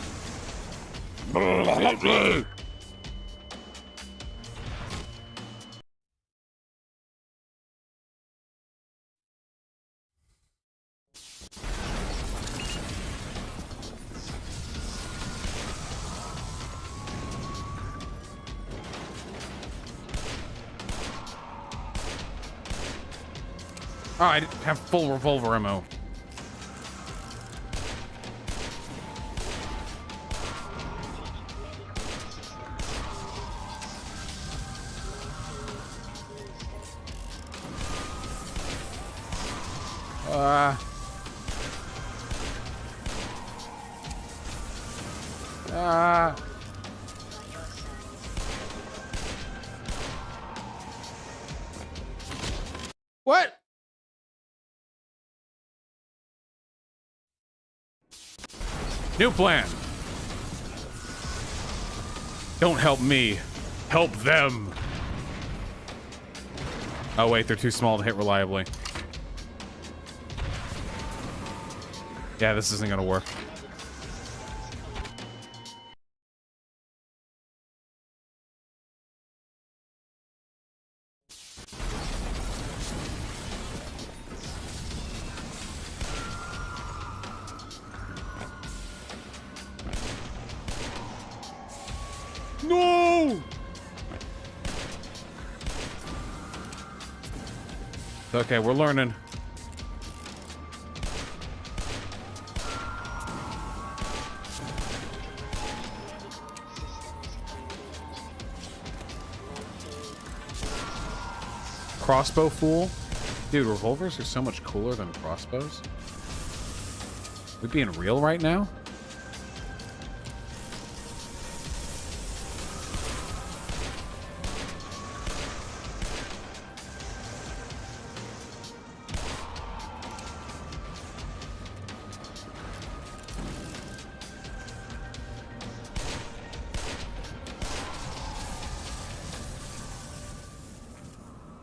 Oh, I have full revolver ammo. What? New plan. Don't help me. Help them. Oh wait, they're too small to hit reliably. Yeah, this isn't gonna work. No! Okay, we're learning. Crossbow fool? Dude, revolvers are so much cooler than crossbows. We being real right now?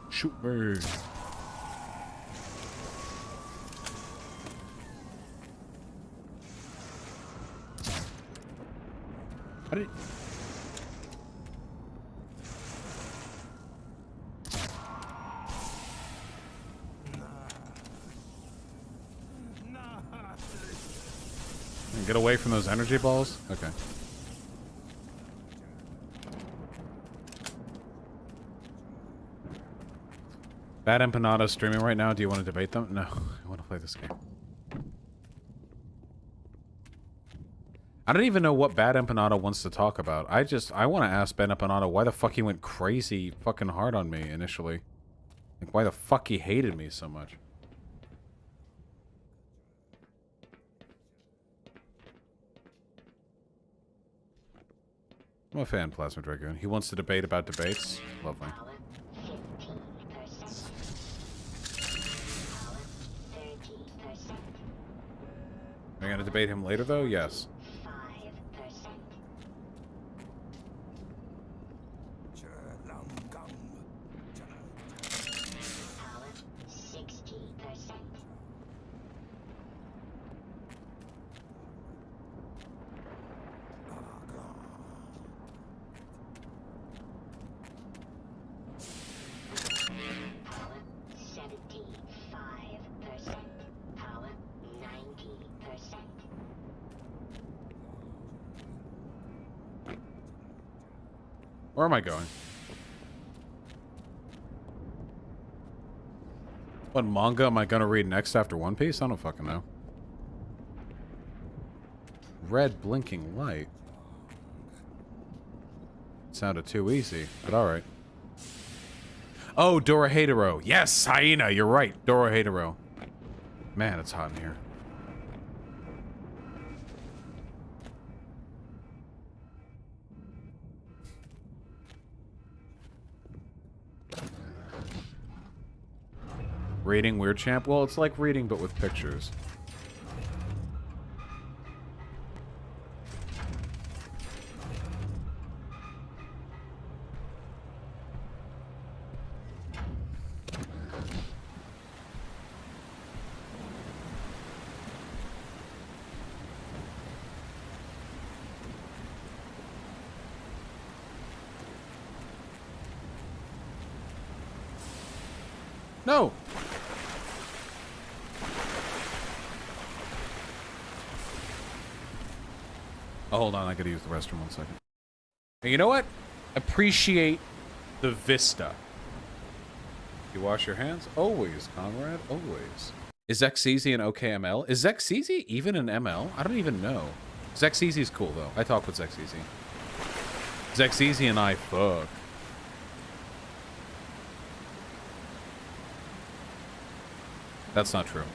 Shoot bird. How did... Get away from those energy balls? Okay. Bad Empanada streaming right now. Do you want to debate them? No, I want to play this game. I don't even know what Bad Empanada wants to talk about. I want to ask Bad Empanada why the fuck he went crazy fucking hard on me initially. Like, why the fuck he hated me so much. I'm a fan, Plasma Dragoon. He wants to debate about debates. Lovely. Are you gonna debate him later, though? Yes. Where am I going? What manga am I gonna read next after One Piece? I don't fucking know. Red blinking light. Sounded too easy, but alright. Oh, Dorohedoro. Yes, Hyena, you're right. Dorohedoro. Man, it's hot in here. Reading Weird Champ? Well, it's like reading, but with pictures. No! Oh, hold on, I gotta use the restroom 1 second. Hey, you know what? Appreciate the vista. You wash your hands? Always, comrade, always. Is Xeasy an OKML? Is Xeasy even an ML? I don't even know. Xeasy's cool, though. I talk with Xeasy. Xeasy and I fuck. That's not true.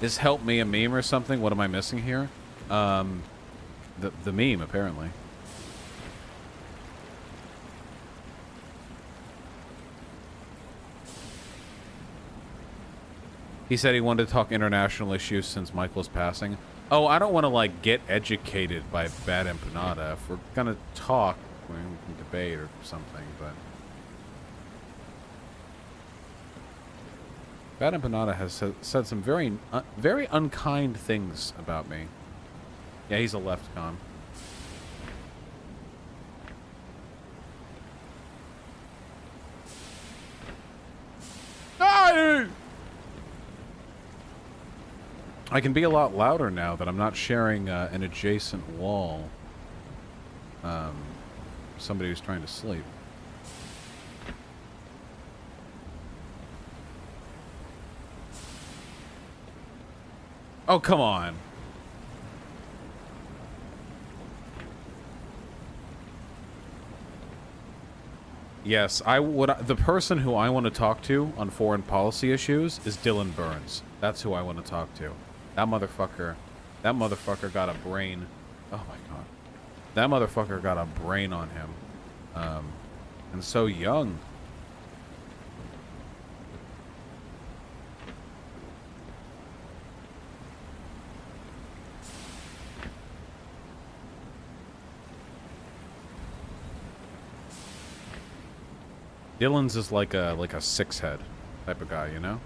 Is help me a meme or something? What am I missing here? The meme, apparently. He said he wanted to talk international issues since Michael's passing. Oh, I don't want to, like, get educated by Bad Empanada. If we're gonna talk, we can debate or something, but... Bad Empanada has said some very, very unkind things about me. Yeah, he's a left con. I can be a lot louder now that I'm not sharing an adjacent wall. Somebody who's trying to sleep. Oh, come on. Yes, I would. The person who I want to talk to on foreign policy issues is Dylan Burns. That's who I want to talk to. That motherfucker got a brain. Oh my god. That motherfucker got a brain on him. And so young. Dylan's is like a six head type of guy, you know?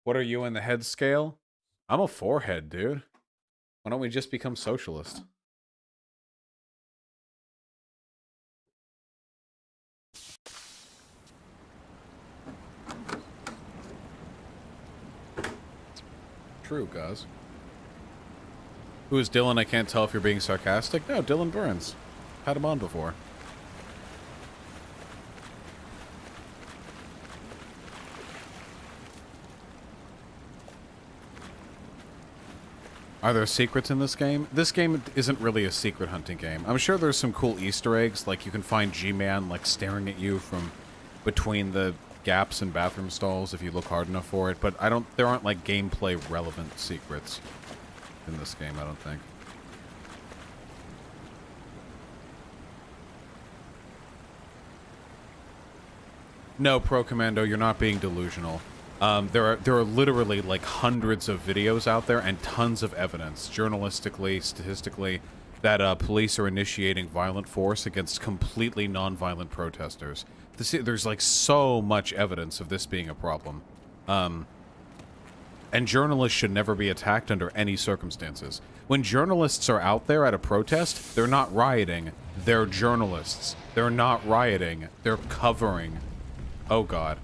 What are you in the head scale? I'm a forehead, dude. Why don't we just become socialist? True, guys. Who is Dylan? I can't tell if you're being sarcastic. No, Dylan Burns. Had him on before. Are there secrets in this game? This game isn't really a secret hunting game. I'm sure there's some cool Easter eggs, like you can find G-Man like staring at you from between the gaps in bathroom stalls if you look hard enough for it, but there aren't like gameplay relevant secrets in this game, I don't think. No, Pro Commando, you're not being delusional. There are literally like hundreds of videos out there and tons of evidence, journalistically, statistically, that police are initiating violent force against completely non-violent protesters. There's like so much evidence of this being a problem. And journalists should never be attacked under any circumstances. When journalists are out there at a protest, they're not rioting. They're journalists. They're not rioting. They're covering. Oh god.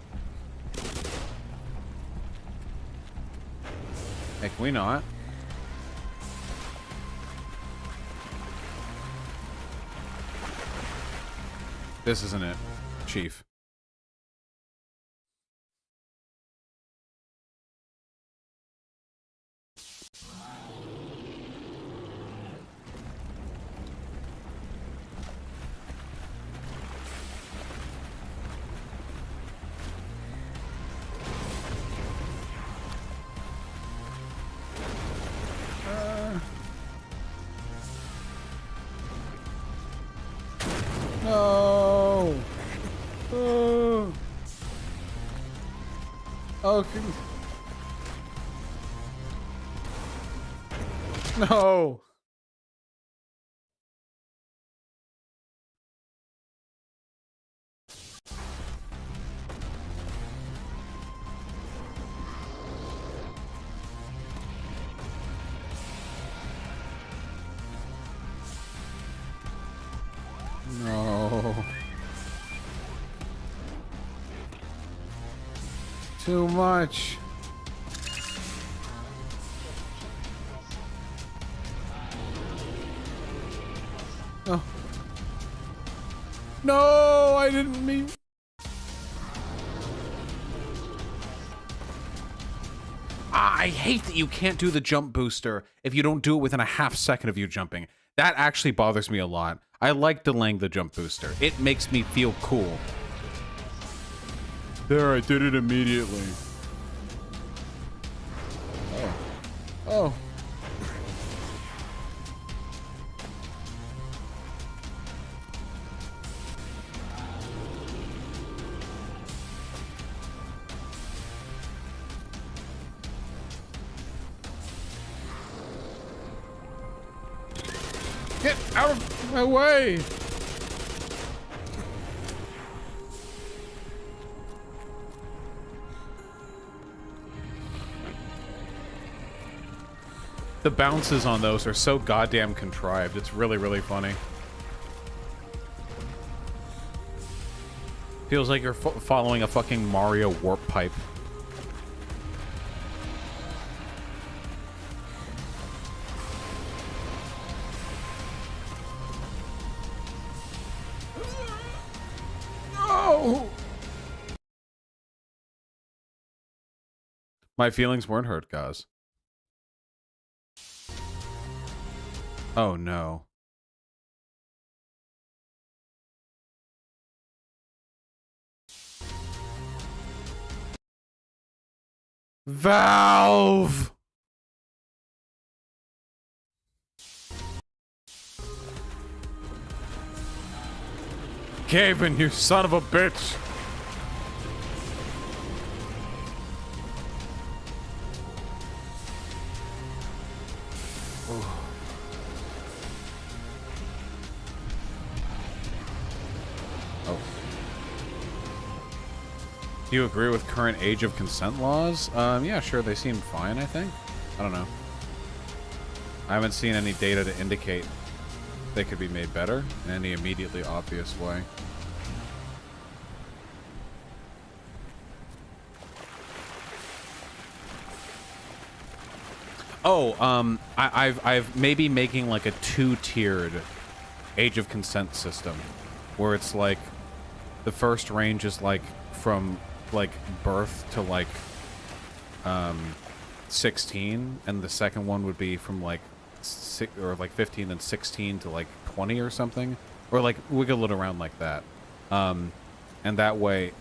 Hey, can we not? This isn't it, Chief. No. Oh. Okay. No. Too much. Oh. No, I didn't mean... I hate that you can't do the jump booster if you don't do it within a half second of you jumping. That actually bothers me a lot. I like delaying the jump booster. It makes me feel cool. There, I did it immediately. Oh. Oh. Get out of my way! The bounces on those are so goddamn contrived. It's really, really funny. Feels like you're following a fucking Mario warp pipe. No! My feelings weren't hurt, guys. Oh no. Valve! Gavin, you son of a bitch! Do you agree with current age of consent laws? Yeah, sure, they seem fine, I think. I don't know. I haven't seen any data to indicate they could be made better in any immediately obvious way. Oh, I've maybe making like a two-tiered age of consent system where it's like the first range is like from like birth to like 16, and the second one would be from like 15 and 16 to like 20 or something, or like wiggle it around like that, and that way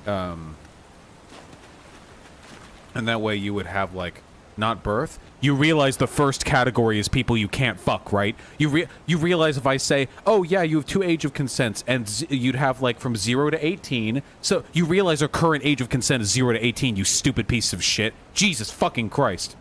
you would have like not birth. You realize the first category is people you can't fuck, right? You realize if I say, oh yeah, you have two age of consents, and you'd have like from 0 to 18. So you realize our current age of consent is 0 to 18, you stupid piece of shit. Jesus fucking Christ.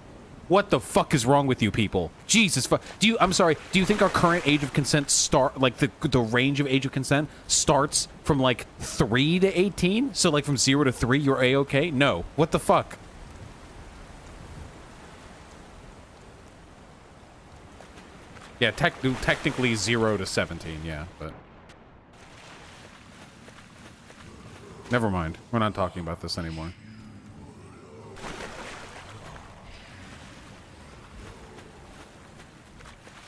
What the fuck is wrong with you people? Jesus fuck. I'm sorry, do you think our current age of consent like the range of age of consent starts from like 3 to 18? So like from 0 to 3 you're A-okay? No. What the fuck? Yeah, technically 0 to 17, yeah, but... Never mind. We're not talking about this anymore.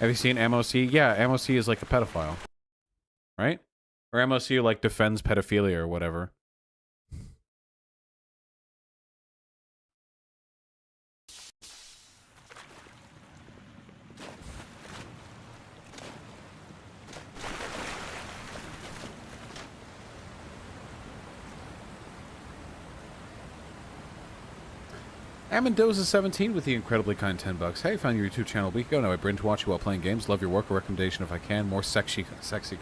Have you seen MOC? Yeah, MOC is like a pedophile. Right? Or MOC like defends pedophilia or whatever. Amendoza 17 with the incredibly kind 10 bucks. Hey, found your YouTube channel a week ago. Now I bring to watch you while playing games. Love your work. A recommendation if I can. More sexy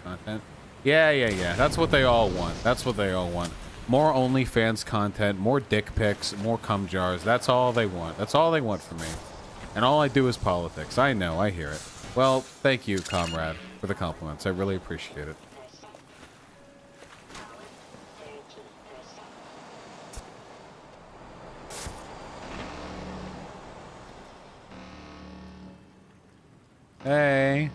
content. Yeah. That's what they all want. That's what they all want. More OnlyFans content, more dick pics, more cum jars. That's all they want. That's all they want from me. And all I do is politics. I know. I hear it. Well, thank you, comrade, for the compliments. I really appreciate it. Hey.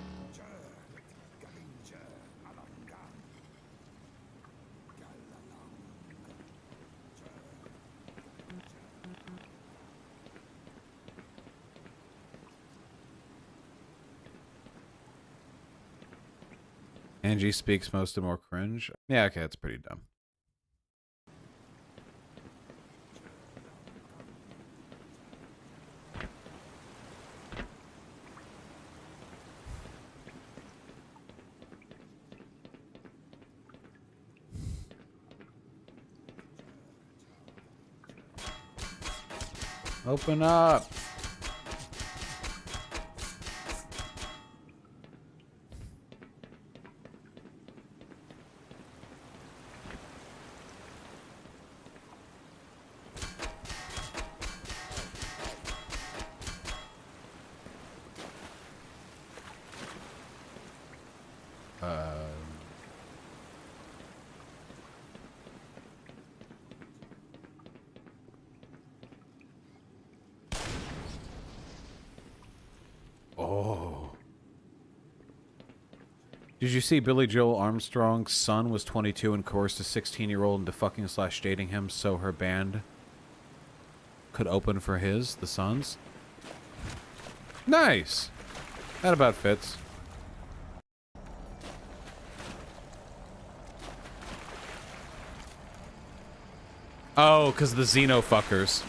Angie speaks most of more cringe. Yeah, okay, that's pretty dumb. Open up. Oh. Did you see Billy Joel Armstrong's son was 22 and coerced a 16-year-old into fucking / dating him so her band could open for his, the son's? Nice! That about fits. Oh, because the xenofuckers.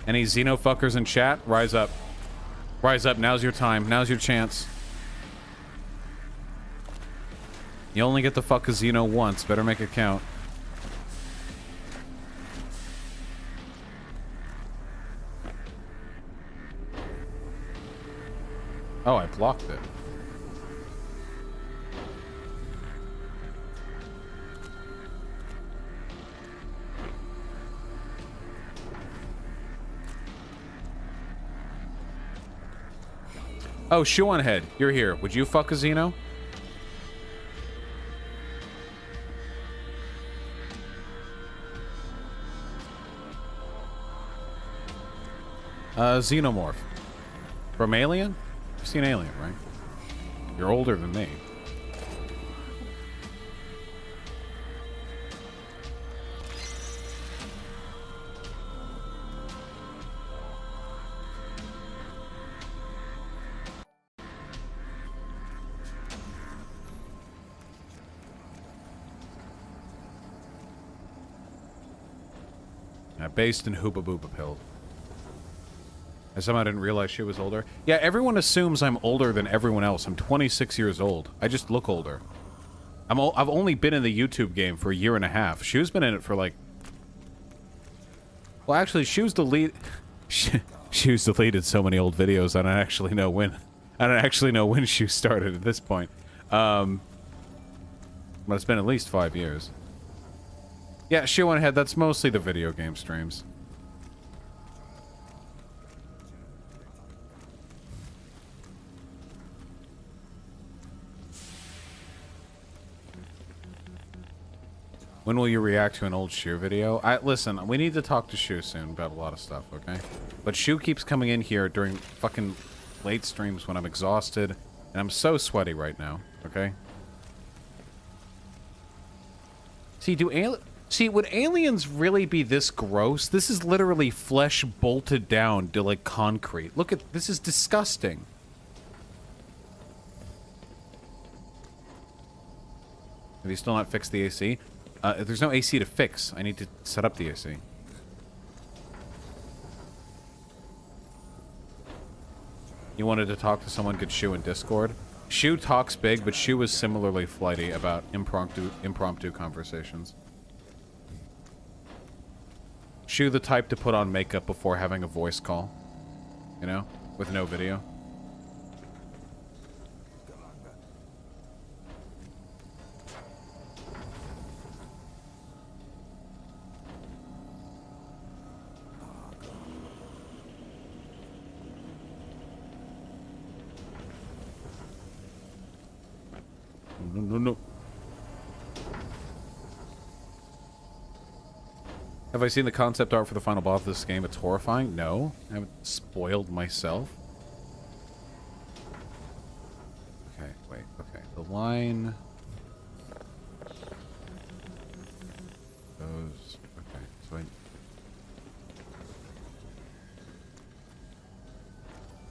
Any xenofuckers in chat? Rise up. Rise up, now's your time. Now's your chance. You only get to fuck a xeno once. Better make it count. Oh, I blocked it. Oh, shoe on head. You're here. Would you fuck a xeno? Xenomorph. From Alien? You've seen Alien, right? You're older than me. Based in Hooba Booba Pilled. I somehow didn't realize she was older. Yeah, everyone assumes I'm older than everyone else. I'm 26 years old. I just look older. I've only been in the YouTube game for a year and a half. Shu's been in it for like... Well, actually, Shu's deleted so many old videos. I don't actually know when. I don't actually know when Shu started at this point. But it's been at least 5 years. Yeah, Shu on head. That's mostly the video game streams. When will you react to an old Shu video? Listen, we need to talk to Shu soon about a lot of stuff, okay? But Shu keeps coming in here during fucking late streams when I'm exhausted, and I'm so sweaty right now, okay? See, would aliens really be this gross? This is literally flesh bolted down to, like, concrete. Look at... This is disgusting. Have you still not fixed the AC? There's no AC to fix. I need to set up the AC. You wanted to talk to someone, good Shu in Discord? Shu talks big, but Shu is similarly flighty about impromptu conversations. Shu the type to put on makeup before having a voice call. You know? With no video. No. Have I seen the concept art for the final boss of this game? It's horrifying. No. I haven't spoiled myself. Okay, wait. Okay. The line goes... Okay, so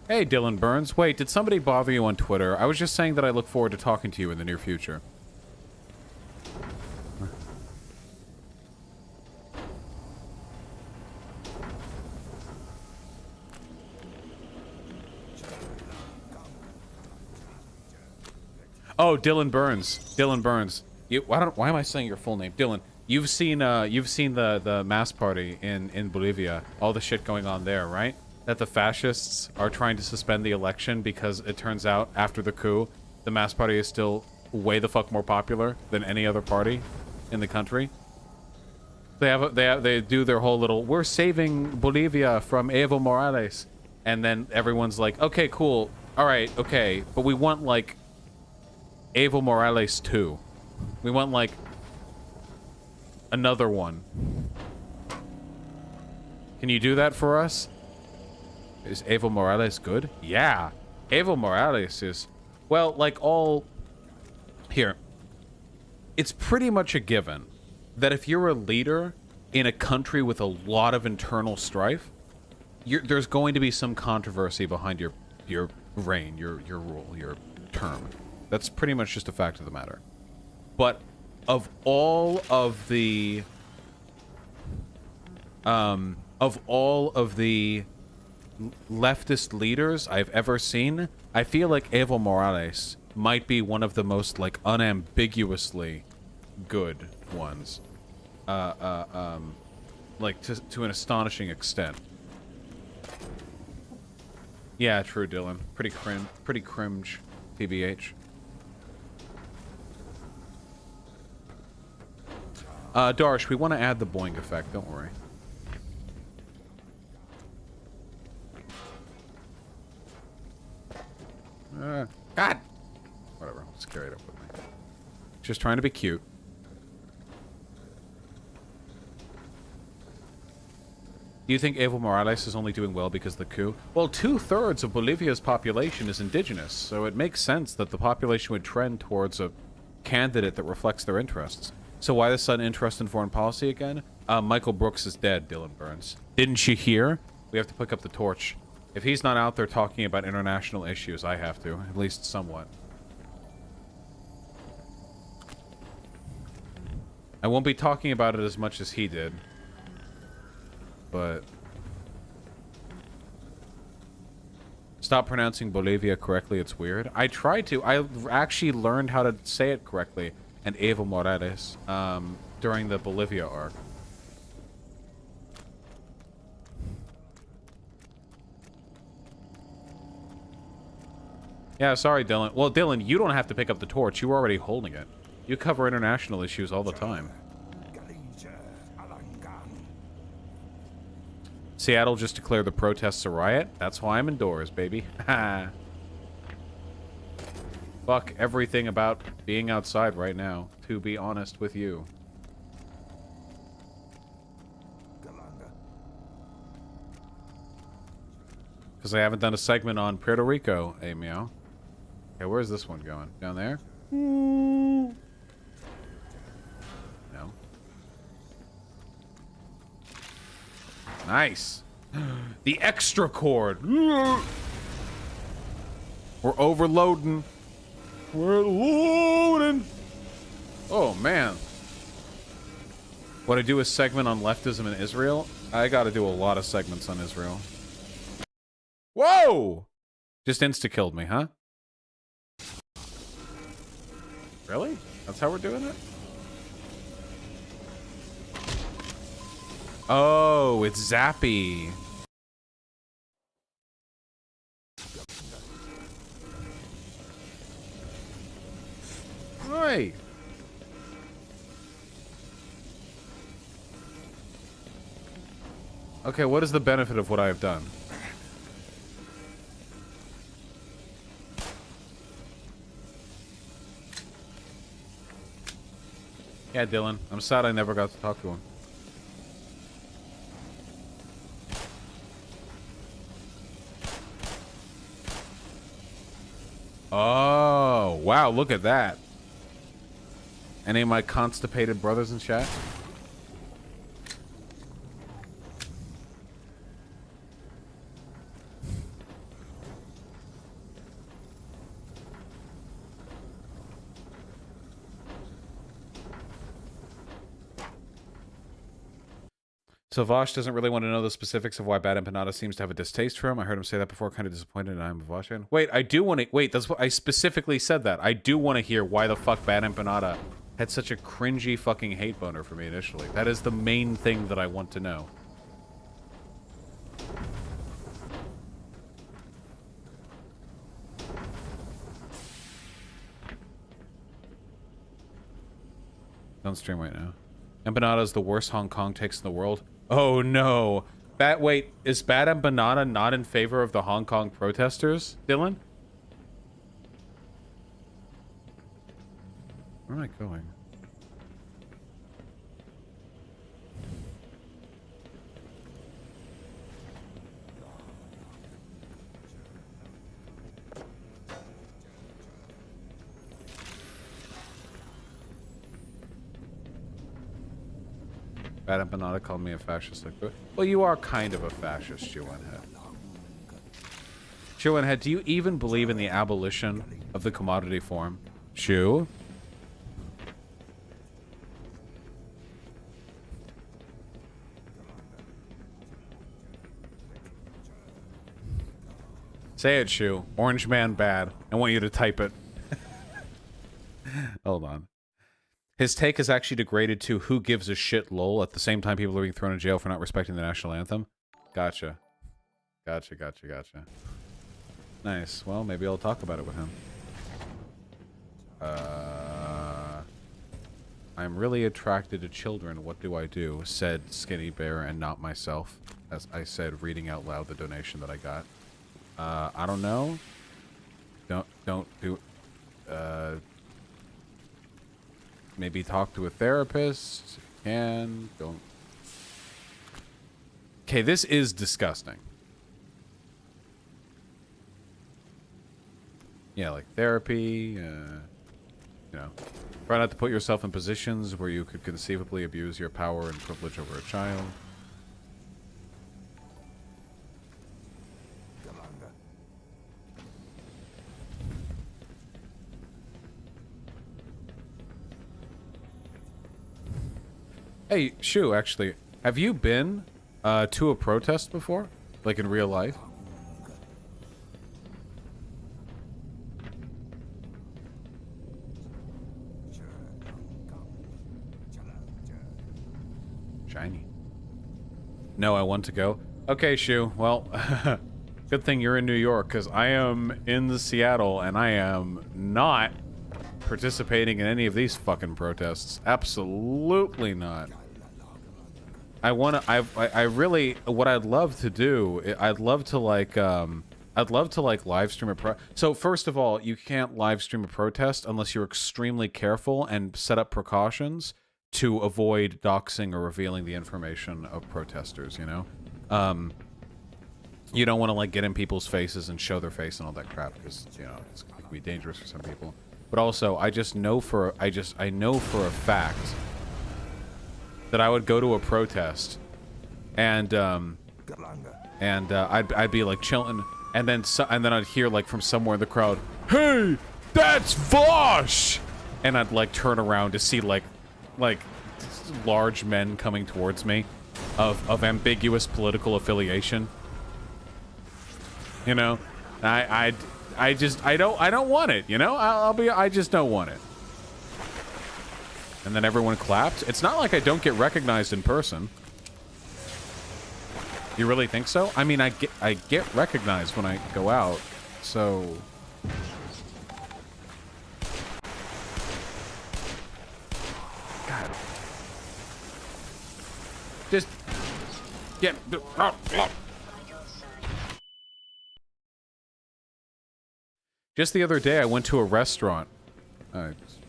Hey, Dylan Burns. Wait, did somebody bother you on Twitter? I was just saying that I look forward to talking to you in the near future. Oh, Dylan Burns. Dylan Burns. Why am I saying your full name? Dylan, you've seen the mass party in Bolivia. All the shit going on there, right? That the fascists are trying to suspend the election because it turns out after the coup, the mass party is still way the fuck more popular than any other party in the country. They do their whole little "we're saving Bolivia from Evo Morales," and then everyone's like, "Okay, cool, all right, okay, but we want like Evo Morales 2. We want like another one. Can you do that for us?" Is Evo Morales good? Yeah. Evo Morales is, well, like all... Here. It's pretty much a given that if you're a leader in a country with a lot of internal strife, there's going to be some controversy behind your reign, your rule, your term. That's pretty much just a fact of the matter. But of all of the... leftist leaders I've ever seen, I feel like Evo Morales might be one of the most, like, unambiguously good ones. Like, to an astonishing extent. Yeah, true, Dylan. Pretty cringe, TBH. Darsh, we want to add the boing effect, don't worry. God! Whatever, let's carry it up with me. Just trying to be cute. Do you think Evo Morales is only doing well because of the coup? Well, 2/3 of Bolivia's population is indigenous, so it makes sense that the population would trend towards a candidate that reflects their interests. So why the sudden interest in foreign policy again? Michael Brooks is dead, Dylan Burns. Didn't you hear? We have to pick up the torch. If he's not out there talking about international issues, I have to, at least somewhat. I won't be talking about it as much as he did, but... Stop pronouncing Bolivia correctly, it's weird. I tried to. I actually learned how to say it correctly, and Evo Morales, during the Bolivia arc. Yeah, sorry, Dylan. Well, Dylan, you don't have to pick up the torch. You were already holding it. You cover international issues all the time. Seattle just declared the protests a riot. That's why I'm indoors, baby. Fuck everything about being outside right now, to be honest with you. Because I haven't done a segment on Puerto Rico, eh, meow? Okay, where's this one going? Down there? No. Nice. The extra cord. We're overloading. We're loading. Oh, man. Want to do a segment on leftism in Israel? I got to do a lot of segments on Israel. Whoa! Just insta-killed me, huh? Really? That's how we're doing it? Oh, it's Zappy. Right. Okay, what is the benefit of what I have done? Yeah, Dylan. I'm sad I never got to talk to him. Oh, wow, look at that. Any of my constipated brothers in chat? So Vaush doesn't really want to know the specifics of why Bad Empanada seems to have a distaste for him. I heard him say that before, kind of disappointed, and I'm a Vaush fan. Wait, I do want to... Wait, that's what I specifically said that. I do want to hear why the fuck Bad Empanada had such a cringy fucking hate boner for me initially. That is the main thing that I want to know. Don't stream right now. Empanada is the worst Hong Kong takes in the world. Oh no. Wait, is Bad Empanada not in favor of the Hong Kong protesters, Dylan? Where am I going? Bad Empanada called me a fascist. Like, well, you are kind of a fascist, Chewinhead. Chewinhead, do you even believe in the abolition of the commodity form? Chew? Say it, Chew. Orange man bad. I want you to type it. Hold on. His take is actually degraded to who gives a shit lol at the same time people are being thrown in jail for not respecting the national anthem. Gotcha. Gotcha. Nice. Well, maybe I'll talk about it with him. I'm really attracted to children. What do I do? Said Skinny Bear and not myself. As I said, reading out loud the donation that I got. I don't know. Don't do... Maybe talk to a therapist if you can. Don't. Okay, this is disgusting. Yeah, like therapy. You know, try not to put yourself in positions where you could conceivably abuse your power and privilege over a child. Hey, Shu, actually, have you been to a protest before? Like in real life? Shiny. No, I want to go. Okay, Shu, well, good thing you're in New York, because I am in Seattle, and I am not participating in any of these fucking protests. Absolutely not. I really, what I'd love to do, I'd love to like live stream a so first of all, you can't live stream a protest unless you're extremely careful and set up precautions to avoid doxing or revealing the information of protesters, you know? You don't want to like get in people's faces and show their face and all that crap because, you know, it can be dangerous for some people. But also, I know for a fact that I would go to a protest, and I'd be like chilling, and then I'd hear like from somewhere in the crowd, "Hey, that's Vaush!" And I'd like turn around to see like large men coming towards me, of ambiguous political affiliation. You know, I don't want it. You know, I just don't want it. And then everyone clapped. It's not like I don't get recognized in person. You really think so? I mean, I get recognized when I go out, so... God. Just... get... Just the other day, I went to a restaurant.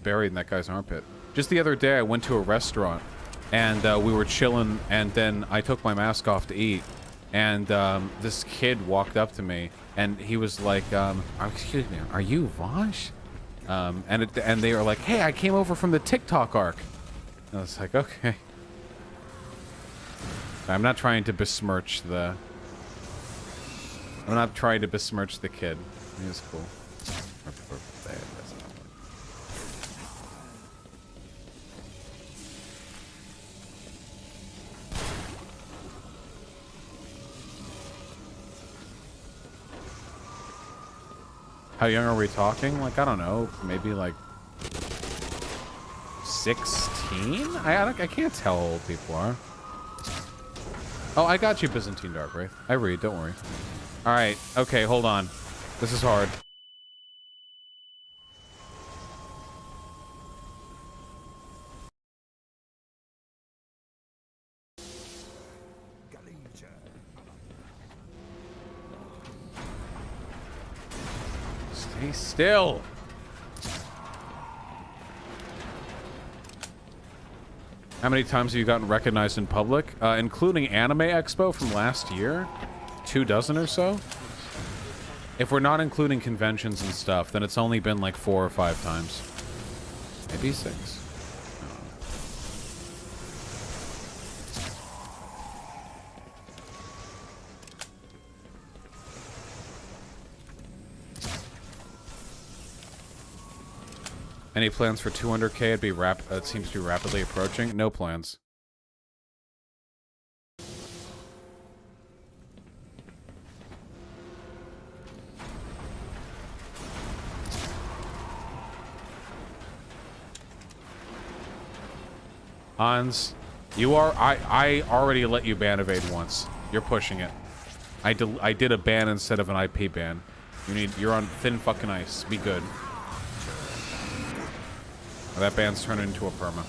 Buried in that guy's armpit. Just the other day, I went to a restaurant, and we were chilling, and then I took my mask off to eat, and this kid walked up to me, and he was like, excuse me, are you Vaush? And they were like, hey, I came over from the TikTok arc. And I was like, okay. I'm not trying to besmirch the... I'm not trying to besmirch the kid. He was cool. How young are we talking? Like, I don't know, maybe like 16? I can't tell how old people are. Oh, I got you, Byzantine Dark Wraith. I read, don't worry. Alright, okay, hold on. This is hard. Stay still. How many times have you gotten recognized in public? Including Anime Expo from last year? 24 or so? If we're not including conventions and stuff, then it's only been like 4 or 5 times. Maybe 6. Any plans for 200K? It seems to be rapidly approaching. No plans. Hans, you are. I already let you ban evade once. You're pushing it. I did a ban instead of an IP ban. You're on thin fucking ice. Be good. That band's turned into a perma.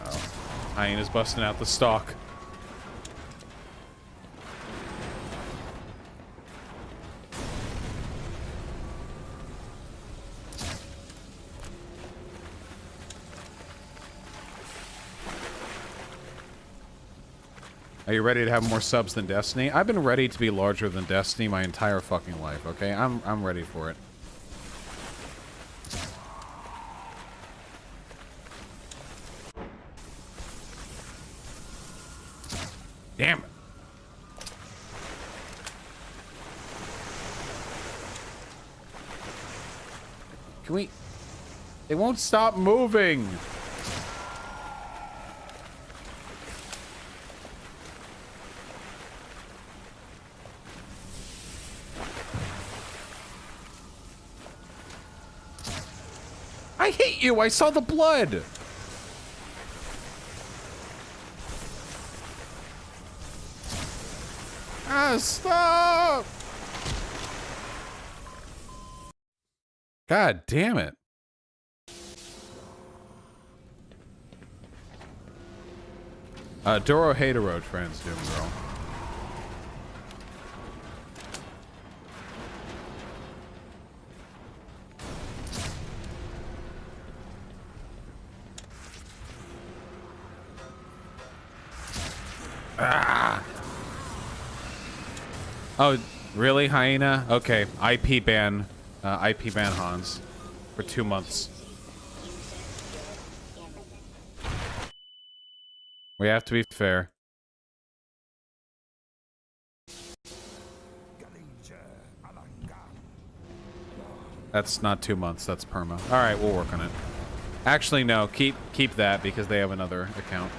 Oh. Hyena's busting out the stock. Are you ready to have more subs than Destiny? I've been ready to be larger than Destiny my entire fucking life, okay? I'm ready for it. Damn it. Can we... They won't stop moving! I hate you! I saw the blood! Ah, stop! God damn it. Doro Hetero trans doom girl. Ah! Oh, really, Hyena? Okay, IP ban Hans for 2 months. We have to be fair. That's not 2 months, that's perma. Alright, we'll work on it. Actually, no, keep that because they have another account.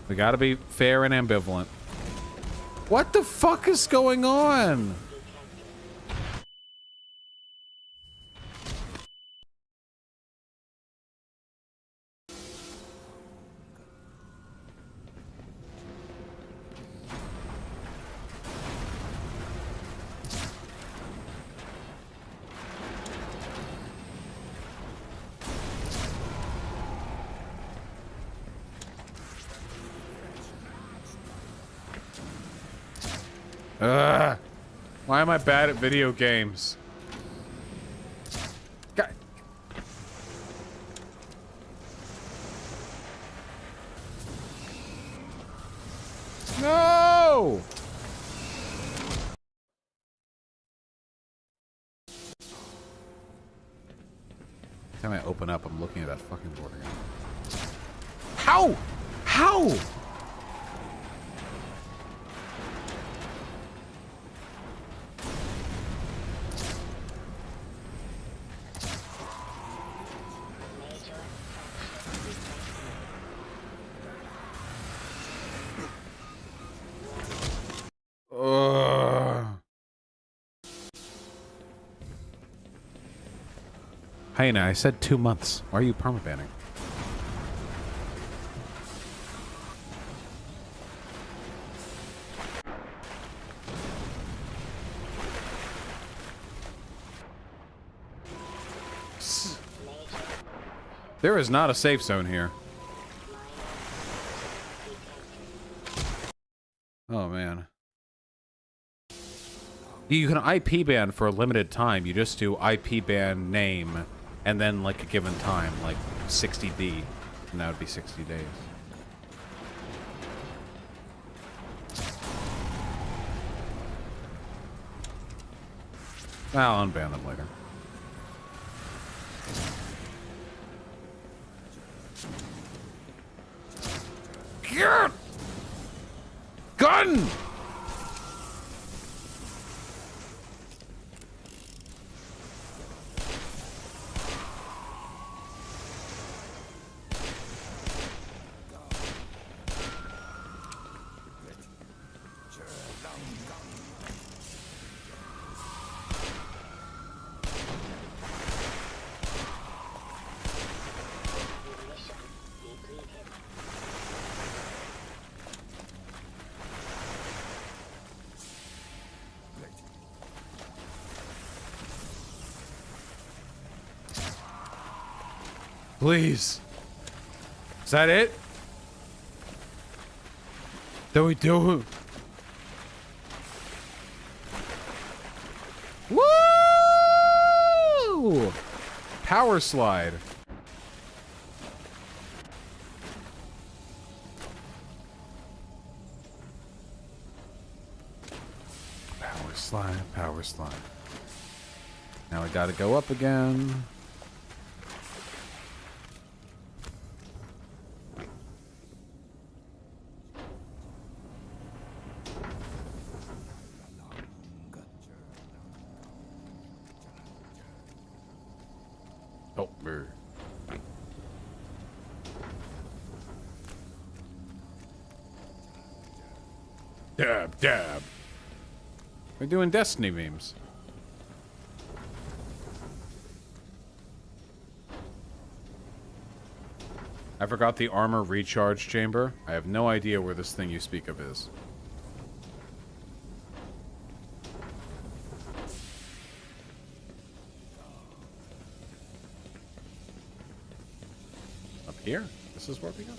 We gotta be fair and ambivalent. What the fuck is going on? Ugh. Why am I bad at video games? God. No! Every time I open up, I'm looking at that fucking board again. How? How? Hey, now I said 2 months. Why are you permabanning? There is not a safe zone here. Oh, man. You can IP ban for a limited time. You just do IP ban name and then, like, a given time, like 60D. And that would be 60 days. I'll unban them later. Gun! Please. Is that it? Do we do? Woo! Power slide. Power slide, power slide. Now I gotta go up again. Dab, dab. We're doing Destiny memes. I forgot the armor recharge chamber. I have no idea where this thing you speak of is. Up here? This is where we go?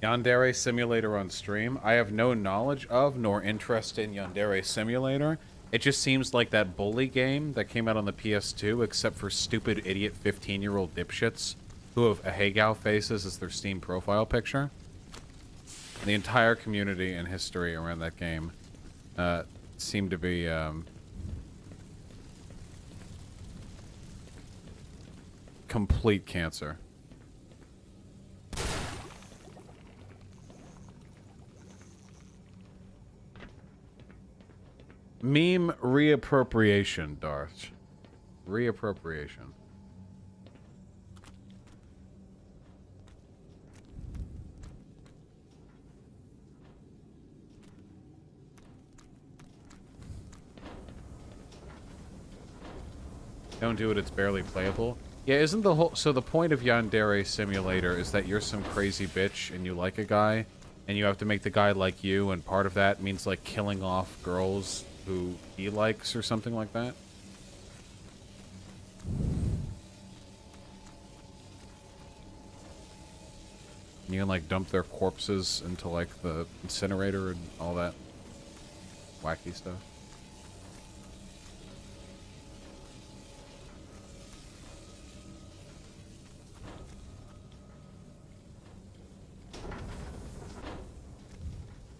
Yandere Simulator on stream. I have no knowledge of nor interest in Yandere Simulator. It just seems like that bully game that came out on the PS2, except for stupid idiot 15-year-old dipshits who have Ahegao faces as their Steam profile picture. The entire community and history around that game seemed to be complete cancer. Meme reappropriation, Darth. Reappropriation. Don't do it, it's barely playable. Yeah, isn't the whole... So the point of Yandere Simulator is that you're some crazy bitch and you like a guy, and you have to make the guy like you, and part of that means, like, killing off girls who he likes or something like that. You can, like, dump their corpses into, like, the incinerator and all that wacky stuff.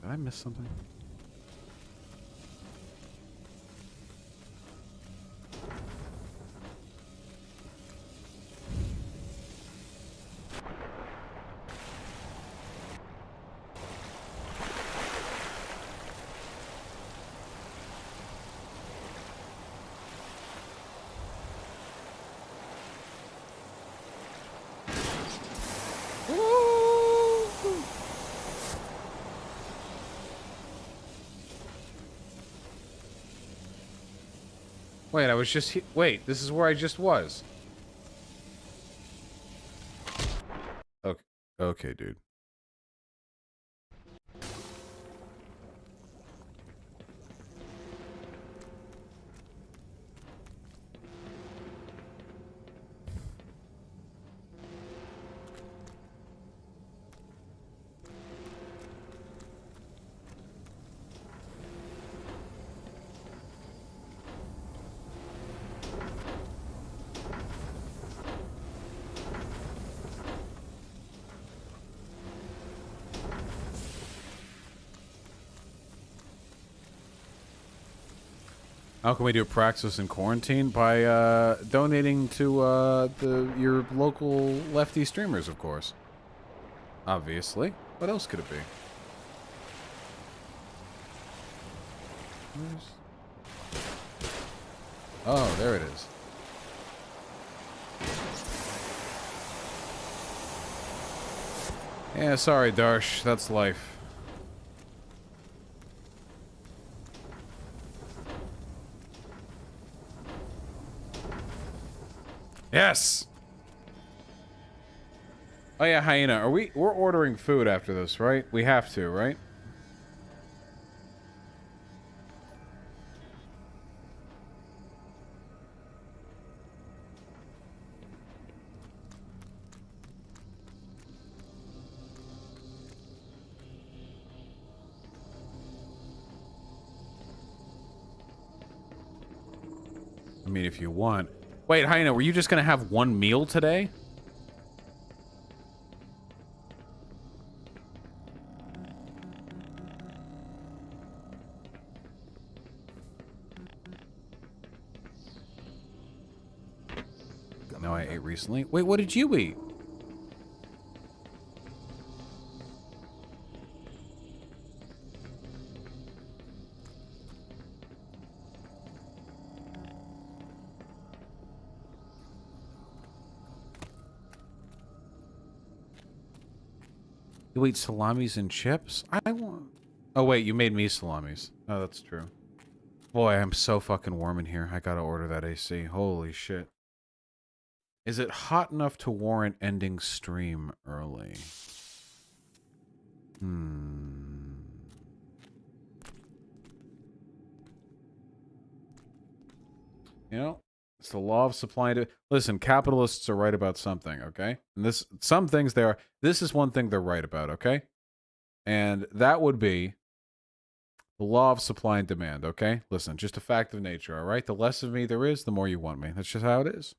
Did I miss something? Wait, I was just wait, this is where I just was. Okay, okay, dude. How can we do Praxis in quarantine? By donating to your local lefty streamers, of course. Obviously. What else could it be? Oh, there it is. Yeah, sorry, Darsh. That's life. Yes! Oh yeah, Hyena, we're ordering food after this, right? We have to, right? I mean, if you want. Wait, Hyena, were you just gonna have one meal today? No, I ate recently. Wait, what did you eat? You eat salamis and chips? I want... Oh, wait, you made me salamis. Oh, that's true. Boy, I'm so fucking warm in here. I gotta order that AC. Holy shit. Is it hot enough to warrant ending stream early? You know, it's the law of supply and listen, capitalists are right about something, okay? And some things they are. This is one thing they're right about, okay? And that would be the law of supply and demand, okay? Listen, just a fact of nature, all right? The less of me there is, the more you want me. That's just how it is.